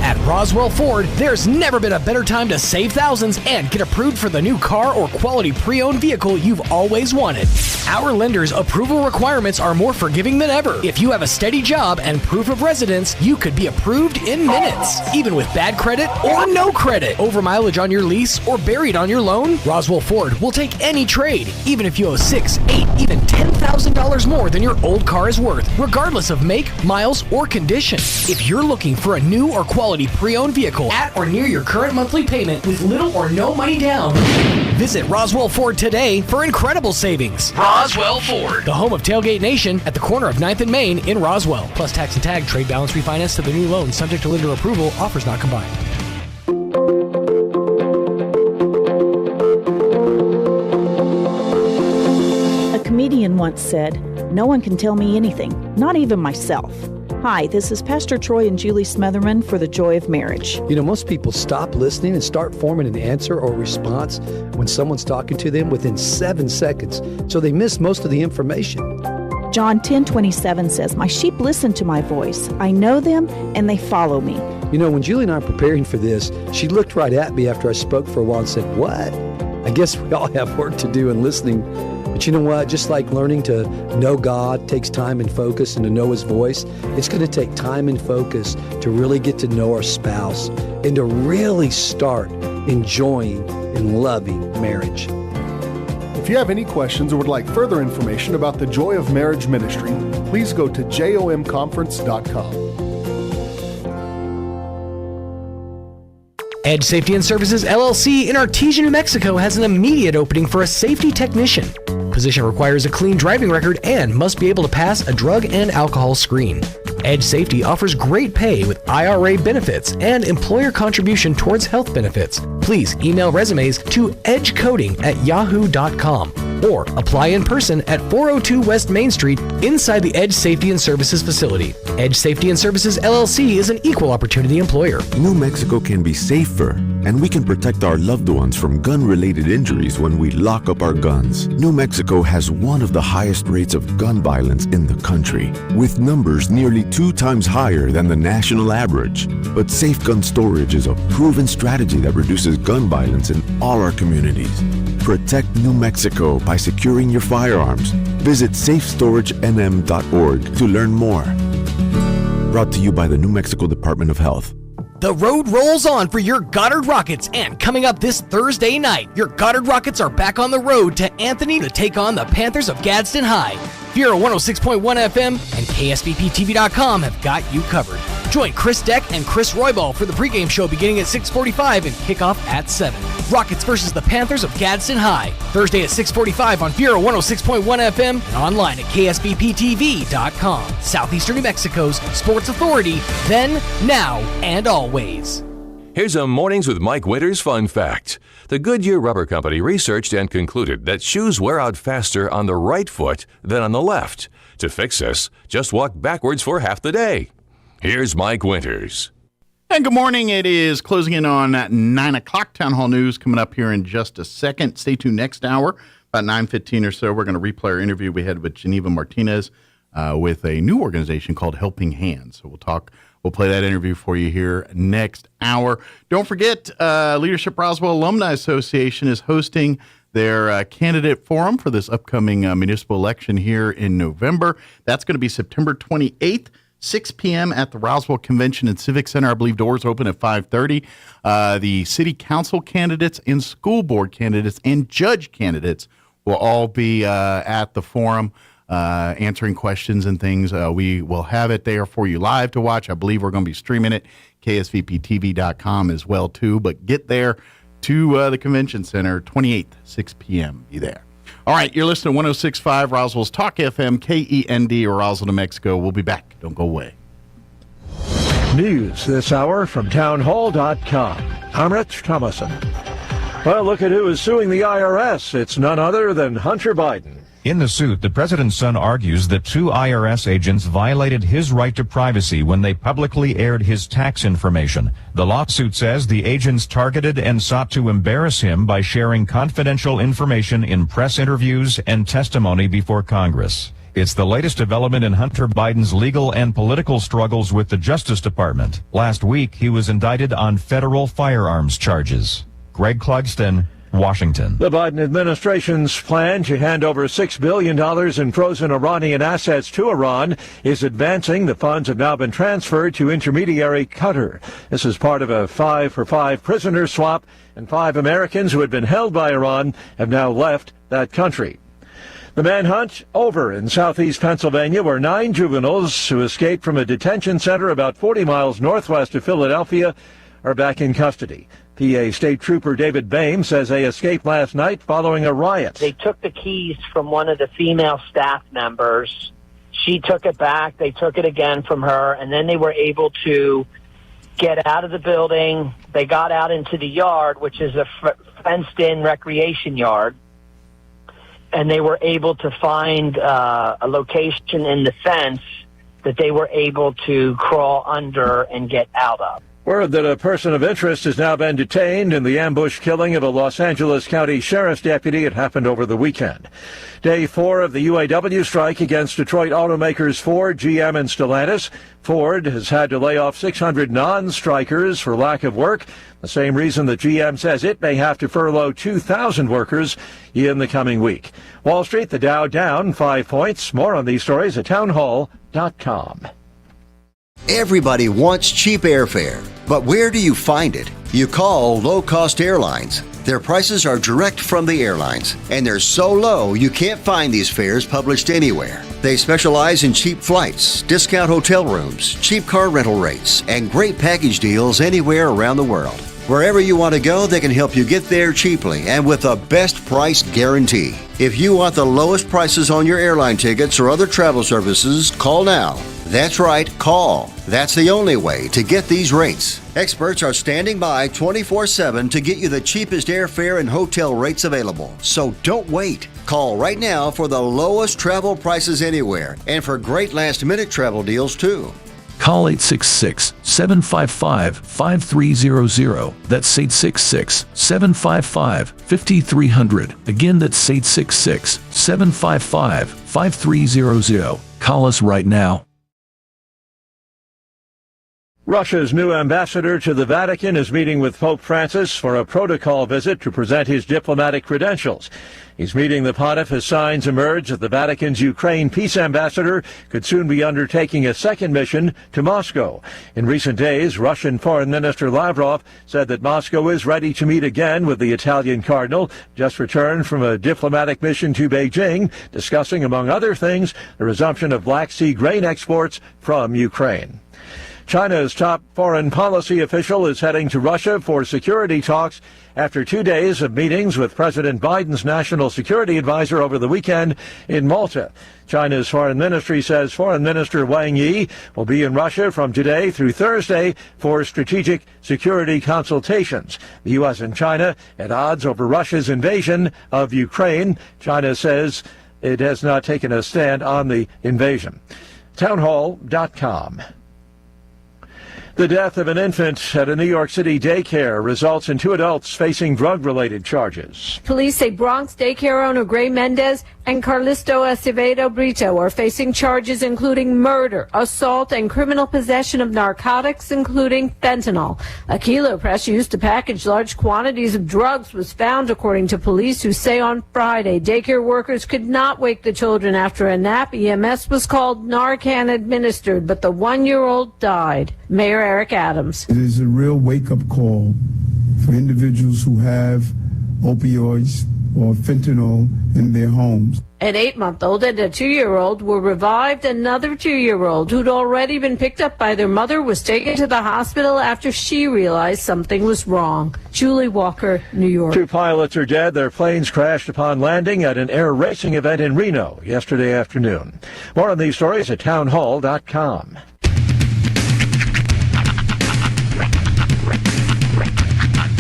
At Roswell Ford, there's never been a better time to save thousands and get approved for the new car or quality pre-owned vehicle you've always wanted. Our lenders' approval requirements are more forgiving than ever. If you have a steady job and proof of residence, you could be approved in minutes. Even with bad credit or no credit, over mileage on your lease, or buried on your loan, Roswell Ford will take any trade, even if you owe $6,000, $8,000, even $10,000 more than your old car is worth, regardless of make, miles, or condition. If you're looking for a new or quality pre-owned vehicle at or near your current monthly payment with little or no money down, visit Roswell Ford today for incredible savings. Roswell Ford, the home of Tailgate Nation at the corner of 9th and Main in Roswell. Plus tax and tag, trade balance refinance to the new loan, subject to lender approval, offers not combined. A comedian once said, "No one can tell me anything, not even myself." Hi, this is Pastor Troy and Julie Smotherman for The Joy of Marriage. You know, most people stop listening and start forming an answer or response when someone's talking to them within 7 seconds, so they miss most of the information. John 10:27 says, "My sheep listen to my voice. I know them and they follow me." You know, when Julie and I were preparing for this, she looked right at me after I spoke for a while and said, "What?" I guess we all have work to do in listening. But you know what? Just like learning to know God takes time and focus and to know His voice, it's going to take time and focus to really get to know our spouse and to really start enjoying and loving marriage. If you have any questions or would like further information about the Joy of Marriage Ministry, please go to jomconference.com. Edge Safety and Services LLC in Artesia, New Mexico has an immediate opening for a safety technician. Position requires a clean driving record and must be able to pass a drug and alcohol screen. Edge Safety offers great pay with IRA benefits and employer contribution towards health benefits. Please email resumes to edgecoding@yahoo.com or apply in person at 402 West Main Street inside the Edge Safety and Services facility. Edge Safety and Services LLC is an equal opportunity employer. New Mexico can be safer, and we can protect our loved ones from gun-related injuries when we lock up our guns. New Mexico has one of the highest rates of gun violence in the country, with numbers nearly 2 times higher than the national average. But safe gun storage is a proven strategy that reduces gun violence in all our communities. Protect New Mexico by securing your firearms. Visit safestoragenm.org to learn more. Brought to you by the New Mexico Department of Health. The road rolls on for your Goddard Rockets, and coming up this Thursday night, your Goddard Rockets are back on the road to Anthony to take on the Panthers of Gadsden High. Fiera 106.1 FM and KSBPTV.com have got you covered. Join Chris Deck and Chris Roybal for the pregame show beginning at 6:45 and kickoff at 7. Rockets versus the Panthers of Gadsden High. Thursday at 6:45 on Fiera 106.1 FM and online at KSBPTV.com. Southeastern New Mexico's sports authority, then, now, and always. Here's a Mornings with Mike Winters fun fact. The Goodyear Rubber Company researched and concluded that shoes wear out faster on the right foot than on the left. To fix this, just walk backwards for half the day. Here's Mike Winters. And good morning. It is closing in on 9 o'clock. Town Hall News coming up here in just a second. Stay tuned next hour. About 9:15 or so, we're going to replay our interview we had with Geneva Martinez with a new organization called Helping Hands. So we'll play that interview for you here next hour. Don't forget, Leadership Roswell Alumni Association is hosting their candidate forum for this upcoming municipal election here in November. That's going to be September 28th. 6 p.m. at the Roswell Convention and Civic Center. I believe doors open at 5:30. The city council candidates and school board candidates and judge candidates will all be at the forum answering questions and things. We will have it there for you live to watch. I believe we're going to be streaming it, KSVPTV.com as well, too. But get there to the convention center, 28th, 6 p.m. Be there. All right, you're listening to 106.5 Roswell's Talk FM, KEND, or Roswell, New Mexico. We'll be back. Don't go away. News this hour from townhall.com. I'm Rich Thomason. Well, look at who is suing the IRS. It's none other than Hunter Biden. In the suit, the president's son argues that 2 IRS agents violated his right to privacy when they publicly aired his tax information. The lawsuit says the agents targeted and sought to embarrass him by sharing confidential information in press interviews and testimony before Congress. It's the latest development in Hunter Biden's legal and political struggles with the Justice Department. Last week, he was indicted on federal firearms charges. Greg Clugston, Washington. The Biden administration's plan to hand over $6 billion in frozen Iranian assets to Iran is advancing. The funds have now been transferred to intermediary Qatar. This is part of a 5-for-5 prisoner swap, and 5 Americans who had been held by Iran have now left that country. The manhunt over in southeast Pennsylvania, where 9 juveniles who escaped from a detention center about 40 miles northwest of Philadelphia are back in custody. PA State Trooper David Boehm says they escaped last night following a riot. They took the keys from one of the female staff members. She took it back. They took it again from her, and then they were able to get out of the building. They got out into the yard, which is a fenced-in recreation yard, and they were able to find a location in the fence that they were able to crawl under and get out of. Word that a person of interest has now been detained in the ambush killing of a Los Angeles County Sheriff's deputy. It happened over the weekend. Day 4 of the UAW strike against Detroit automakers Ford, GM, and Stellantis. Ford has had to lay off 600 non-strikers for lack of work, the same reason that GM says it may have to furlough 2,000 workers in the coming week. Wall Street, the Dow down 5 points. More on these stories at townhall.com. Everybody wants cheap airfare, but where do you find it? You call low-cost airlines. Their prices are direct from the airlines, and they're so low you can't find these fares published anywhere. They specialize in cheap flights, discount hotel rooms, cheap car rental rates, and great package deals anywhere around the world. Wherever you want to go, they can help you get there cheaply and with a best price guarantee. If you want the lowest prices on your airline tickets or other travel services, call now. That's right, call. That's the only way to get these rates. Experts are standing by 24/7 to get you the cheapest airfare and hotel rates available. So don't wait. Call right now for the lowest travel prices anywhere and for great last-minute travel deals too. Call 866-755-5300. That's 866-755-5300. Again, that's 866-755-5300. Call us right now. Russia's new ambassador to the Vatican is meeting with Pope Francis for a protocol visit to present his diplomatic credentials. He's meeting the pontiff as signs emerge that the Vatican's Ukraine peace ambassador could soon be undertaking a second mission to Moscow. In recent days, Russian Foreign Minister Lavrov said that Moscow is ready to meet again with the Italian cardinal, just returned from a diplomatic mission to Beijing, discussing, among other things, the resumption of Black Sea grain exports from Ukraine. China's top foreign policy official is heading to Russia for security talks after 2 days of meetings with President Biden's national security advisor over the weekend in Malta. China's foreign ministry says Foreign Minister Wang Yi will be in Russia from today through Thursday for strategic security consultations. The U.S. and China at odds over Russia's invasion of Ukraine. China says it has not taken a stand on the invasion. Townhall.com. The death of an infant at a New York City daycare results in 2 adults facing drug-related charges. Police say Bronx daycare owner Gray Mendez and Carlisto Acevedo Brito are facing charges including murder, assault, and criminal possession of narcotics, including fentanyl. A kilo press used to package large quantities of drugs was found, according to police, who say on Friday daycare workers could not wake the children after a nap. EMS was called, Narcan administered, but the 1-year-old died. Mayor Eric Adams. It is a real wake-up call for individuals who have opioids or fentanyl in their homes. An 8-month-old and a 2-year-old were revived. Another 2-year-old who'd already been picked up by their mother was taken to the hospital after she realized something was wrong. Julie Walker, New York. 2 pilots are dead. Their planes crashed upon landing at an air racing event in Reno yesterday afternoon. More on these stories at townhall.com.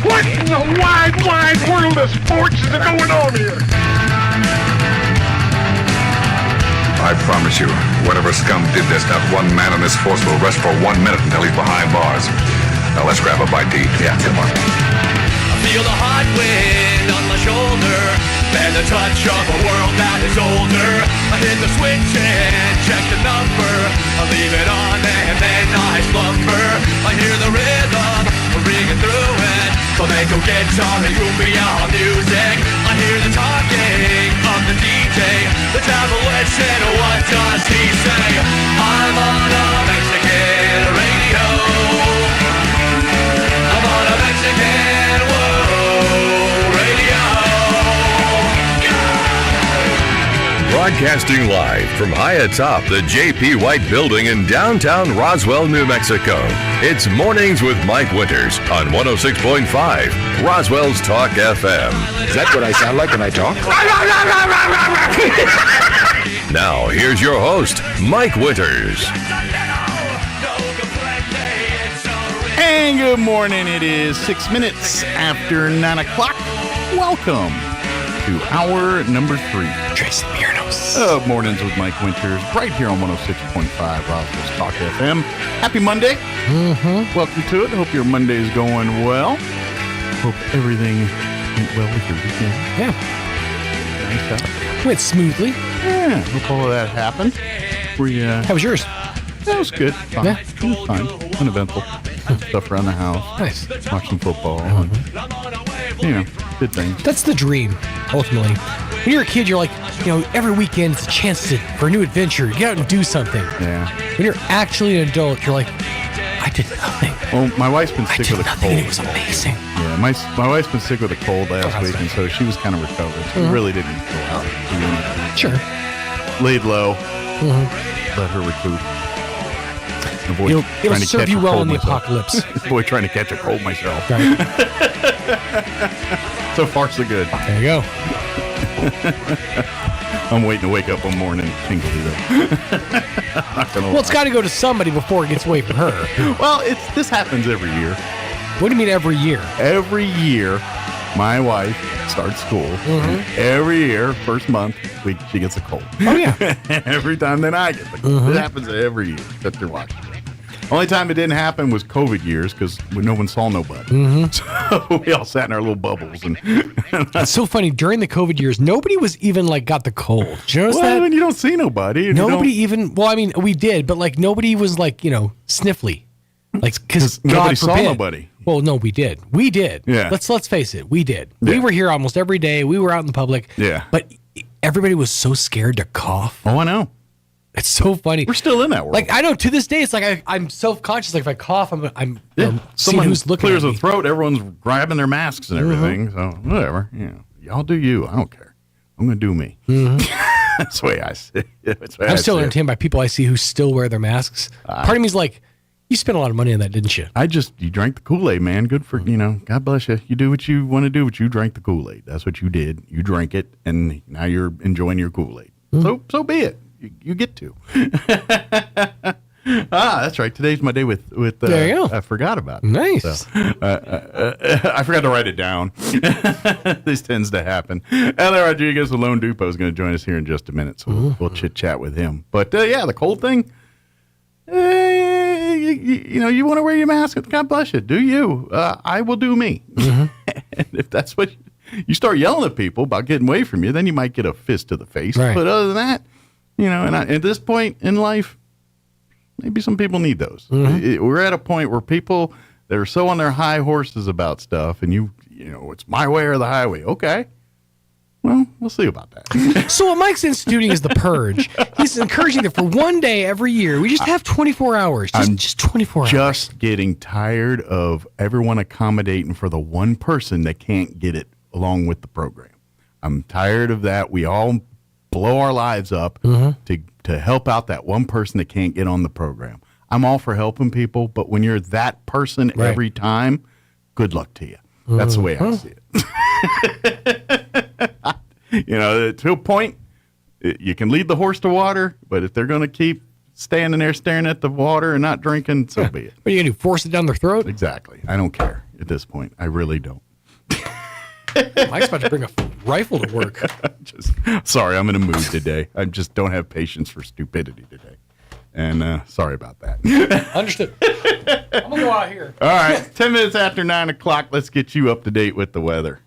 What in the wide world of sports is going on here? I promise you, whatever scum did this, not one man in this force will rest for 1 minute until he's behind bars. Now let's grab a bite to eat. Yeah, come on. I feel the hot wind on my shoulder and the touch of a world that is older. I hit the switch and check the number. I leave it on and then I slumber. I hear the rhythm ringing through it. Flamenco guitar and cumbia music. I hear the talking of the DJ. The devil said, what does he say? I'm on a Mexican radio. I'm on a Mexican radio. Broadcasting live from high atop the J.P. White Building in downtown Roswell, New Mexico. It's Mornings with Mike Winters on 106.5 Roswell's Talk FM. Is that what I sound like when I talk? Now, here's your host, Mike Winters. And good morning. It is 6 minutes after 9 o'clock. Welcome to hour number 3. Jason Piernos. Mornings with Mike Winters, right here on 106.5 Roswell's Talk FM. Happy Monday. Welcome to it. Hope your Monday is going well. Hope everything went well with your weekend. Yeah. Nice. Went smoothly. Yeah. Hope all of that happened. How was yours? That was good. Fine. Yeah. It was fine. Uneventful. Stuff around the house. Nice. Watch some football. Good things. That's the dream, ultimately. When you're a kid, you're like, every weekend it's a chance for a new adventure. Get out and do something. Yeah. When you're actually an adult, you're like, I did nothing. Well, my wife's been sick with a cold. And it was amazing. Yeah, my wife's been sick with a cold last week, and so she was kind of recovered. So we really didn't go out. Sure. Laid low. Let her recoup. It'll serve you well in the apocalypse. Boy, trying to catch a cold myself. Right. So far, so good. There you go. I'm waiting to wake up one morning tingly though. Well, it's got to go to somebody before it gets away from her. Well, this happens every year. What do you mean every year? Every year, my wife starts school. Every year, first month, she gets a cold. Oh, yeah. Every time then I get the cold. It happens every year that you're watching. Only time it didn't happen was COVID years because no one saw nobody. So we all sat in our little bubbles. And it's so funny. During the COVID years, nobody was even got the cold. Did you notice that? When you don't see nobody. Nobody even, well, I mean, we did, but nobody was sniffly. Because nobody God forbid, saw nobody. Well, no, we did. We did. Yeah. Let's face it. We did. Yeah. We were here almost every day. We were out in the public. Yeah. But everybody was so scared to cough. Oh, I know. It's so funny. We're still in that world. I know to this day, it's I'm self-conscious. If I cough, I'm seeing someone who's looking clears at the me. throat. Everyone's grabbing their masks and everything. So whatever. Y'all do you. I don't care. I'm going to do me. That's the way I see it. I'm still entertained by people I see who still wear their masks. Part of me is you spent a lot of money on that, didn't you? You drank the Kool-Aid, man. Good for, God bless you. You do what you want to do, but you drank the Kool-Aid. That's what you did. You drank it, and now you're enjoying your Kool-Aid. So be it. You get to. That's right. Today's my day with there you go. I forgot about it. Nice. So, I forgot to write it down. This tends to happen. Ellie Rodriguez, the Lone Dupo, is going to join us here in just a minute, so we'll chit-chat with him. But, the cold thing, you want to wear your mask, God bless you. Do you. I will do me. And if that's what you start yelling at people about getting away from you, then you might get a fist to the face. Right. But other than that, at this point in life, maybe some people need those. We're at a point where people, they're so on their high horses about stuff, and it's my way or the highway. Okay. Well, we'll see about that. So what Mike's instituting is the purge. He's encouraging that for one day every year, we just have 24 hours. Just 24 hours. Just getting tired of everyone accommodating for the one person that can't get it along with the program. I'm tired of that. We all blow our lives up to help out that one person that can't get on the program. I'm all for helping people, but when you're that person every time, good luck to you. That's the way I see it. To a point, you can lead the horse to water, but if they're going to keep standing there staring at the water and not drinking, so be it. What are you going to do, force it down their throat? Exactly. I don't care at this point. I really don't. Mike's about to bring a rifle to work. Sorry, I'm in a mood today. I just don't have patience for stupidity today. And sorry about that. Understood. I'm going to go out here. All right, 10 minutes after 9 o'clock. Let's get you up to date with the weather.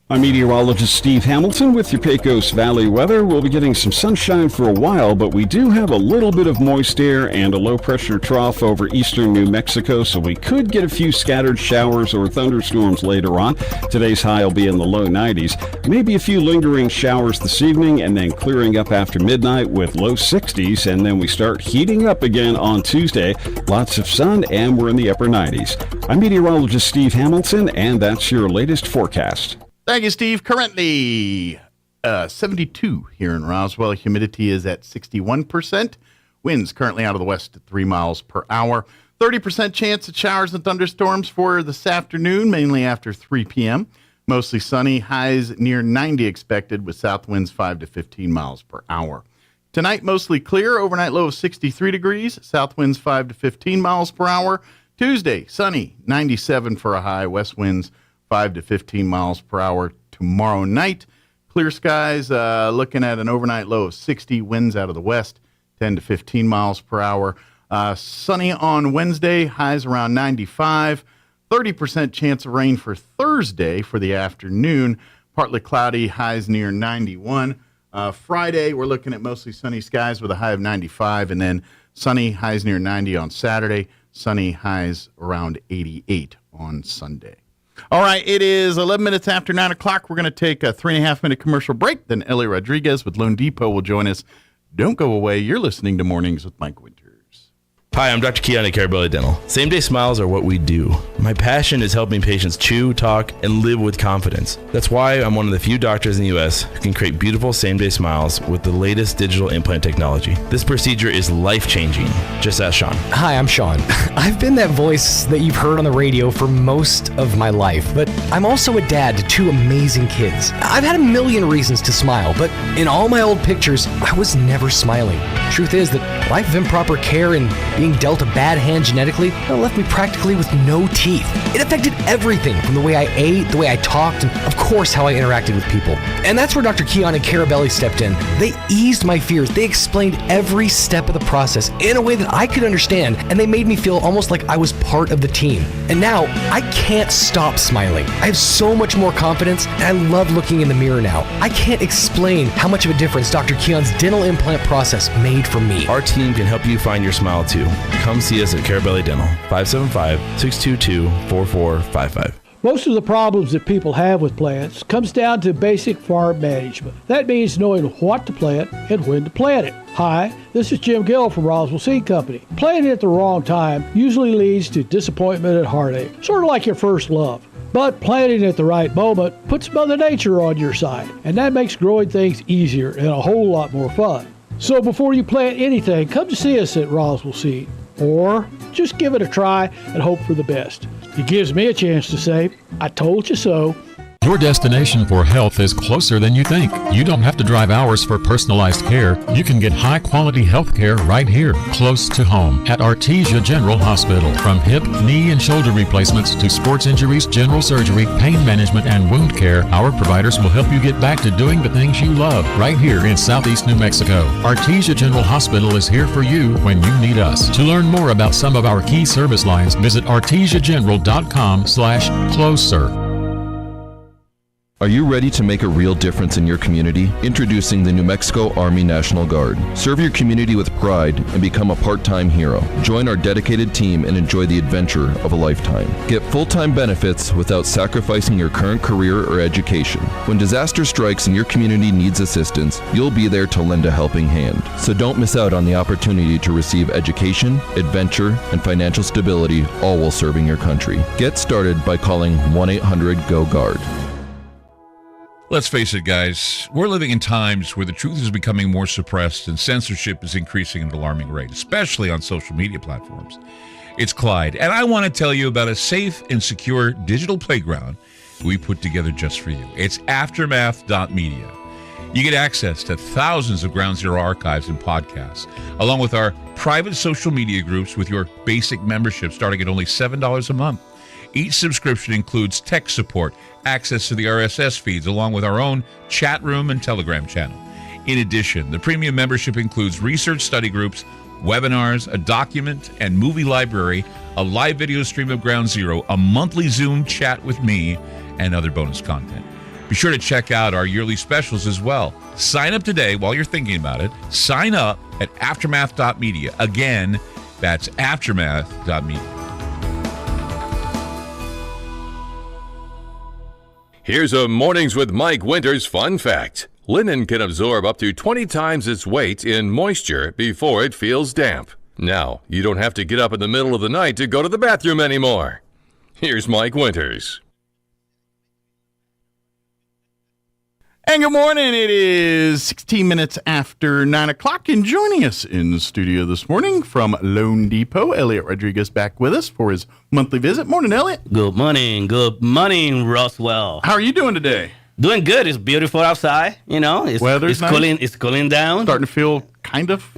I'm meteorologist Steve Hamilton with your Pecos Valley weather. We'll be getting some sunshine for a while, but we do have a little bit of moist air and a low-pressure trough over eastern New Mexico, so we could get a few scattered showers or thunderstorms later on. Today's high will be in the low 90s. Maybe a few lingering showers this evening, and then clearing up after midnight with low 60s, and then we start heating up again on Tuesday. Lots of sun, and we're in the upper 90s. I'm meteorologist Steve Hamilton, and that's your latest forecast. Thank you, Steve. Currently 72 here in Roswell. Humidity is at 61%. Winds currently out of the west at 3 miles per hour. 30% chance of showers and thunderstorms for this afternoon, mainly after 3 p.m. Mostly sunny. Highs near 90 expected with south winds 5 to 15 miles per hour. Tonight, mostly clear. Overnight low of 63 degrees. South winds 5 to 15 miles per hour. Tuesday, sunny. 97 for a high. West winds 5 to 15 miles per hour tomorrow night. Clear skies, looking at an overnight low of 60, winds out of the west, 10 to 15 miles per hour. Sunny on Wednesday, highs around 95. 30% chance of rain for Thursday for the afternoon. Partly cloudy, highs near 91. Friday, we're looking at mostly sunny skies with a high of 95, and then sunny, highs near 90 on Saturday. Sunny, highs around 88 on Sunday. All right, it is 11 minutes after 9 o'clock. We're going to take a 3.5-minute commercial break. Then Ellie Rodriguez with Lone Depot will join us. Don't go away. You're listening to Mornings with Mike Winters. Hi, I'm Dr. Keon at Carabelli Dental. Same-day smiles are what we do. My passion is helping patients chew, talk, and live with confidence. That's why I'm one of the few doctors in the U.S. who can create beautiful same-day smiles with the latest digital implant technology. This procedure is life-changing. Just ask Sean. Hi, I'm Sean. I've been that voice that you've heard on the radio for most of my life, but I'm also a dad to 2 amazing kids. I've had a million reasons to smile, but in all my old pictures, I was never smiling. Truth is that life of improper care and being dealt a bad hand genetically left me practically with no teeth. It affected everything from the way I ate, the way I talked, and of course how I interacted with people. And that's where Dr. Keon and Carabelli stepped in. They eased my fears. They explained every step of the process in a way that I could understand, and they made me feel almost like I was part of the team. And now I can't stop smiling. I have so much more confidence, and I love looking in the mirror now. I can't explain how much of a difference Dr. Keon's dental implant process made for me. Our team can help you find your smile too. Come see us at Carabelli Dental, 575-622-4455. Most of the problems that people have with plants comes down to basic farm management. That means knowing what to plant and when to plant it. Hi, this is Jim Gill from Roswell Seed Company. Planting at the wrong time usually leads to disappointment and heartache, sort of like your first love. But planting at the right moment puts Mother Nature on your side, and that makes growing things easier and a whole lot more fun. So before you plant anything, come to see us at Roswell Seed. Or just give it a try and hope for the best. It gives me a chance to say, I told you so. Your destination for health is closer than you think. You don't have to drive hours for personalized care. You can get high-quality health care right here, close to home, at Artesia General Hospital. From hip, knee, and shoulder replacements to sports injuries, general surgery, pain management, and wound care, our providers will help you get back to doing the things you love right here in Southeast New Mexico. Artesia General Hospital is here for you when you need us. To learn more about some of our key service lines, visit artesiageneral.com/closer. Are you ready to make a real difference in your community? Introducing the New Mexico Army National Guard. Serve your community with pride and become a part-time hero. Join our dedicated team and enjoy the adventure of a lifetime. Get full-time benefits without sacrificing your current career or education. When disaster strikes and your community needs assistance, you'll be there to lend a helping hand. So don't miss out on the opportunity to receive education, adventure, and financial stability, all while serving your country. Get started by calling 1-800-GO-GUARD. Let's face it, guys, we're living in times where the truth is becoming more suppressed and censorship is increasing at an alarming rate, especially on social media platforms. It's Clyde, and I want to tell you about a safe and secure digital playground we put together just for you. It's aftermath.media. You get access to thousands of Ground Zero archives and podcasts, along with our private social media groups with your basic membership starting at only $7 a month. Each subscription includes tech support, access to the RSS feeds, along with our own chat room and Telegram channel. In addition, the premium membership includes research study groups, webinars, a document and movie library, a live video stream of Ground Zero, a monthly Zoom chat with me, and other bonus content. Be sure to check out our yearly specials as well. Sign up today while you're thinking about it. Sign up at aftermath.media. Again, that's aftermath.media. Here's a Mornings with Mike Winters fun fact. Linen can absorb up to 20 times its weight in moisture before it feels damp. Now, you don't have to get up in the middle of the night to go to the bathroom anymore. Here's Mike Winters. And good morning. It is 16 minutes after 9 o'clock, and joining us in the studio this morning from Lone Depot, Elliot Rodriguez back with us for his monthly visit. Morning, Elliot. Good morning. Good morning, Roswell. How are you doing today? Doing good. It's beautiful outside. You know, weather's nice. Cooling. It's cooling down. Starting to feel kind of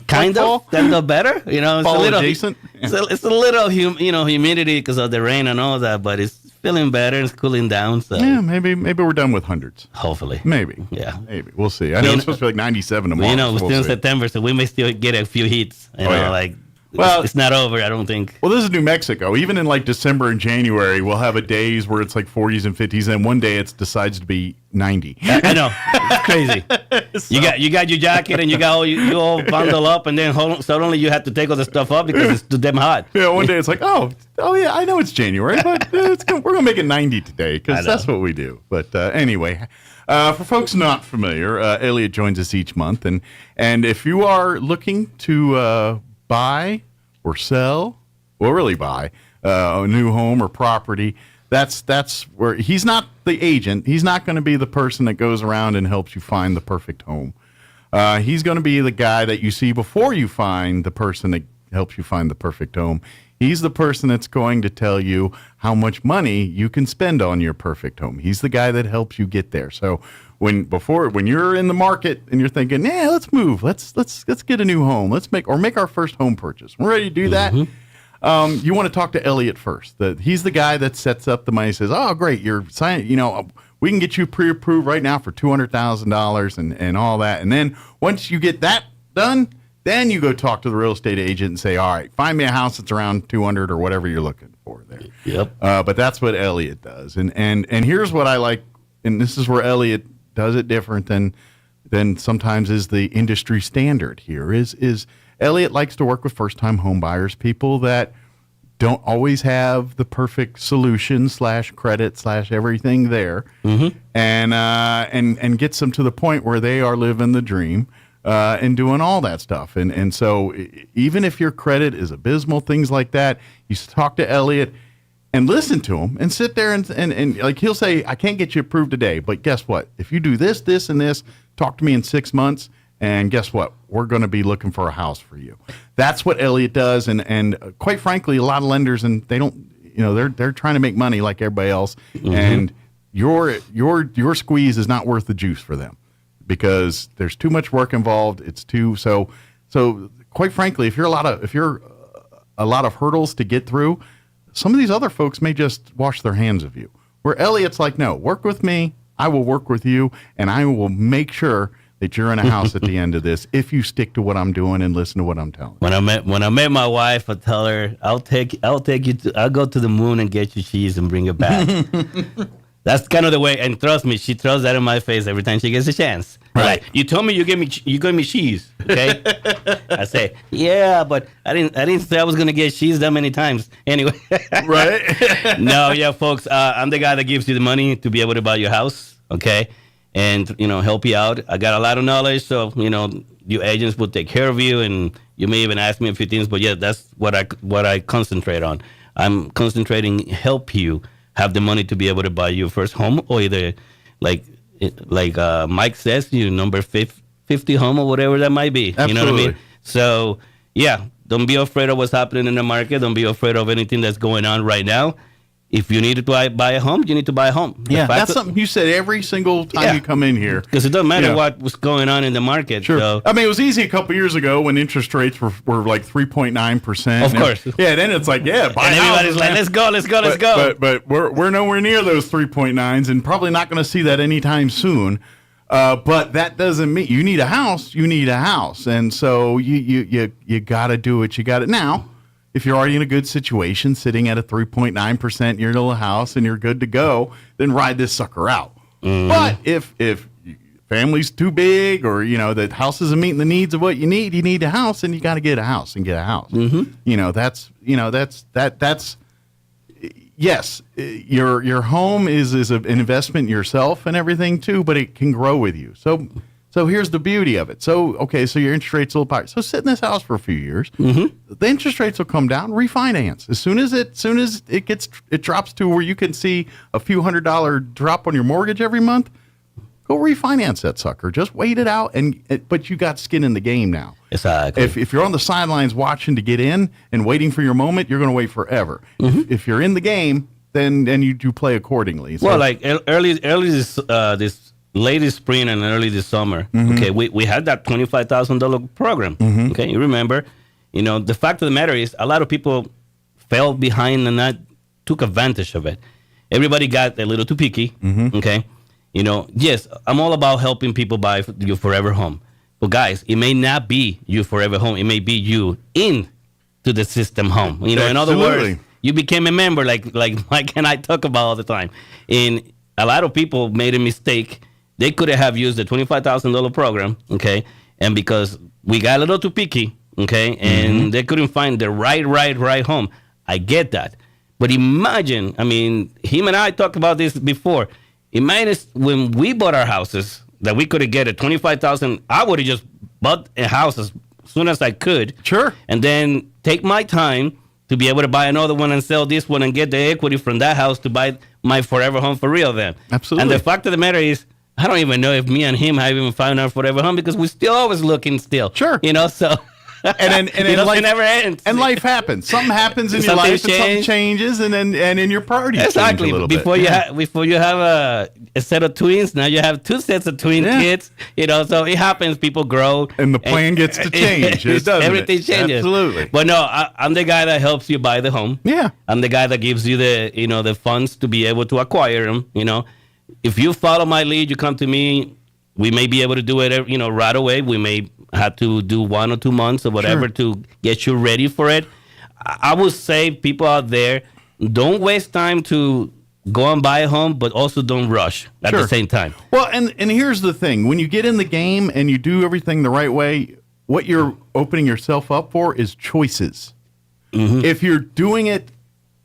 better. You know, it's fall a little adjacent. It's a little humidity because of the rain and all that, but it's feeling better. It's cooling down. So yeah, maybe we're done with hundreds. Hopefully, maybe. Yeah, maybe we'll see. I know it's supposed to be like 97 tomorrow. You know, we're still in September, so we may still get a few heats. Well, it's not over, I don't think. Well, this is New Mexico. Even in like December and January, we'll have days where it's like 40s and 50s, and one day it decides to be 90. I know, it's crazy. So. You got your jacket and you all bundle up, and then suddenly you have to take all the stuff off because it's too damn hot. Yeah, one day it's like, oh yeah, I know it's January, but we're gonna make it 90 today because that's what we do. But anyway. For folks not familiar, Elliot joins us each month, and if you are looking to buy or sell or really buy a new home or property, that's where he's not the agent. He's not going to be the person that goes around and helps you find the perfect home. He's going to be the guy that you see before you find the person that helps you find the perfect home. He's the person that's going to tell you how much money you can spend on your perfect home. He's the guy that helps you get there. So when you're in the market and you're thinking, yeah, let's move, let's get a new home, make our first home purchase. We're ready to do that. You want to talk to Elliot first. He's the guy that sets up the money. Says, "Oh, great, you're signing. We can get you pre-approved right now for $200,000 and all that. And then once you get that done, then you go talk to the real estate agent and say, all right, find me a house that's around 200 or whatever you're looking for there." Yep. But that's what Elliot does. And here's what I like, and this is where Elliot does it different than sometimes is the industry standard here, is Elliot likes to work with first-time home buyers, people that don't always have the perfect solution / credit / everything there, and gets them to the point where they are living the dream and doing all that stuff. And so even if your credit is abysmal, things like that, you talk to Elliot and listen to him and sit there and like he'll say, I can't get you approved today, but guess what? If you do this, this, and this, talk to me in 6 months, and guess what? We're going to be looking for a house for you. That's what Elliot does, and quite frankly, a lot of lenders, and they don't, they're trying to make money like everybody else, and your squeeze is not worth the juice for them because there's too much work involved. It's too so. Quite frankly, if you're a lot of hurdles to get through, some of these other folks may just wash their hands of you. Where Elliot's like, no, work with me. I will work with you, and I will make sure that you're in a house at the end of this if you stick to what I'm doing and listen to what I'm telling you. When I met my wife, I tell her, I'll go to the moon and get you cheese and bring it back. That's kind of the way, and trust me, she throws that in my face every time she gets a chance. Right. Like, you told me you gave me cheese, okay? I say, yeah, but I didn't say I was gonna get cheese that many times. Anyway. Right. No, yeah, folks, I'm the guy that gives you the money to be able to buy your house, okay? And, help you out. I got a lot of knowledge, so, you agents will take care of you, and you may even ask me a few things, but yeah, that's what I concentrate on. I'm concentrating help you have the money to be able to buy your first home, or either, like Mike says, number 50 home or whatever that might be. Absolutely. You know what I mean? So, yeah, don't be afraid of what's happening in the market. Don't be afraid of anything that's going on right now. If you need to buy a home, you need to buy a home. Yeah, that's something you said every single time you come in here. Because it doesn't matter what was going on in the market. Sure. So. I mean, it was easy a couple years ago when interest rates were like 3.9%. Of course. Then it's like, buy and everybody's like, let's go. But we're nowhere near those 3.9s and probably not going to see that anytime soon. But that doesn't mean you need a house. You need a house. And so you got to do what you got to. Now, if you're already in a good situation, sitting at a 3.9% in your little house and you're good to go, then ride this sucker out. But if family's too big or, the house isn't meeting the needs of what you need a house, and you got to get a house and get a house. That's yes, your home is an investment in yourself and everything too, but it can grow with you. So here's the beauty of it. So your interest rate's a little higher. So sit in this house for a few years. The interest rates will come down. Refinance as soon as it drops to where you can see a few $100 drop on your mortgage every month. Go refinance that sucker. Just wait it out, but you got skin in the game now. Exactly. If you're on the sidelines watching to get in and waiting for your moment, you're going to wait forever. If you're in the game, then you play accordingly. So, well, like early this late spring and early this summer, okay, we had that $25,000 program. Okay, you remember? The fact of the matter is, a lot of people fell behind and not took advantage of it. Everybody got a little too picky. Okay, yes, I'm all about helping people buy your forever home. But guys, it may not be your forever home. It may be you into the system home. In other words, you became a member, like Mike and I talk about all the time. And a lot of people made a mistake. They could have used the $25,000 program, okay, and because we got a little too picky, okay, and they couldn't find the right home. I get that. But imagine, him and I talked about this before. Imagine when we bought our houses that we could have get a $25,000. I would have just bought a house as soon as I could. Sure. And then take my time to be able to buy another one and sell this one and get the equity from that house to buy my forever home for real then. Absolutely. And the fact of the matter is, I don't even know if me and him have even found our forever home because we're still always looking still. Sure. So... And life never ends. And life happens. Something happens in your life, and something changes, and in your priorities exactly. change a little before bit. Before you have a set of twins, now you have two sets of twin kids. So it happens. People grow, and the plan gets to change. Everything changes. Absolutely. But no, I'm the guy that helps you buy the home. Yeah. I'm the guy that gives you the funds to be able to acquire them. If you follow my lead, you come to me. We may be able to do it, right away. We may have to do 1 or 2 months or whatever to get you ready for it. I would say people out there, don't waste time to go and buy a home, but also don't rush at the same time. Well, and here's the thing. When you get in the game and you do everything the right way, what you're opening yourself up for is choices. Mm-hmm. If you're doing it,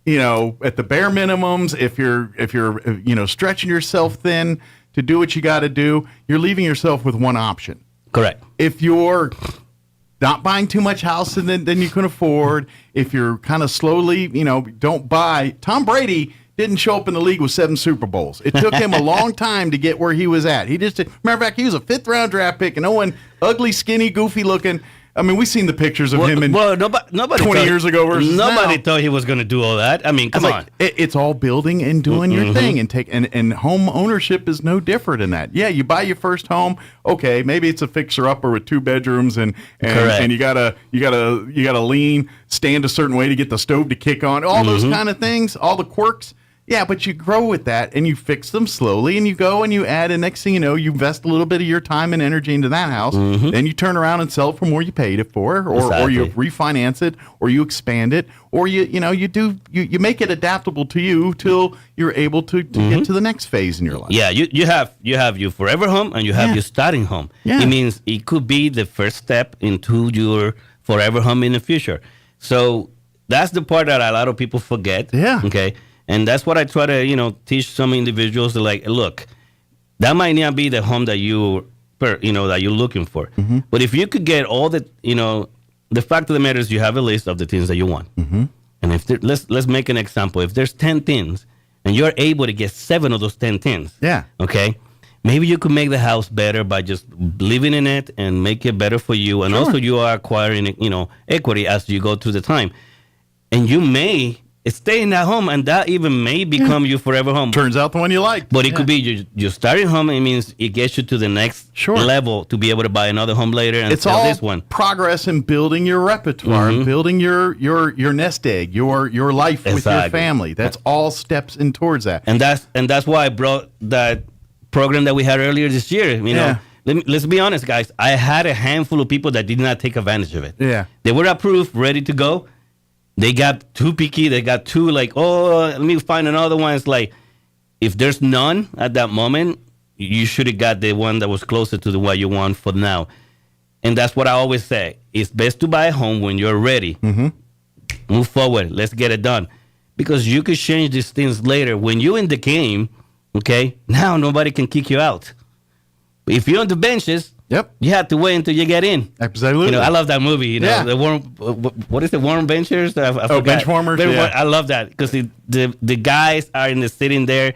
at the bare minimums, if you're stretching yourself thin to do what you got to do, you're leaving yourself with one option. Correct. If you're not buying too much house than you can afford, if you're kind of slowly, don't buy. Tom Brady didn't show up in the league with 7 Super Bowls. It took him a long time to get where he was at. Matter of fact, he was a 5th-round draft pick, and ugly, skinny, goofy looking. I mean, we've seen the pictures of him nobody 20 years ago versus nobody now. thought he was going to do all that. I mean, come on. It's all building and doing your thing, and home ownership is no different in that. Yeah, you buy your first home. Okay, maybe it's a fixer upper with 2 bedrooms, and you gotta lean, stand a certain way to get the stove to kick on. All those kind of things, all the quirks. Yeah, but you grow with that, and you fix them slowly, and you go and you add, and next thing you know, you invest a little bit of your time and energy into that house. Then you turn around and sell it for more you paid it for, or you refinance it, or you expand it, or you make it adaptable to you till you're able to get to the next phase in your life. Yeah, you have your forever home, and you have your starting home. Yeah. It means it could be the first step into your forever home in the future. So that's the part that a lot of people forget. Yeah. Okay. And that's what I try to, teach some individuals. Like, look, that might not be the home that you're looking for. But if you could get all the, the fact of the matter is you have a list of the things that you want. And if let's make an example. If there's 10 things and you're able to get 7 of those 10 things. Yeah. Okay. Maybe you could make the house better by just living in it and make it better for you. And also you are acquiring, equity as you go through the time. And you may stay in that home, and that even may become your forever home. Turns out the one you like. But it could be your starting home. It means it gets you to the next level to be able to buy another home later and sell this one. Progress in building your repertoire, and building your nest egg, your life with your family. That's all steps in towards that. And that's why I brought that program that we had earlier this year. Let's be honest, guys. I had a handful of people that did not take advantage of it. Yeah, they were approved, ready to go. They got too picky. They got too let me find another one. It's like, if there's none at that moment, you should have got the one that was closer to the one you want for now. And that's what I always say. It's best to buy a home when you're ready. Move forward. Let's get it done. Because you could change these things later. When you're in the game, okay, now nobody can kick you out. But if you're on the benches, you have to wait until you get in. Absolutely. I love that movie. The warm. What is it? Warm benchers? I forgot. Bench warmers. I love that because the guys are sitting there,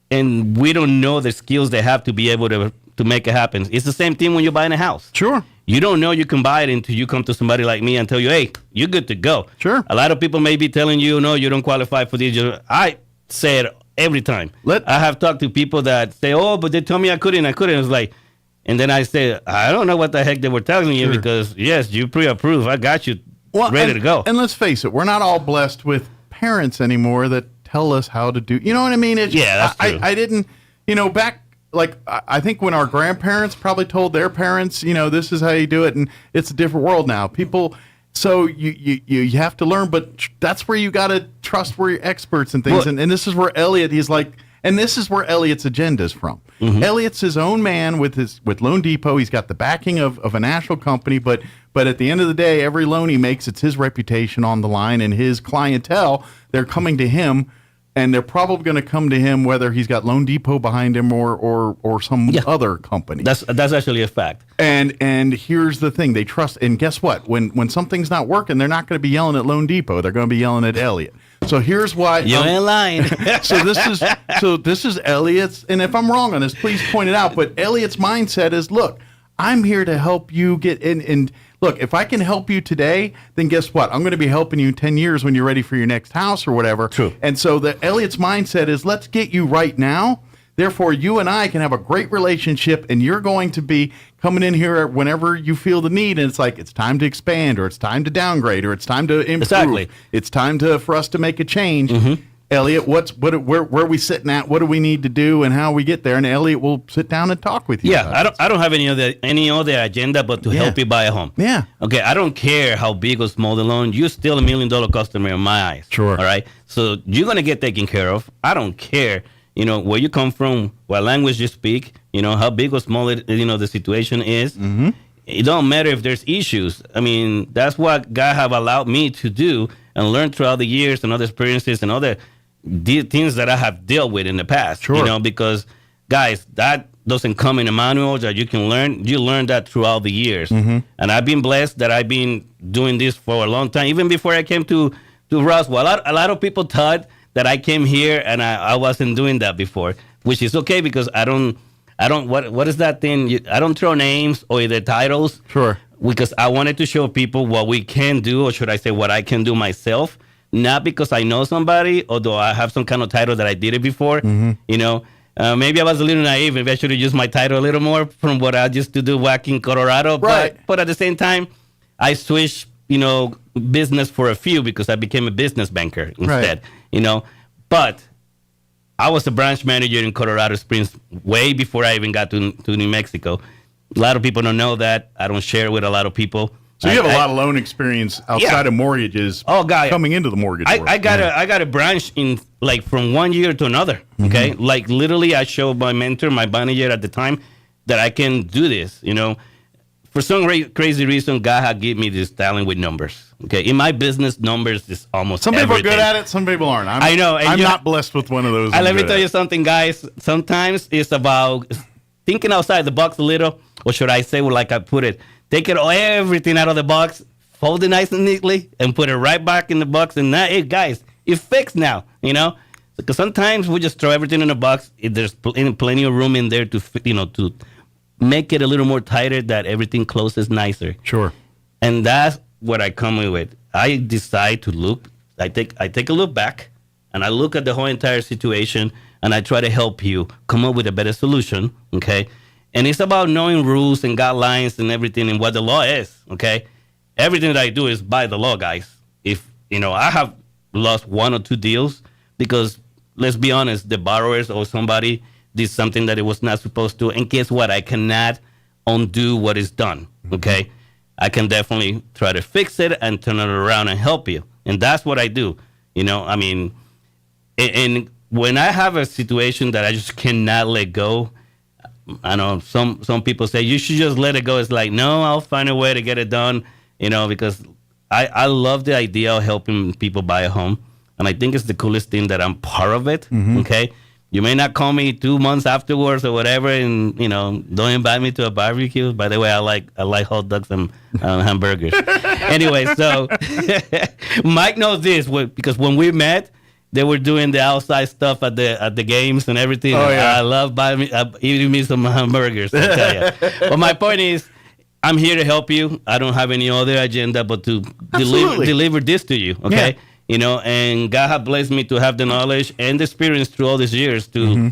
and we don't know the skills they have to be able to make it happen. It's the same thing when you're buying a house. Sure. You don't know you can buy it until you come to somebody like me and tell you, hey, you're good to go. Sure. A lot of people may be telling you, no, you don't qualify for this. I say it every time. I have talked to people that say, oh, but they told me I couldn't. It's like. And then I say, I don't know what the heck they were telling you because, yes, you pre-approved. I got you ready to go. And let's face it, we're not all blessed with parents anymore that tell us how to do. You know what I mean? That's true. I didn't, back, I think when our grandparents probably told their parents, this is how you do it. And it's a different world now. People, so you have to learn. But that's where you got to trust where you're experts and things. And this is where Elliot, he's like, and this is where Elliot's agenda is from. Elliot's his own man with Loan Depot. He's got the backing of a national company, but at the end of the day, every loan he makes, it's his reputation on the line, and his clientele, they're coming to him and they're probably going to come to him whether he's got Loan Depot behind him or some other company. That's actually a fact. And here's the thing: they trust. And guess what? When something's not working, they're not going to be yelling at Loan Depot. They're going to be yelling at Elliot. So here's why. You ain't lying. so this is Elliot's. And if I'm wrong on this, please point it out. But Elliot's mindset is, look, I'm here to help you get in. And look, if I can help you today, then guess what? I'm going to be helping you in 10 years when you're ready for your next house or whatever. True. And so the Elliot's mindset is, let's get you right now. Therefore, you and I can have a great relationship, and you're going to be coming in here whenever you feel the need. And it's like, it's time to expand, or it's time to downgrade, or it's time to improve. Exactly. It's time for us to make a change. Mm-hmm. Elliot, where are we sitting at? What do we need to do, and how we get there? And Elliot will sit down and talk with you. Yeah, I don't have any other agenda but to help you buy a home. Yeah. Okay, I don't care how big or small the loan. You're still $1 million customer in my eyes. Sure. All right. So you're gonna get taken care of. I don't care, where you come from, what language you speak, how big or small the situation is. Mm-hmm. It don't matter if there's issues. I mean, that's what God have allowed me to do and learn throughout the years and other experiences and other things that I have dealt with in the past. Sure. Because guys, that doesn't come in a manual that you can learn. You learn that throughout the years. Mm-hmm. And I've been blessed that I've been doing this for a long time. Even before I came to Roswell, a lot of people thought that I came here and I wasn't doing that before, which is okay because I don't what is that thing? I don't throw names or the titles. Sure. Because I wanted to show people what we can do, or should I say what I can do myself. Not because I know somebody, although I have some kind of title that I did it before. Mm-hmm. Maybe I was a little naive. Maybe I should have used my title a little more from what I used to do back in Colorado. Right. But at the same time, I switched, business for a few because I became a business banker instead. Right. But I was a branch manager in Colorado Springs way before I even got to New Mexico. A lot of people don't know that. I don't share it with a lot of people. So you have a lot of loan experience outside of mortgages. Coming into the mortgage world. I got a branch in from 1 year to another. Okay, Mm-hmm. Literally, I showed my mentor, my manager at the time, that I can do this. For some crazy reason, God had given me this talent with numbers. Okay, in my business, numbers is almost some people everything. are good at it, some people aren't. I know. And I'm not blessed with one of those. Let me tell you something, guys. Sometimes it's about thinking outside the box a little, or should I say, like I put it, take everything out of the box, fold it nice and neatly, and put it right back in the box. And now, hey, guys, it's fixed now, Because sometimes we just throw everything in the box. There's plenty of room in there to make it a little more tighter, that everything closes nicer. Sure. And that's what I come with. I decide to look. I take a look back, and I look at the whole entire situation, and I try to help you come up with a better solution, okay? And it's about knowing rules and guidelines and everything and what the law is, okay? Everything that I do is by the law, guys. If, I have lost 1 or 2 deals because, let's be honest, the borrowers or somebody did something that it was not supposed to. And guess what? I cannot undo what is done, okay? I can definitely try to fix it and turn it around and help you. And that's what I do, and when I have a situation that I just cannot let go, I know some people say you should just let it go. It's like, no, I'll find a way to get it done, because I love the idea of helping people buy a home. And I think it's the coolest thing that I'm part of it. Mm-hmm. Okay. You may not call me 2 months afterwards or whatever, and don't invite me to a barbecue. By the way, I like hot dogs and hamburgers. Anyway, so Mike knows this because when we met, they were doing the outside stuff at the games and everything. Oh, yeah. I love eating me some hamburgers, I tell you. But my point is, I'm here to help you. I don't have any other agenda but to deliver this to you, okay? Yeah. And God has blessed me to have the knowledge and the experience through all these years to,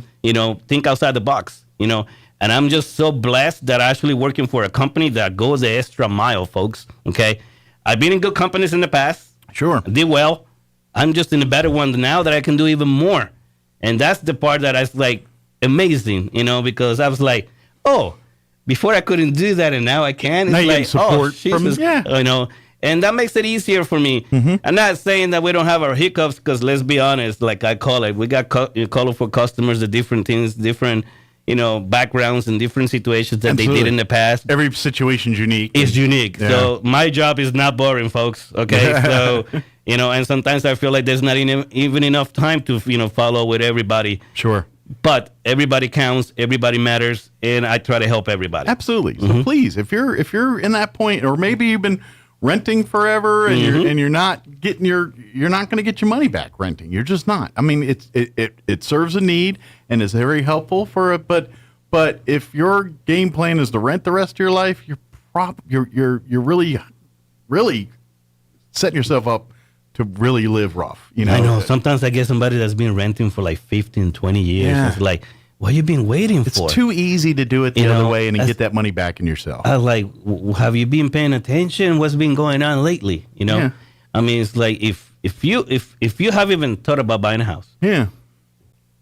think outside the box, And I'm just so blessed that I'm actually working for a company that goes the extra mile, folks, okay? I've been in good companies in the past. Sure. I did well. I'm just in a better one now that I can do even more. And that's the part that I was like amazing, because I was like, oh, before I couldn't do that and now I can. It's now you like, get support from, and that makes it easier for me. Mm-hmm. I'm not saying that we don't have our hiccups because let's be honest, like I call it, we got colorful customers, the different things, different, backgrounds and different situations that Absolutely. they did in the past. Every situation's unique. It's unique. Yeah. So my job is not boring, folks. Okay. So, You know, and sometimes I feel like there's not even enough time to, follow with everybody. Sure. But everybody counts, everybody matters, and I try to help everybody. Absolutely. So please, if you're in that point, or maybe you've been renting forever and you're not going to get your money back renting. You're just not. I mean, it serves a need and is very helpful for it. But if your game plan is to rent the rest of your life, you're really setting yourself up to really live rough. You know. I know. Sometimes I get somebody that's been renting for like 15, 20 years. Yeah. It's like, what you been waiting for? It's too easy to do it the other way and get that money back in yourself. I was like, have you been paying attention? What's been going on lately? You know, Yeah. I mean, it's like if you have even thought about buying a house, Yeah.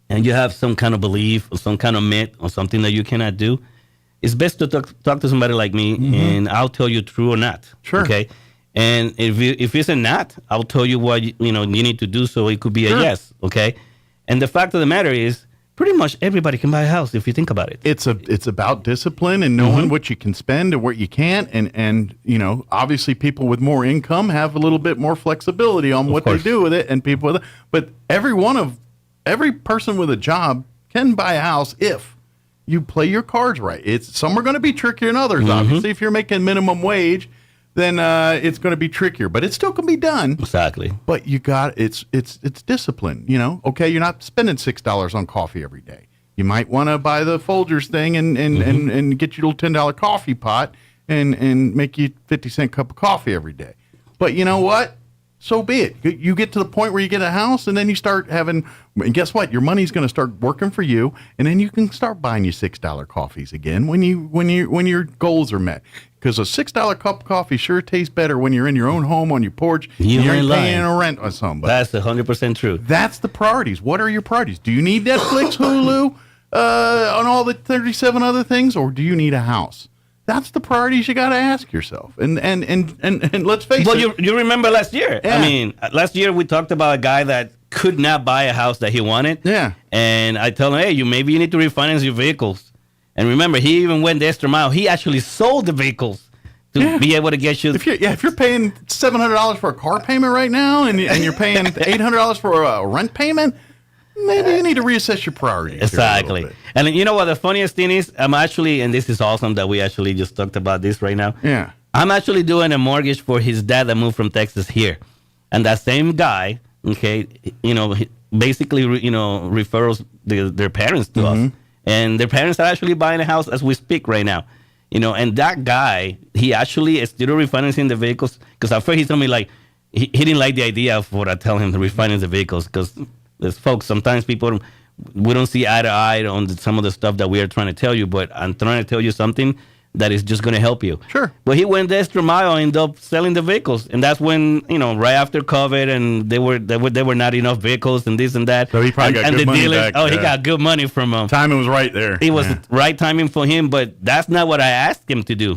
and you have some kind of belief or some kind of myth or something that you cannot do, it's best to talk to somebody like me, and I'll tell you true or not. Sure. Okay. And if it's a not, I'll tell you what you need to do so it could be a yes. Okay. And the fact of the matter is, pretty much everybody can buy a house if you think about it. It's about discipline and knowing what you can spend and what you can't, and obviously people with more income have a little bit more flexibility on what they do with it, and people with it. But every person with a job can buy a house if you play your cards right. Some are going to be trickier than others. Obviously, if you're making minimum wage, then it's going to be trickier, but it still can be done. Exactly. But it's discipline. Okay, you're not spending $6 on coffee every day. You might want to buy the Folgers thing and get your little $10 coffee pot and make you 50-cent cup of coffee every day. But you know what? So be it. You get to the point where you get a house, and then you start having, and guess what? Your money's going to start working for you, and then you can start buying you $6 coffees again when your goals are met. Because a $6 cup of coffee sure tastes better when you're in your own home on your porch. You and ain't you're paying lying. a rent on somebody. That's 100% true. That's the priorities. What are your priorities? Do you need Netflix, Hulu, on all the 37 other things, or do you need a house? That's the priorities you got to ask yourself. And let's face it. Well, you remember last year. Yeah. I mean, last year we talked about a guy that could not buy a house that he wanted. Yeah. And I told him, hey, maybe you need to refinance your vehicles. And remember, he even went the extra mile. He actually sold the vehicles to be able to get you. If you're paying $700 for a car payment right now, and you're paying $800 for a rent payment, maybe you need to reassess your priorities. Exactly. And you know what the funniest thing is? I'm actually, and this is awesome that we actually just talked about this right now. Yeah. I'm actually doing a mortgage for his dad that moved from Texas here. And that same guy, okay, basically, refers their parents to us. And their parents are actually buying a house as we speak right now. And that guy, he actually is still refinancing the vehicles. Because at first he told me, like, he didn't like the idea of what I tell him to refinance the vehicles. Because there's folks, sometimes people, we don't see eye to eye on some of the stuff that we are trying to tell you. But I'm trying to tell you something that is just going to help you. Sure. But he went the extra mile and ended up selling the vehicles. And that's when, right after COVID, and there were not enough vehicles and this and that. So he probably got good money back. He got good money from them. Timing was right there. It was right timing for him, but that's not what I asked him to do,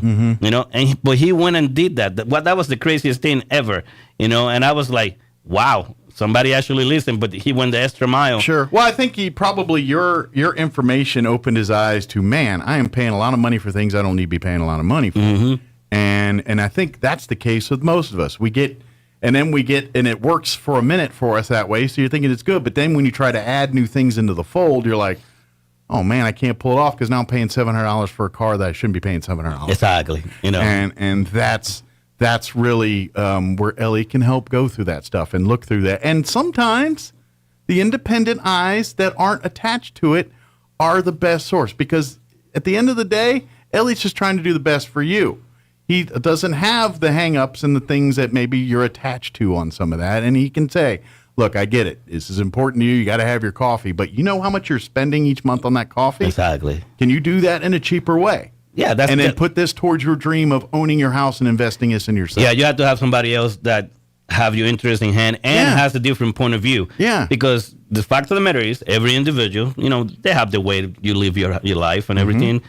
but he went and did that. That was the craziest thing ever, and I was like, wow. Somebody actually listened, but he went the extra mile. Sure. Well, I think your information opened his eyes to, man, I am paying a lot of money for things I don't need to be paying a lot of money for. And I think that's the case with most of us. And it works for a minute for us that way, so you're thinking it's good. But then when you try to add new things into the fold, you're like, oh, man, I can't pull it off because now I'm paying $700 for a car that I shouldn't be paying $700. Exactly. And that's really where Ellie can help go through that stuff and look through that. And sometimes the independent eyes that aren't attached to it are the best source, because at the end of the day, Ellie's just trying to do the best for you. He doesn't have the hang-ups and the things that maybe you're attached to on some of that. And he can say, look, I get it. This is important to you. You got to have your coffee. But you know how much you're spending each month on that coffee? Exactly. Can you do that in a cheaper way? Yeah, then put this towards your dream of owning your house and investing this in yourself. Yeah, you have to have somebody else that have your interest in hand and has a different point of view. Yeah. Because the fact of the matter is, every individual, they have the way you live your life and everything,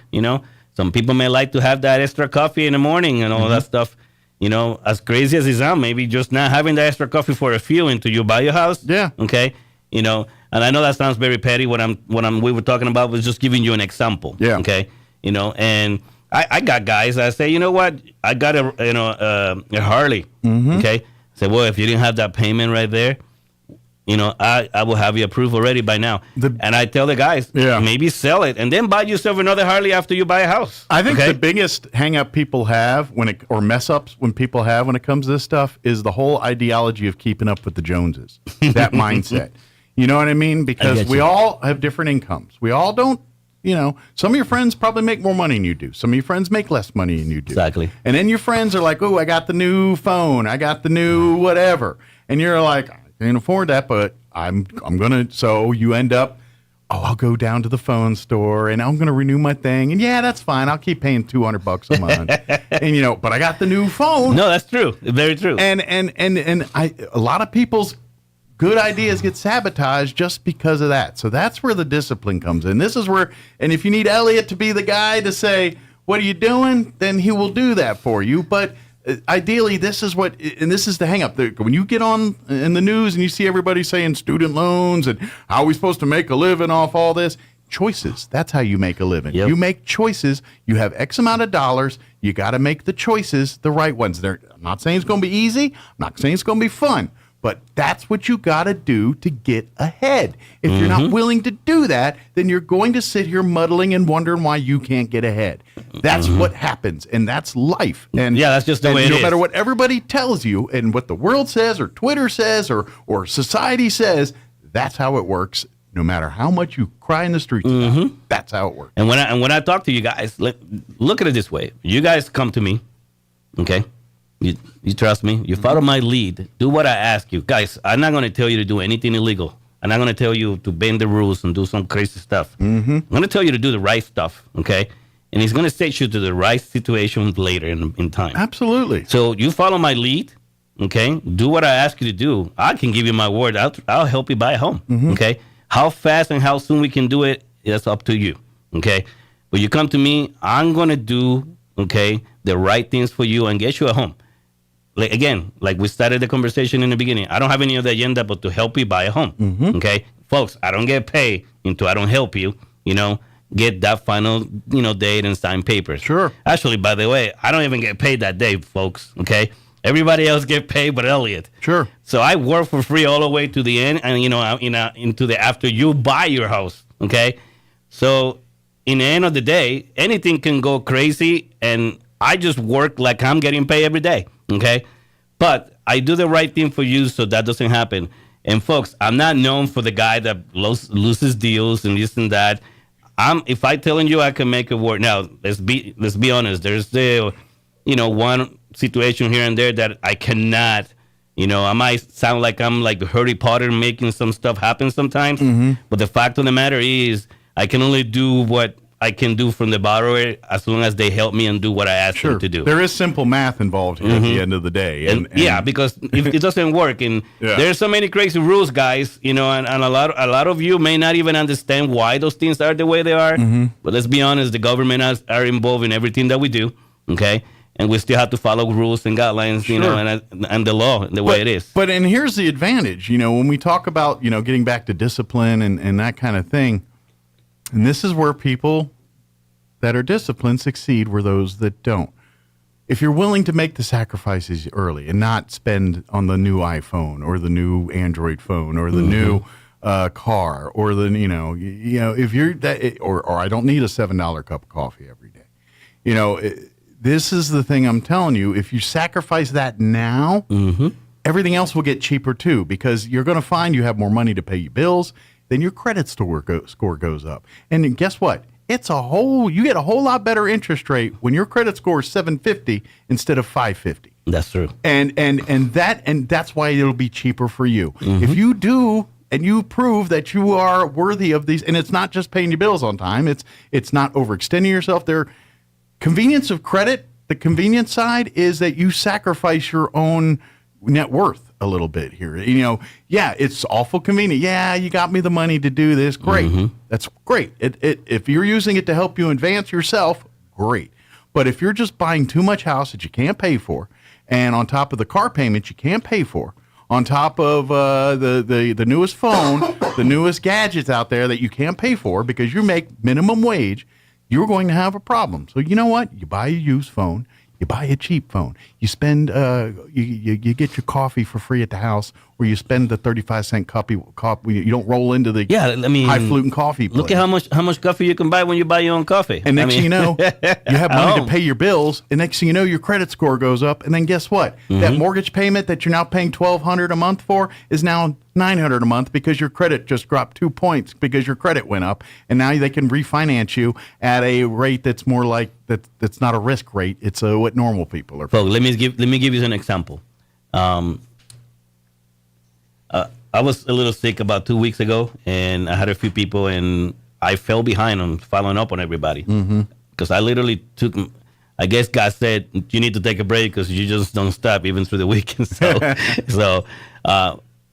Some people may like to have that extra coffee in the morning and all that stuff. As crazy as it sounds, maybe just not having that extra coffee for a few until you buy your house. Yeah. Okay. And I know that sounds very petty. What we were talking about was just giving you an example. Yeah. Okay. And I got guys that say, you know what, I got a Harley. Okay. Say, well, if you didn't have that payment right there, I will have you approved already by now. And I tell the guys, maybe sell it and then buy yourself another Harley after you buy a house. I think the biggest hang up people have or mess ups when people have when it comes to this stuff is the whole ideology of keeping up with the Joneses. That mindset. You know what I mean? Because we all have different incomes. We all don't, some of your friends probably make more money than you do. Some of your friends make less money than you do. Exactly. And then your friends are like, oh, I got the new phone. I got the new whatever. And you're like, can't afford that, but I'm gonna. So you end up, I'll go down to the phone store and I'm gonna renew my thing, and that's fine. I'll keep paying $200 a month, and but I got the new phone. No, that's true. Very true. And a lot of people's good ideas get sabotaged just because of that. So that's where the discipline comes in. This is where, and if you need Elliot to be the guy to say, "What are you doing?" then he will do that for you, but. Ideally, this is the hang up. When you get on in the news and you see everybody saying student loans and how are we supposed to make a living off all this, choices. That's how you make a living. Yep. You make choices. You have X amount of dollars. You got to make the choices, the right ones. I'm not saying it's going to be easy. I'm not saying it's going to be fun. But that's what you got to do to get ahead. If you're not willing to do that, then you're going to sit here muddling and wondering why you can't get ahead. That's what happens, and that's life. And that's just the way it is. No matter what everybody tells you and what the world says or Twitter says or society says, that's how it works. No matter how much you cry in the streets, that's how it works. And when I talk to you guys, look at it this way. You guys come to me, okay? You trust me. You follow my lead. Do what I ask you. Guys, I'm not going to tell you to do anything illegal. I'm not going to tell you to bend the rules and do some crazy stuff. I'm going to tell you to do the right stuff, okay? And it's going to set you to the right situation later in time. Absolutely. So you follow my lead, okay? Do what I ask you to do. I can give you my word. I'll help you buy a home, okay? How fast and how soon we can do it, that's up to you, okay? But you come to me, I'm going to do, okay, the right things for you and get you a home. Like we started the conversation in the beginning, I don't have any other agenda but to help you buy a home. Okay, folks, I don't get paid until I don't help you, get that final, date and sign papers. Sure. Actually, by the way, I don't even get paid that day, folks. Okay, everybody else get paid but Elliot. Sure. So I work for free all the way to the end, and into the after you buy your house. Okay, so in the end of the day, anything can go crazy, and I just work like I'm getting paid every day. Okay, but I do the right thing for you so that doesn't happen. And folks, I'm not known for the guy that loses deals and this and that. If I telling you I can make it work. Now, let's be honest. There's the one situation here and there that I cannot. I might sound like I'm like Harry Potter making some stuff happen sometimes. But the fact of the matter is, I can only do what I can do from the borrower as long as they help me and do what I ask them to do. There is simple math involved here at the end of the day. And because if it doesn't work, and there's so many crazy rules, guys, and a lot of you may not even understand why those things are the way they are. But let's be honest, the government are involved in everything that we do, okay? And we still have to follow rules and guidelines, and the law, the way it is. And here's the advantage, when we talk about, getting back to discipline and that kind of thing, and this is where people that are disciplined succeed, where those that don't. If you're willing to make the sacrifices early and not spend on the new iPhone or the new Android phone or the new car or the, if you're that, or I don't need a $7 cup of coffee every day. This is the thing I'm telling you. If you sacrifice that now, everything else will get cheaper too, because you're going to find you have more money to pay your bills. Then your credit score goes up. And guess what? You get a whole lot better interest rate when your credit score is 750 instead of 550. That's true. And that's why it'll be cheaper for you. If you do and you prove that you are worthy of these, and it's not just paying your bills on time, it's not overextending yourself. Convenience of credit, the convenience side is that you sacrifice your own net worth a little bit here. It's awful convenient. Yeah, you got me the money to do this. Great. That's great. If you're using it to help you advance yourself, great. But if you're just buying too much house that you can't pay for, and on top of the car payments you can't pay for, on top of the newest phone, the newest gadgets out there that you can't pay for because you make minimum wage, you're going to have a problem. So you know what? You buy a used phone, You buy a cheap phone. You spend you get your coffee for free at the house, or you spend the 35-cent coffee. You don't roll into the highfalutin coffee place. Look at how much coffee you can buy when you buy your own coffee. And next thing you know, you have money to pay your bills, and next thing you know, your credit score goes up, and then guess what? That mortgage payment that you're now paying $1,200 a month for is now $900 a month because your credit just dropped 2 points because your credit went up, and now they can refinance you at a rate that's more like that's not a risk rate. It's what normal people are paying. Let me give you an example. I was a little sick about 2 weeks ago, and I had a few people, and I fell behind on following up on everybody because I literally took. I guess God said you need to take a break because you just don't stop even through the weekend.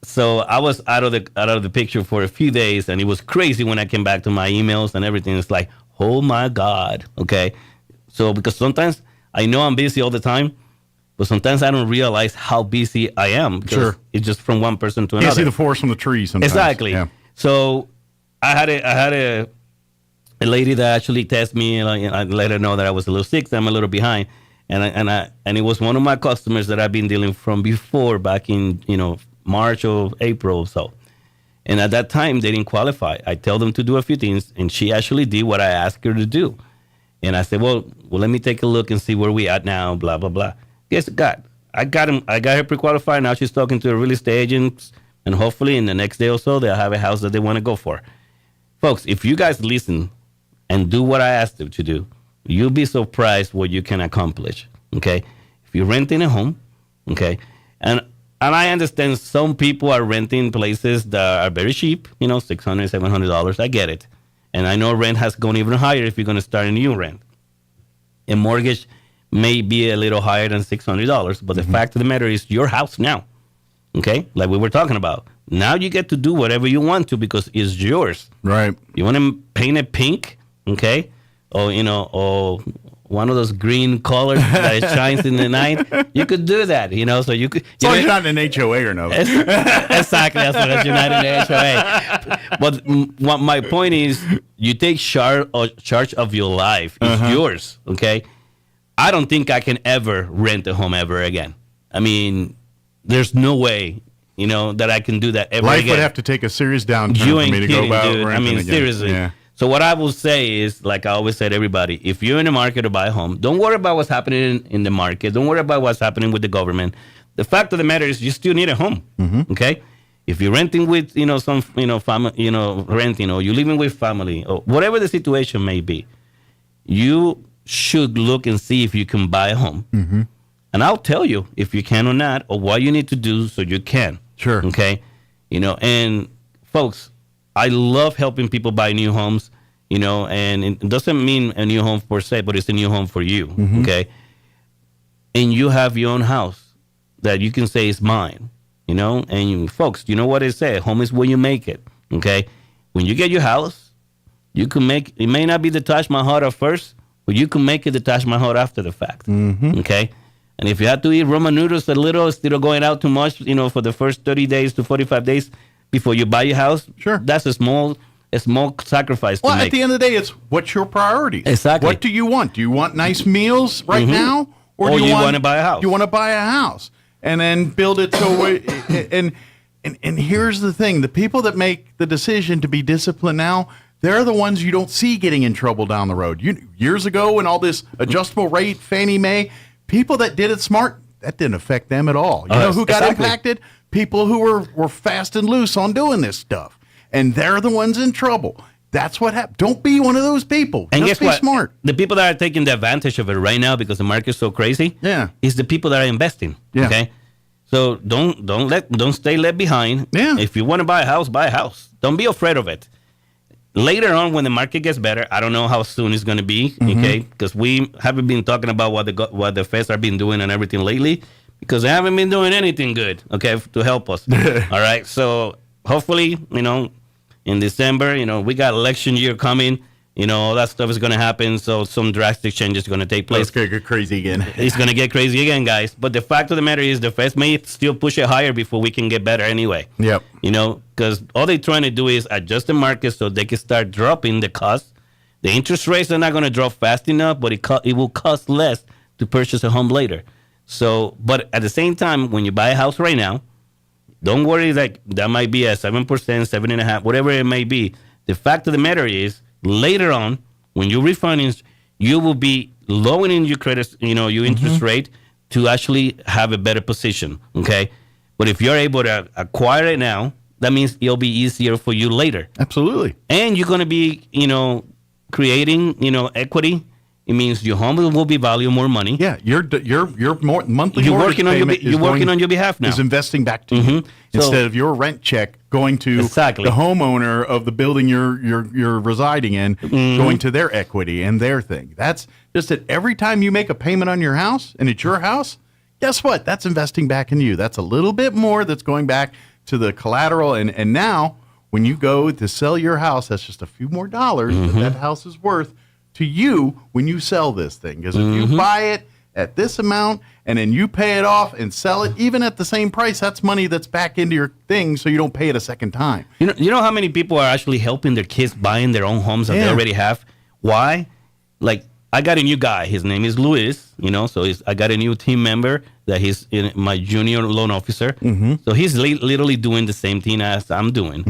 So I was out of the picture for a few days, and it was crazy when I came back to my emails and everything. It's like, oh my God, okay. So because sometimes I know I'm busy all the time, but sometimes I don't realize how busy I am. Because it's just from one person to another. You see the forest from the trees sometimes. Exactly. Yeah. So I had a lady that actually texted me, and I let her know that I was a little sick, that I'm a little behind, and it was one of my customers that I've been dealing from before, back in March or April or so. And at that time, they didn't qualify. I tell them to do a few things, and she actually did what I asked her to do. And I said, well, let me take a look and see where we at now, blah, blah, blah. Guess what? I got her pre-qualified. Now she's talking to a real estate agent, and hopefully in the next day or so, they'll have a house that they want to go for. Folks, if you guys listen and do what I asked you to do, you'll be surprised what you can accomplish, okay? If you're renting a home, okay, and I understand some people are renting places that are very cheap, $600, $700. I get it. And I know rent has gone even higher if you're going to start a new rent. A mortgage may be a little higher than $600, but the fact of the matter is your house now, okay? Like we were talking about. Now you get to do whatever you want to because it's yours. Right. You want to paint it pink, okay? Or, or one of those green colors that shines in the night. You could do that, so you could. As long as you're not in an HOA or no. Exactly, as long as you're not in an HOA. But what my point is, you take charge of your life. It's yours, okay? I don't think I can ever rent a home ever again. I mean, there's no way, that I can do that ever Life again. would have to take a serious downturn for me to go about renting I mean, again. seriously. Yeah. So what I will say is, like I always said to everybody, if you're in the market to buy a home, don't worry about what's happening in the market. Don't worry about what's happening with the government. The fact of the matter is you still need a home, okay? If you're renting with, some, family, renting, or you're living with family, or whatever the situation may be, you should look and see if you can buy a home. And I'll tell you if you can or not, or what you need to do so you can. Sure. Okay? And folks, I love helping people buy new homes, and it doesn't mean a new home per se, but it's a new home for you, okay? And you have your own house that you can say is mine, and folks, you know what they say, home is where you make it, okay? When you get your house, you can make, it may not be the Taj Mahal at first, but you can make it the Taj Mahal after the fact, okay? And if you have to eat ramen noodles a little instead of going out too much, for the first 30 days to 45 days, before you buy your house, that's a small sacrifice to make. Well, at the end of the day, it's what's your priorities. Exactly. What do you want? Do you want nice meals right now? Or do you want to buy a house? You want to buy a house and then build it and here's the thing. The people that make the decision to be disciplined now, they're the ones you don't see getting in trouble down the road. Years ago when all this adjustable rate, Fannie Mae, people that did it smart, that didn't affect them at all. You know who got impacted? People who were fast and loose on doing this stuff. And they're the ones in trouble. That's what happened. Don't be one of those people. And just guess be what? smart. The people that are taking the advantage of it right now because the market's so crazy is the people that are investing. Yeah. Okay? So don't stay left behind. Yeah. If you want to buy a house, buy a house. Don't be afraid of it. Later on, when the market gets better, I don't know how soon it's going to be, okay? Because we haven't been talking about what the Feds have been doing and everything lately, because they haven't been doing anything good, okay, to help us. All right, so hopefully, in December, we got election year coming. All that stuff is going to happen, so some drastic changes are going to take place. It's going to get crazy again. It's going to get crazy again, guys. But the fact of the matter is the Feds may still push it higher before we can get better anyway. Yep. Because all they're trying to do is adjust the market so they can start dropping the cost. The interest rates are not going to drop fast enough, but it will cost less to purchase a home later. So, but at the same time, when you buy a house right now, don't worry, like that might be a 7%, 7.5%, whatever it may be. The fact of the matter is, later on, when you refinance, you will be lowering your credit, your interest rate to actually have a better position. Okay, but if you're able to acquire it now, that means it'll be easier for you later. Absolutely. And you're going to be, creating, equity. It means your home will be valued more money. Yeah, your more monthly you're mortgage working on payment you're working on your behalf now. Is investing back to you instead of your rent check going to the homeowner of the building you're residing in, going to their equity and their thing. That's just that every time you make a payment on your house and it's your house, guess what? That's investing back in you. That's a little bit more that's going back to the collateral. And now when you go to sell your house, that's just a few more dollars that house is worth to you when you sell this thing. Because if you buy it at this amount and then you pay it off and sell it even at the same price, that's money that's back into your thing so you don't pay it a second time. You know how many people are actually helping their kids buying their own homes that they already have? Why? Like, I got a new guy. His name is Luis, so I got a new team member that he's my junior loan officer. So he's literally doing the same thing as I'm doing.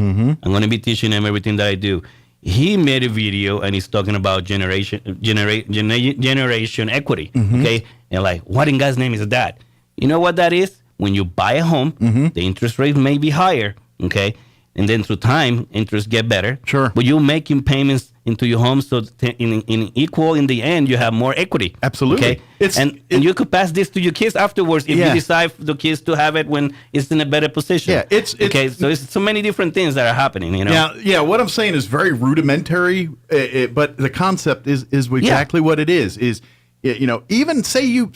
I'm going to be teaching him everything that I do. He made a video and he's talking about generation equity. Okay, and like, what in God's name is that? You know what that is? When you buy a home, the interest rate may be higher. Okay, and then through time, interest get better. Sure, but you're making payments into your home, so in the end, you have more equity. Absolutely. Okay, and you could pass this to your kids afterwards if you decide the kids to have it when it's in a better position. Yeah, it's so it's so many different things that are happening. Yeah. What I'm saying is very rudimentary, but the concept is exactly what it is. Even say you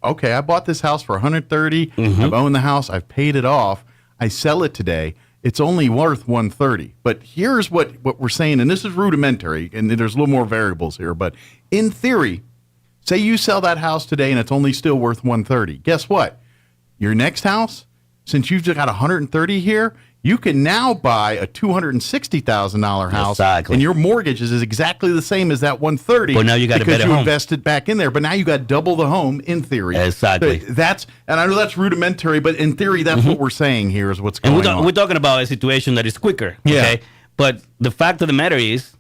okay, I bought this house for $130. I've owned the house. I've paid it off. I sell it today. It's only worth $130. But here's what we're saying, and this is rudimentary, and there's a little more variables here. But in theory, say you sell that house today and it's only still worth $130. Guess what? Your next house, since you've got $130 here, you can now buy a $260,000 house, and your mortgage is exactly the same as that $130. But now you got a better home. Because you invested back in there. But now you got double the home in theory. Exactly. And I know that's rudimentary, but in theory, that's what we're saying here is what's going on. We're talking about a situation that is quicker. Okay? But the fact of the matter is,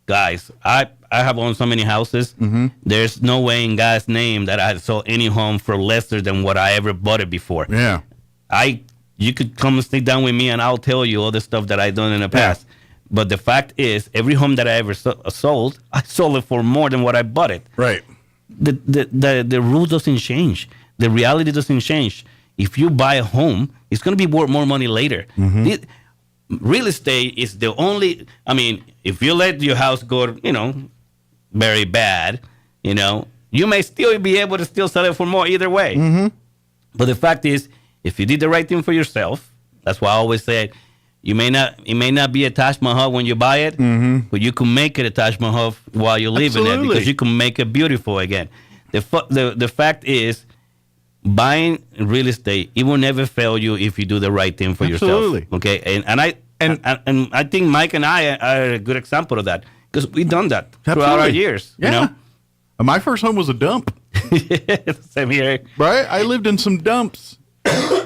guys, I have owned so many houses. There's no way in God's name that I sold any home for lesser than what I ever bought it before. Yeah. You could come and sit down with me and I'll tell you all the stuff that I've done in the past. But the fact is, every home that I ever sold, I sold it for more than what I bought it. Right. The rule doesn't change. The reality doesn't change. If you buy a home, it's going to be worth more money later. Real estate is the only, if you let your house go, very bad, you may still be able to still sell it for more either way. But the fact is, if you did the right thing for yourself, that's why I always say it may not be a Taj Mahal when you buy it, but you can make it a Taj Mahal while you live in it, because you can make it beautiful again. The fact is, buying real estate, it will never fail you if you do the right thing for yourself. Okay, and I think Mike and I are a good example of that, because we've done that throughout our years. Yeah. My first home was a dump. Same here. Right? I lived in some dumps.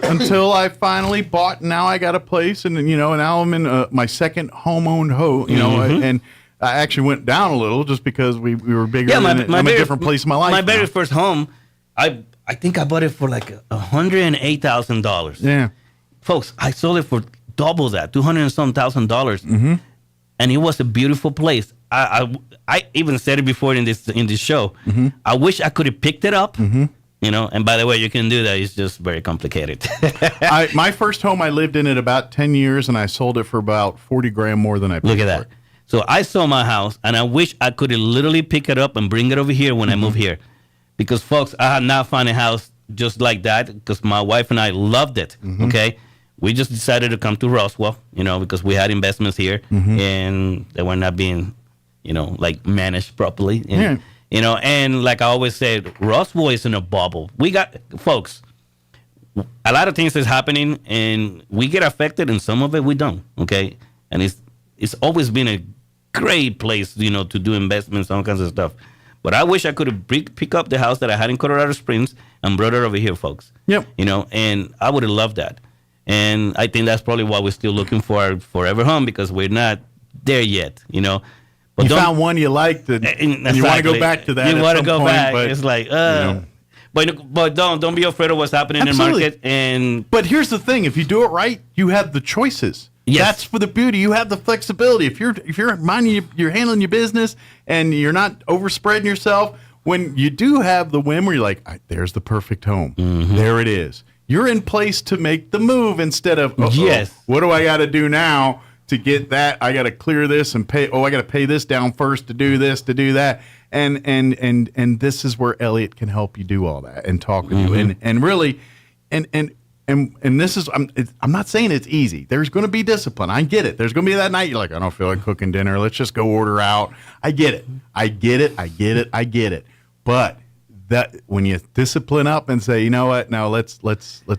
Until I finally bought. Now I got a place, and now I'm in my second home-owned home. And I actually went down a little just because we were bigger. I'm a different place in my life. My very first home, I think I bought it for like $108,000. Yeah, folks, I sold it for double that, $200 and some $1,000, and it was a beautiful place. I even said it before in this show. I wish I could have picked it up. And by the way, you can do that. It's just very complicated. My first home, I lived in it about 10 years, and I sold it for about $40,000 more than I paid. Look at that. So I sold my house, and I wish I could literally pick it up and bring it over here when I move here. Because, folks, I have not found a house just like that, because my wife and I loved it, okay? We just decided to come to Roswell, because we had investments here, and they were not being, managed properly. And like I always said, Roswell is in a bubble. We got, folks, a lot of things is happening, and we get affected, and some of it we don't, okay? And it's always been a great place, to do investments, all kinds of stuff. But I wish I could have pick up the house that I had in Colorado Springs and brought it over here, folks. Yep. You know, and I would have loved that. And I think that's probably why we're still looking for our forever home, because we're not there yet, you know. But you found one you liked, and you want to go back to that. You want to go back. But, it's like, you know. But don't be afraid of what's happening Absolutely. in the market. But here's the thing: if you do it right, you have the choices. Yes. That's for the beauty. You have the flexibility. If you're minding you're handling your business and you're not overspreading yourself, when you do have the whim where you're like, there's the perfect home. Mm-hmm. There it is. You're in place to make the move instead of yes. What do I got to do now to get that? I got to clear this and pay. I got to pay this down first to do this, to do that. And this is where Elliot can help you do all that and talk with you and really and this is I'm not saying it's easy. There's going to be discipline. I get it. There's going to be that night you're like, I don't feel like cooking dinner. Let's just go order out. I get it. But that when you discipline up and say, you know what, now let's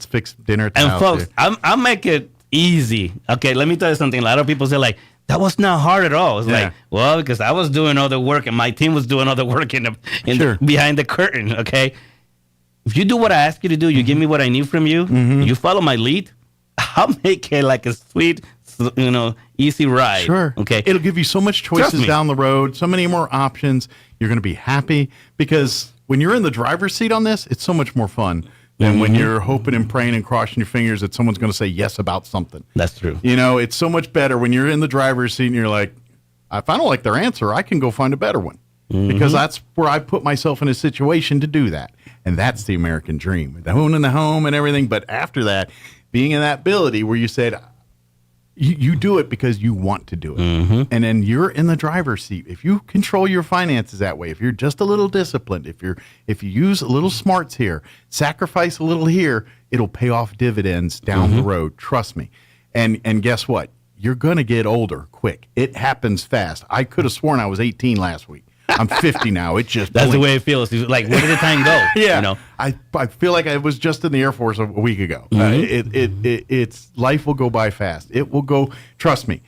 fix dinner at the house. And folks, I'll make it easy. Okay, let me tell you something. A lot of people say like, that was not hard at all. It's like, well, because I was doing all the work and my team was doing all the work behind the curtain. Okay, if you do what I ask you to do, you give me what I need from you, you follow my lead, I'll make it like a sweet, easy ride. Sure. Okay. It'll give you so much choices down the road, so many more options. You're going to be happy because when you're in the driver's seat on this, it's so much more fun than when you're hoping and praying and crossing your fingers that someone's going to say yes about something. That's true. You know, it's so much better when you're in the driver's seat and you're like, if I don't like their answer, I can go find a better one. Because that's where I put myself in a situation to do that. And that's the American dream. The owning the home and everything. But after that, being in that ability where you said, you do it because you want to do it. And then you're in the driver's seat. If you control your finances that way, if you're just a little disciplined, if you use a little smarts here, sacrifice a little here, it'll pay off dividends down the road. Trust me. And guess what? You're going to get older quick. It happens fast. I could have sworn I was 18 last week. I'm 50 now. It just that's the way it feels. It's like, where did the time go? Yeah, you know? I feel like I was just in the Air Force a week ago. It's life will go by fast. It will go. Trust me.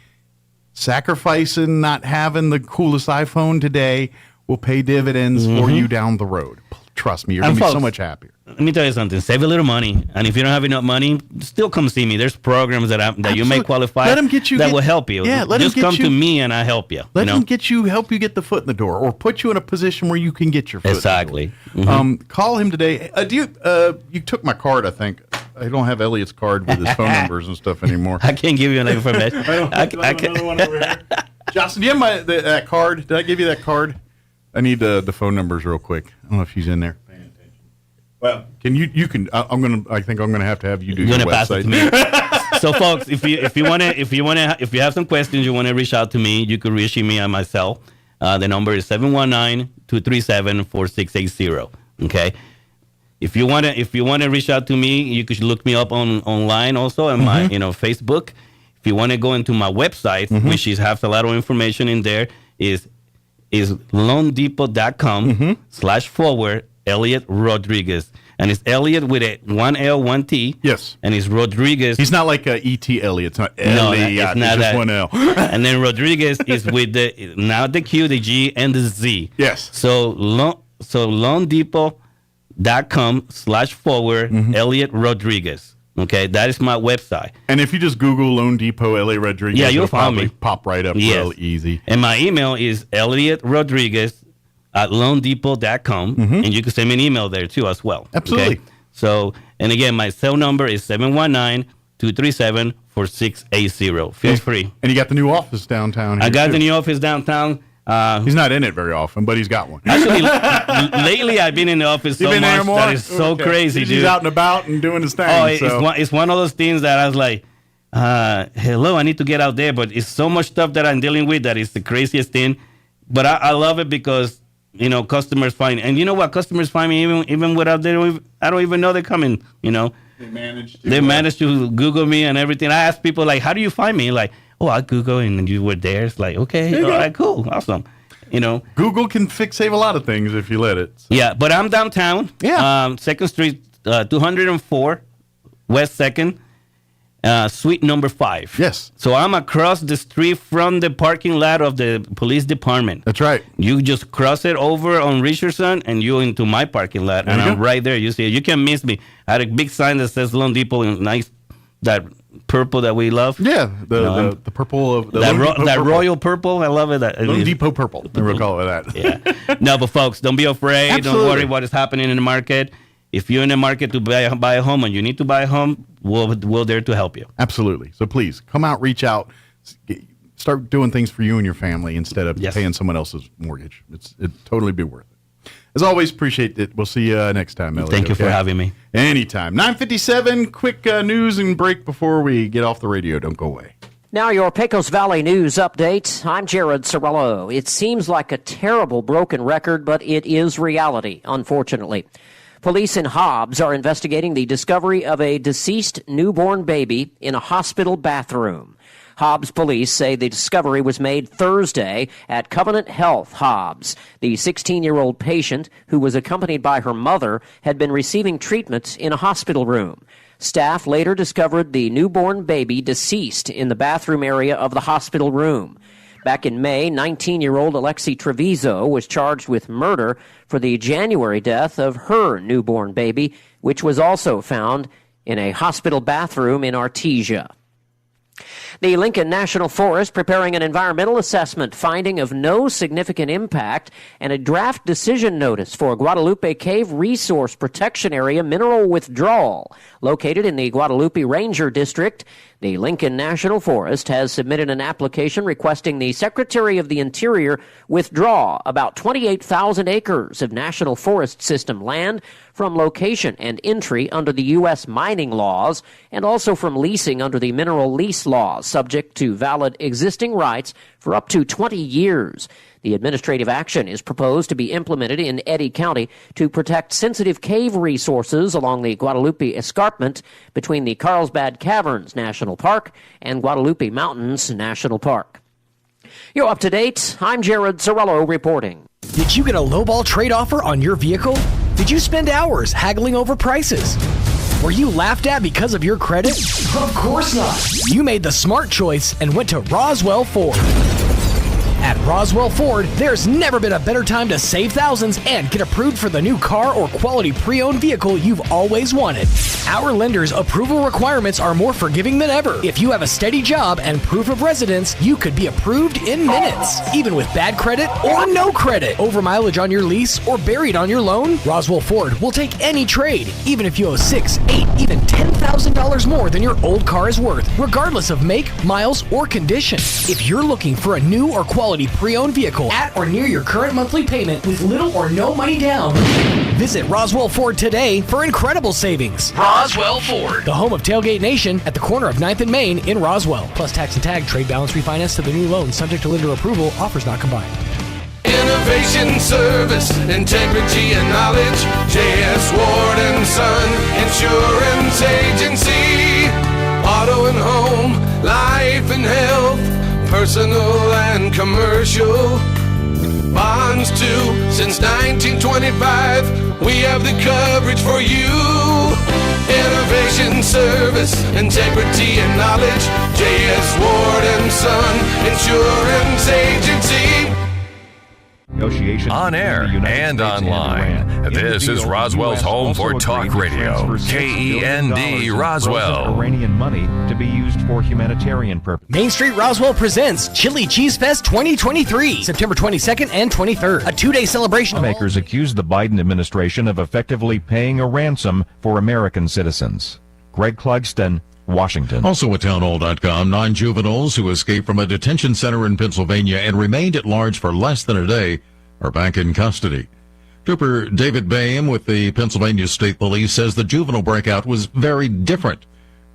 Sacrificing not having the coolest iPhone today will pay dividends for you down the road. Trust me, you're going to be so much happier. Let me tell you something. Save a little money, and if you don't have enough money, still come see me. There's programs that you may qualify. Let them get you. Will help you. Yeah, just come to me, and I help you. Let them help you get the foot in the door, or put you in a position where you can get your foot. Exactly. In the door. Call him today. You took my card, I think. I don't have Elliot's card with his phone numbers and stuff anymore. I can't give you an information. I have another one over here. Jocelyn, do you have that card? Did I give you that card? I need the phone numbers real quick. I don't know if she's in there. Well, can you can I think I'm gonna have you do your website. Pass it to me. So, folks, if you have some questions, you want to reach out to me, you can reach me on my cell. The number is 719-237-4680. Okay. If you want to reach out to me, you could look me up online also on my Facebook. If you want to go into my website, which has a lot of information in there, is loandepot.com// Elliot Rodriguez. And it's Elliot with one L, one T. Yes. And it's Rodriguez. He's not like E.T. Elliot. It's not Elliot. No, it's not just that. one L. And then Rodriguez is with the Q, the G, and the Z. Yes. So loandepot.com// Elliot Rodriguez. Okay, that is my website. And if you just Google Loan Depot Elliot Rodriguez, you'll find me. Pop right up real easy. And my email is elliottrodriguez@loandepot.com, and you can send me an email there too as well. Absolutely. Okay? So, and again, my cell number is 719-237-4680. Feel free. And you got the new office downtown here. I got the new office downtown. He's not in it very often, but he's got one. Actually, lately I've been in the office so much that it's so crazy, dude. He's out and about and doing his thing. Oh, it's one of those things that I was like, hello, I need to get out there, but it's so much stuff that I'm dealing with that is the craziest thing. But I love it because, customers find, and you know what, customers find me even without I don't even know they're coming, They managed to Google me and everything. I ask people, like, how do you find me? Like, oh, I Google and you were there. It's like, okay, all right, cool, awesome. Google can save a lot of things if you let it. So. Yeah, but I'm downtown. Yeah. 2nd Street, 204 West 2nd. suite number 5. Yes. So I'm across the street from the parking lot of the police department. That's right. You just cross it over on Richardson, and you into my parking lot, and I'm right there. You see it. You can't miss me. I had a big sign that says Lone Depot in nice, that purple that we love. Yeah, the purple of that royal purple. I love it. Lone Depot purple. We'll call it that. Yeah. No, but folks, don't be afraid. Absolutely. Don't worry what is happening in the market. If you're in the market to buy a home and you need to buy a home, we're there to help you. Absolutely. So please come out, reach out, start doing things for you and your family instead of paying someone else's mortgage. It'd totally be worth it. As always, appreciate it. We'll see you next time, Elliot. Thank you for having me. Anytime. 9:57. Quick news and break before we get off the radio. Don't go away. Now your Pecos Valley News update. I'm Jared Sorello. It seems like a terrible broken record, but it is reality, unfortunately. Police in Hobbs are investigating the discovery of a deceased newborn baby in a hospital bathroom. Hobbs police say the discovery was made Thursday at Covenant Health Hobbs. The 16-year-old patient, who was accompanied by her mother, had been receiving treatment in a hospital room. Staff later discovered the newborn baby deceased in the bathroom area of the hospital room. Back in May, 19-year-old Alexi Treviso was charged with murder for the January death of her newborn baby, which was also found in a hospital bathroom in Artesia. The Lincoln National Forest preparing an environmental assessment finding of no significant impact and a draft decision notice for Guadalupe Cave Resource Protection Area mineral withdrawal. Located in the Guadalupe Ranger District, the Lincoln National Forest has submitted an application requesting the Secretary of the Interior withdraw about 28,000 acres of National Forest System land from location and entry under the U.S. mining laws and also from leasing under the mineral lease laws, subject to valid existing rights for up to 20 years. The administrative action is proposed to be implemented in Eddy County to protect sensitive cave resources along the Guadalupe Escarpment between the Carlsbad Caverns National Park and Guadalupe Mountains National Park. You're up to date. I'm Jared Sorello reporting. Did you get a lowball trade offer on your vehicle? Did you spend hours haggling over prices? Were you laughed at because of your credit? Of course not. You made the smart choice and went to Roswell Ford. At Roswell Ford, there's never been a better time to save thousands and get approved for the new car or quality pre-owned vehicle you've always wanted. Our lenders' approval requirements are more forgiving than ever. If you have a steady job and proof of residence, you could be approved in minutes. Even with bad credit or no credit, over mileage on your lease, or buried on your loan, Roswell Ford will take any trade, even if you owe $6,000, $8,000, even $10,000 more than your old car is worth, regardless of make, miles, or condition. If you're looking for a new or quality pre-owned vehicle at or near your current monthly payment with little or no money down, visit Roswell Ford today for incredible savings. Roswell Ford, the home of Tailgate Nation at the corner of 9th and Main in Roswell. Plus tax and tag, trade balance refinance to the new loan, subject to lender approval, offers not combined. Innovation, service, integrity, and knowledge. J.S. Ward & Son Insurance Agency. Auto and home, life and health, personal and commercial. Bonds too, since 1925. We have the coverage for you. Innovation, service, integrity, and knowledge. J.S. Ward & Son Insurance Agency. On air and online. This is Roswell's home for talk radio. KEND Roswell. Iranian money to be used for humanitarian purposes. Main Street Roswell presents Chili Cheese Fest 2023, September 22nd and 23rd. A two-day celebration. Lawmakers accused the Biden administration of effectively paying a ransom for American citizens. Greg Clugston, Washington. Also at townhall.com, 9 juveniles who escaped from a detention center in Pennsylvania and remained at large for less than a day are back in custody. Trooper David Boehm with the Pennsylvania State Police says the juvenile breakout was very different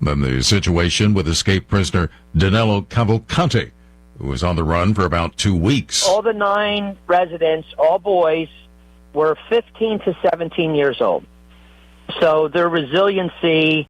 than the situation with escaped prisoner Danilo Cavalcante, who was on the run for about 2 weeks. All the 9 residents, all boys, were 15 to 17 years old. So their resiliency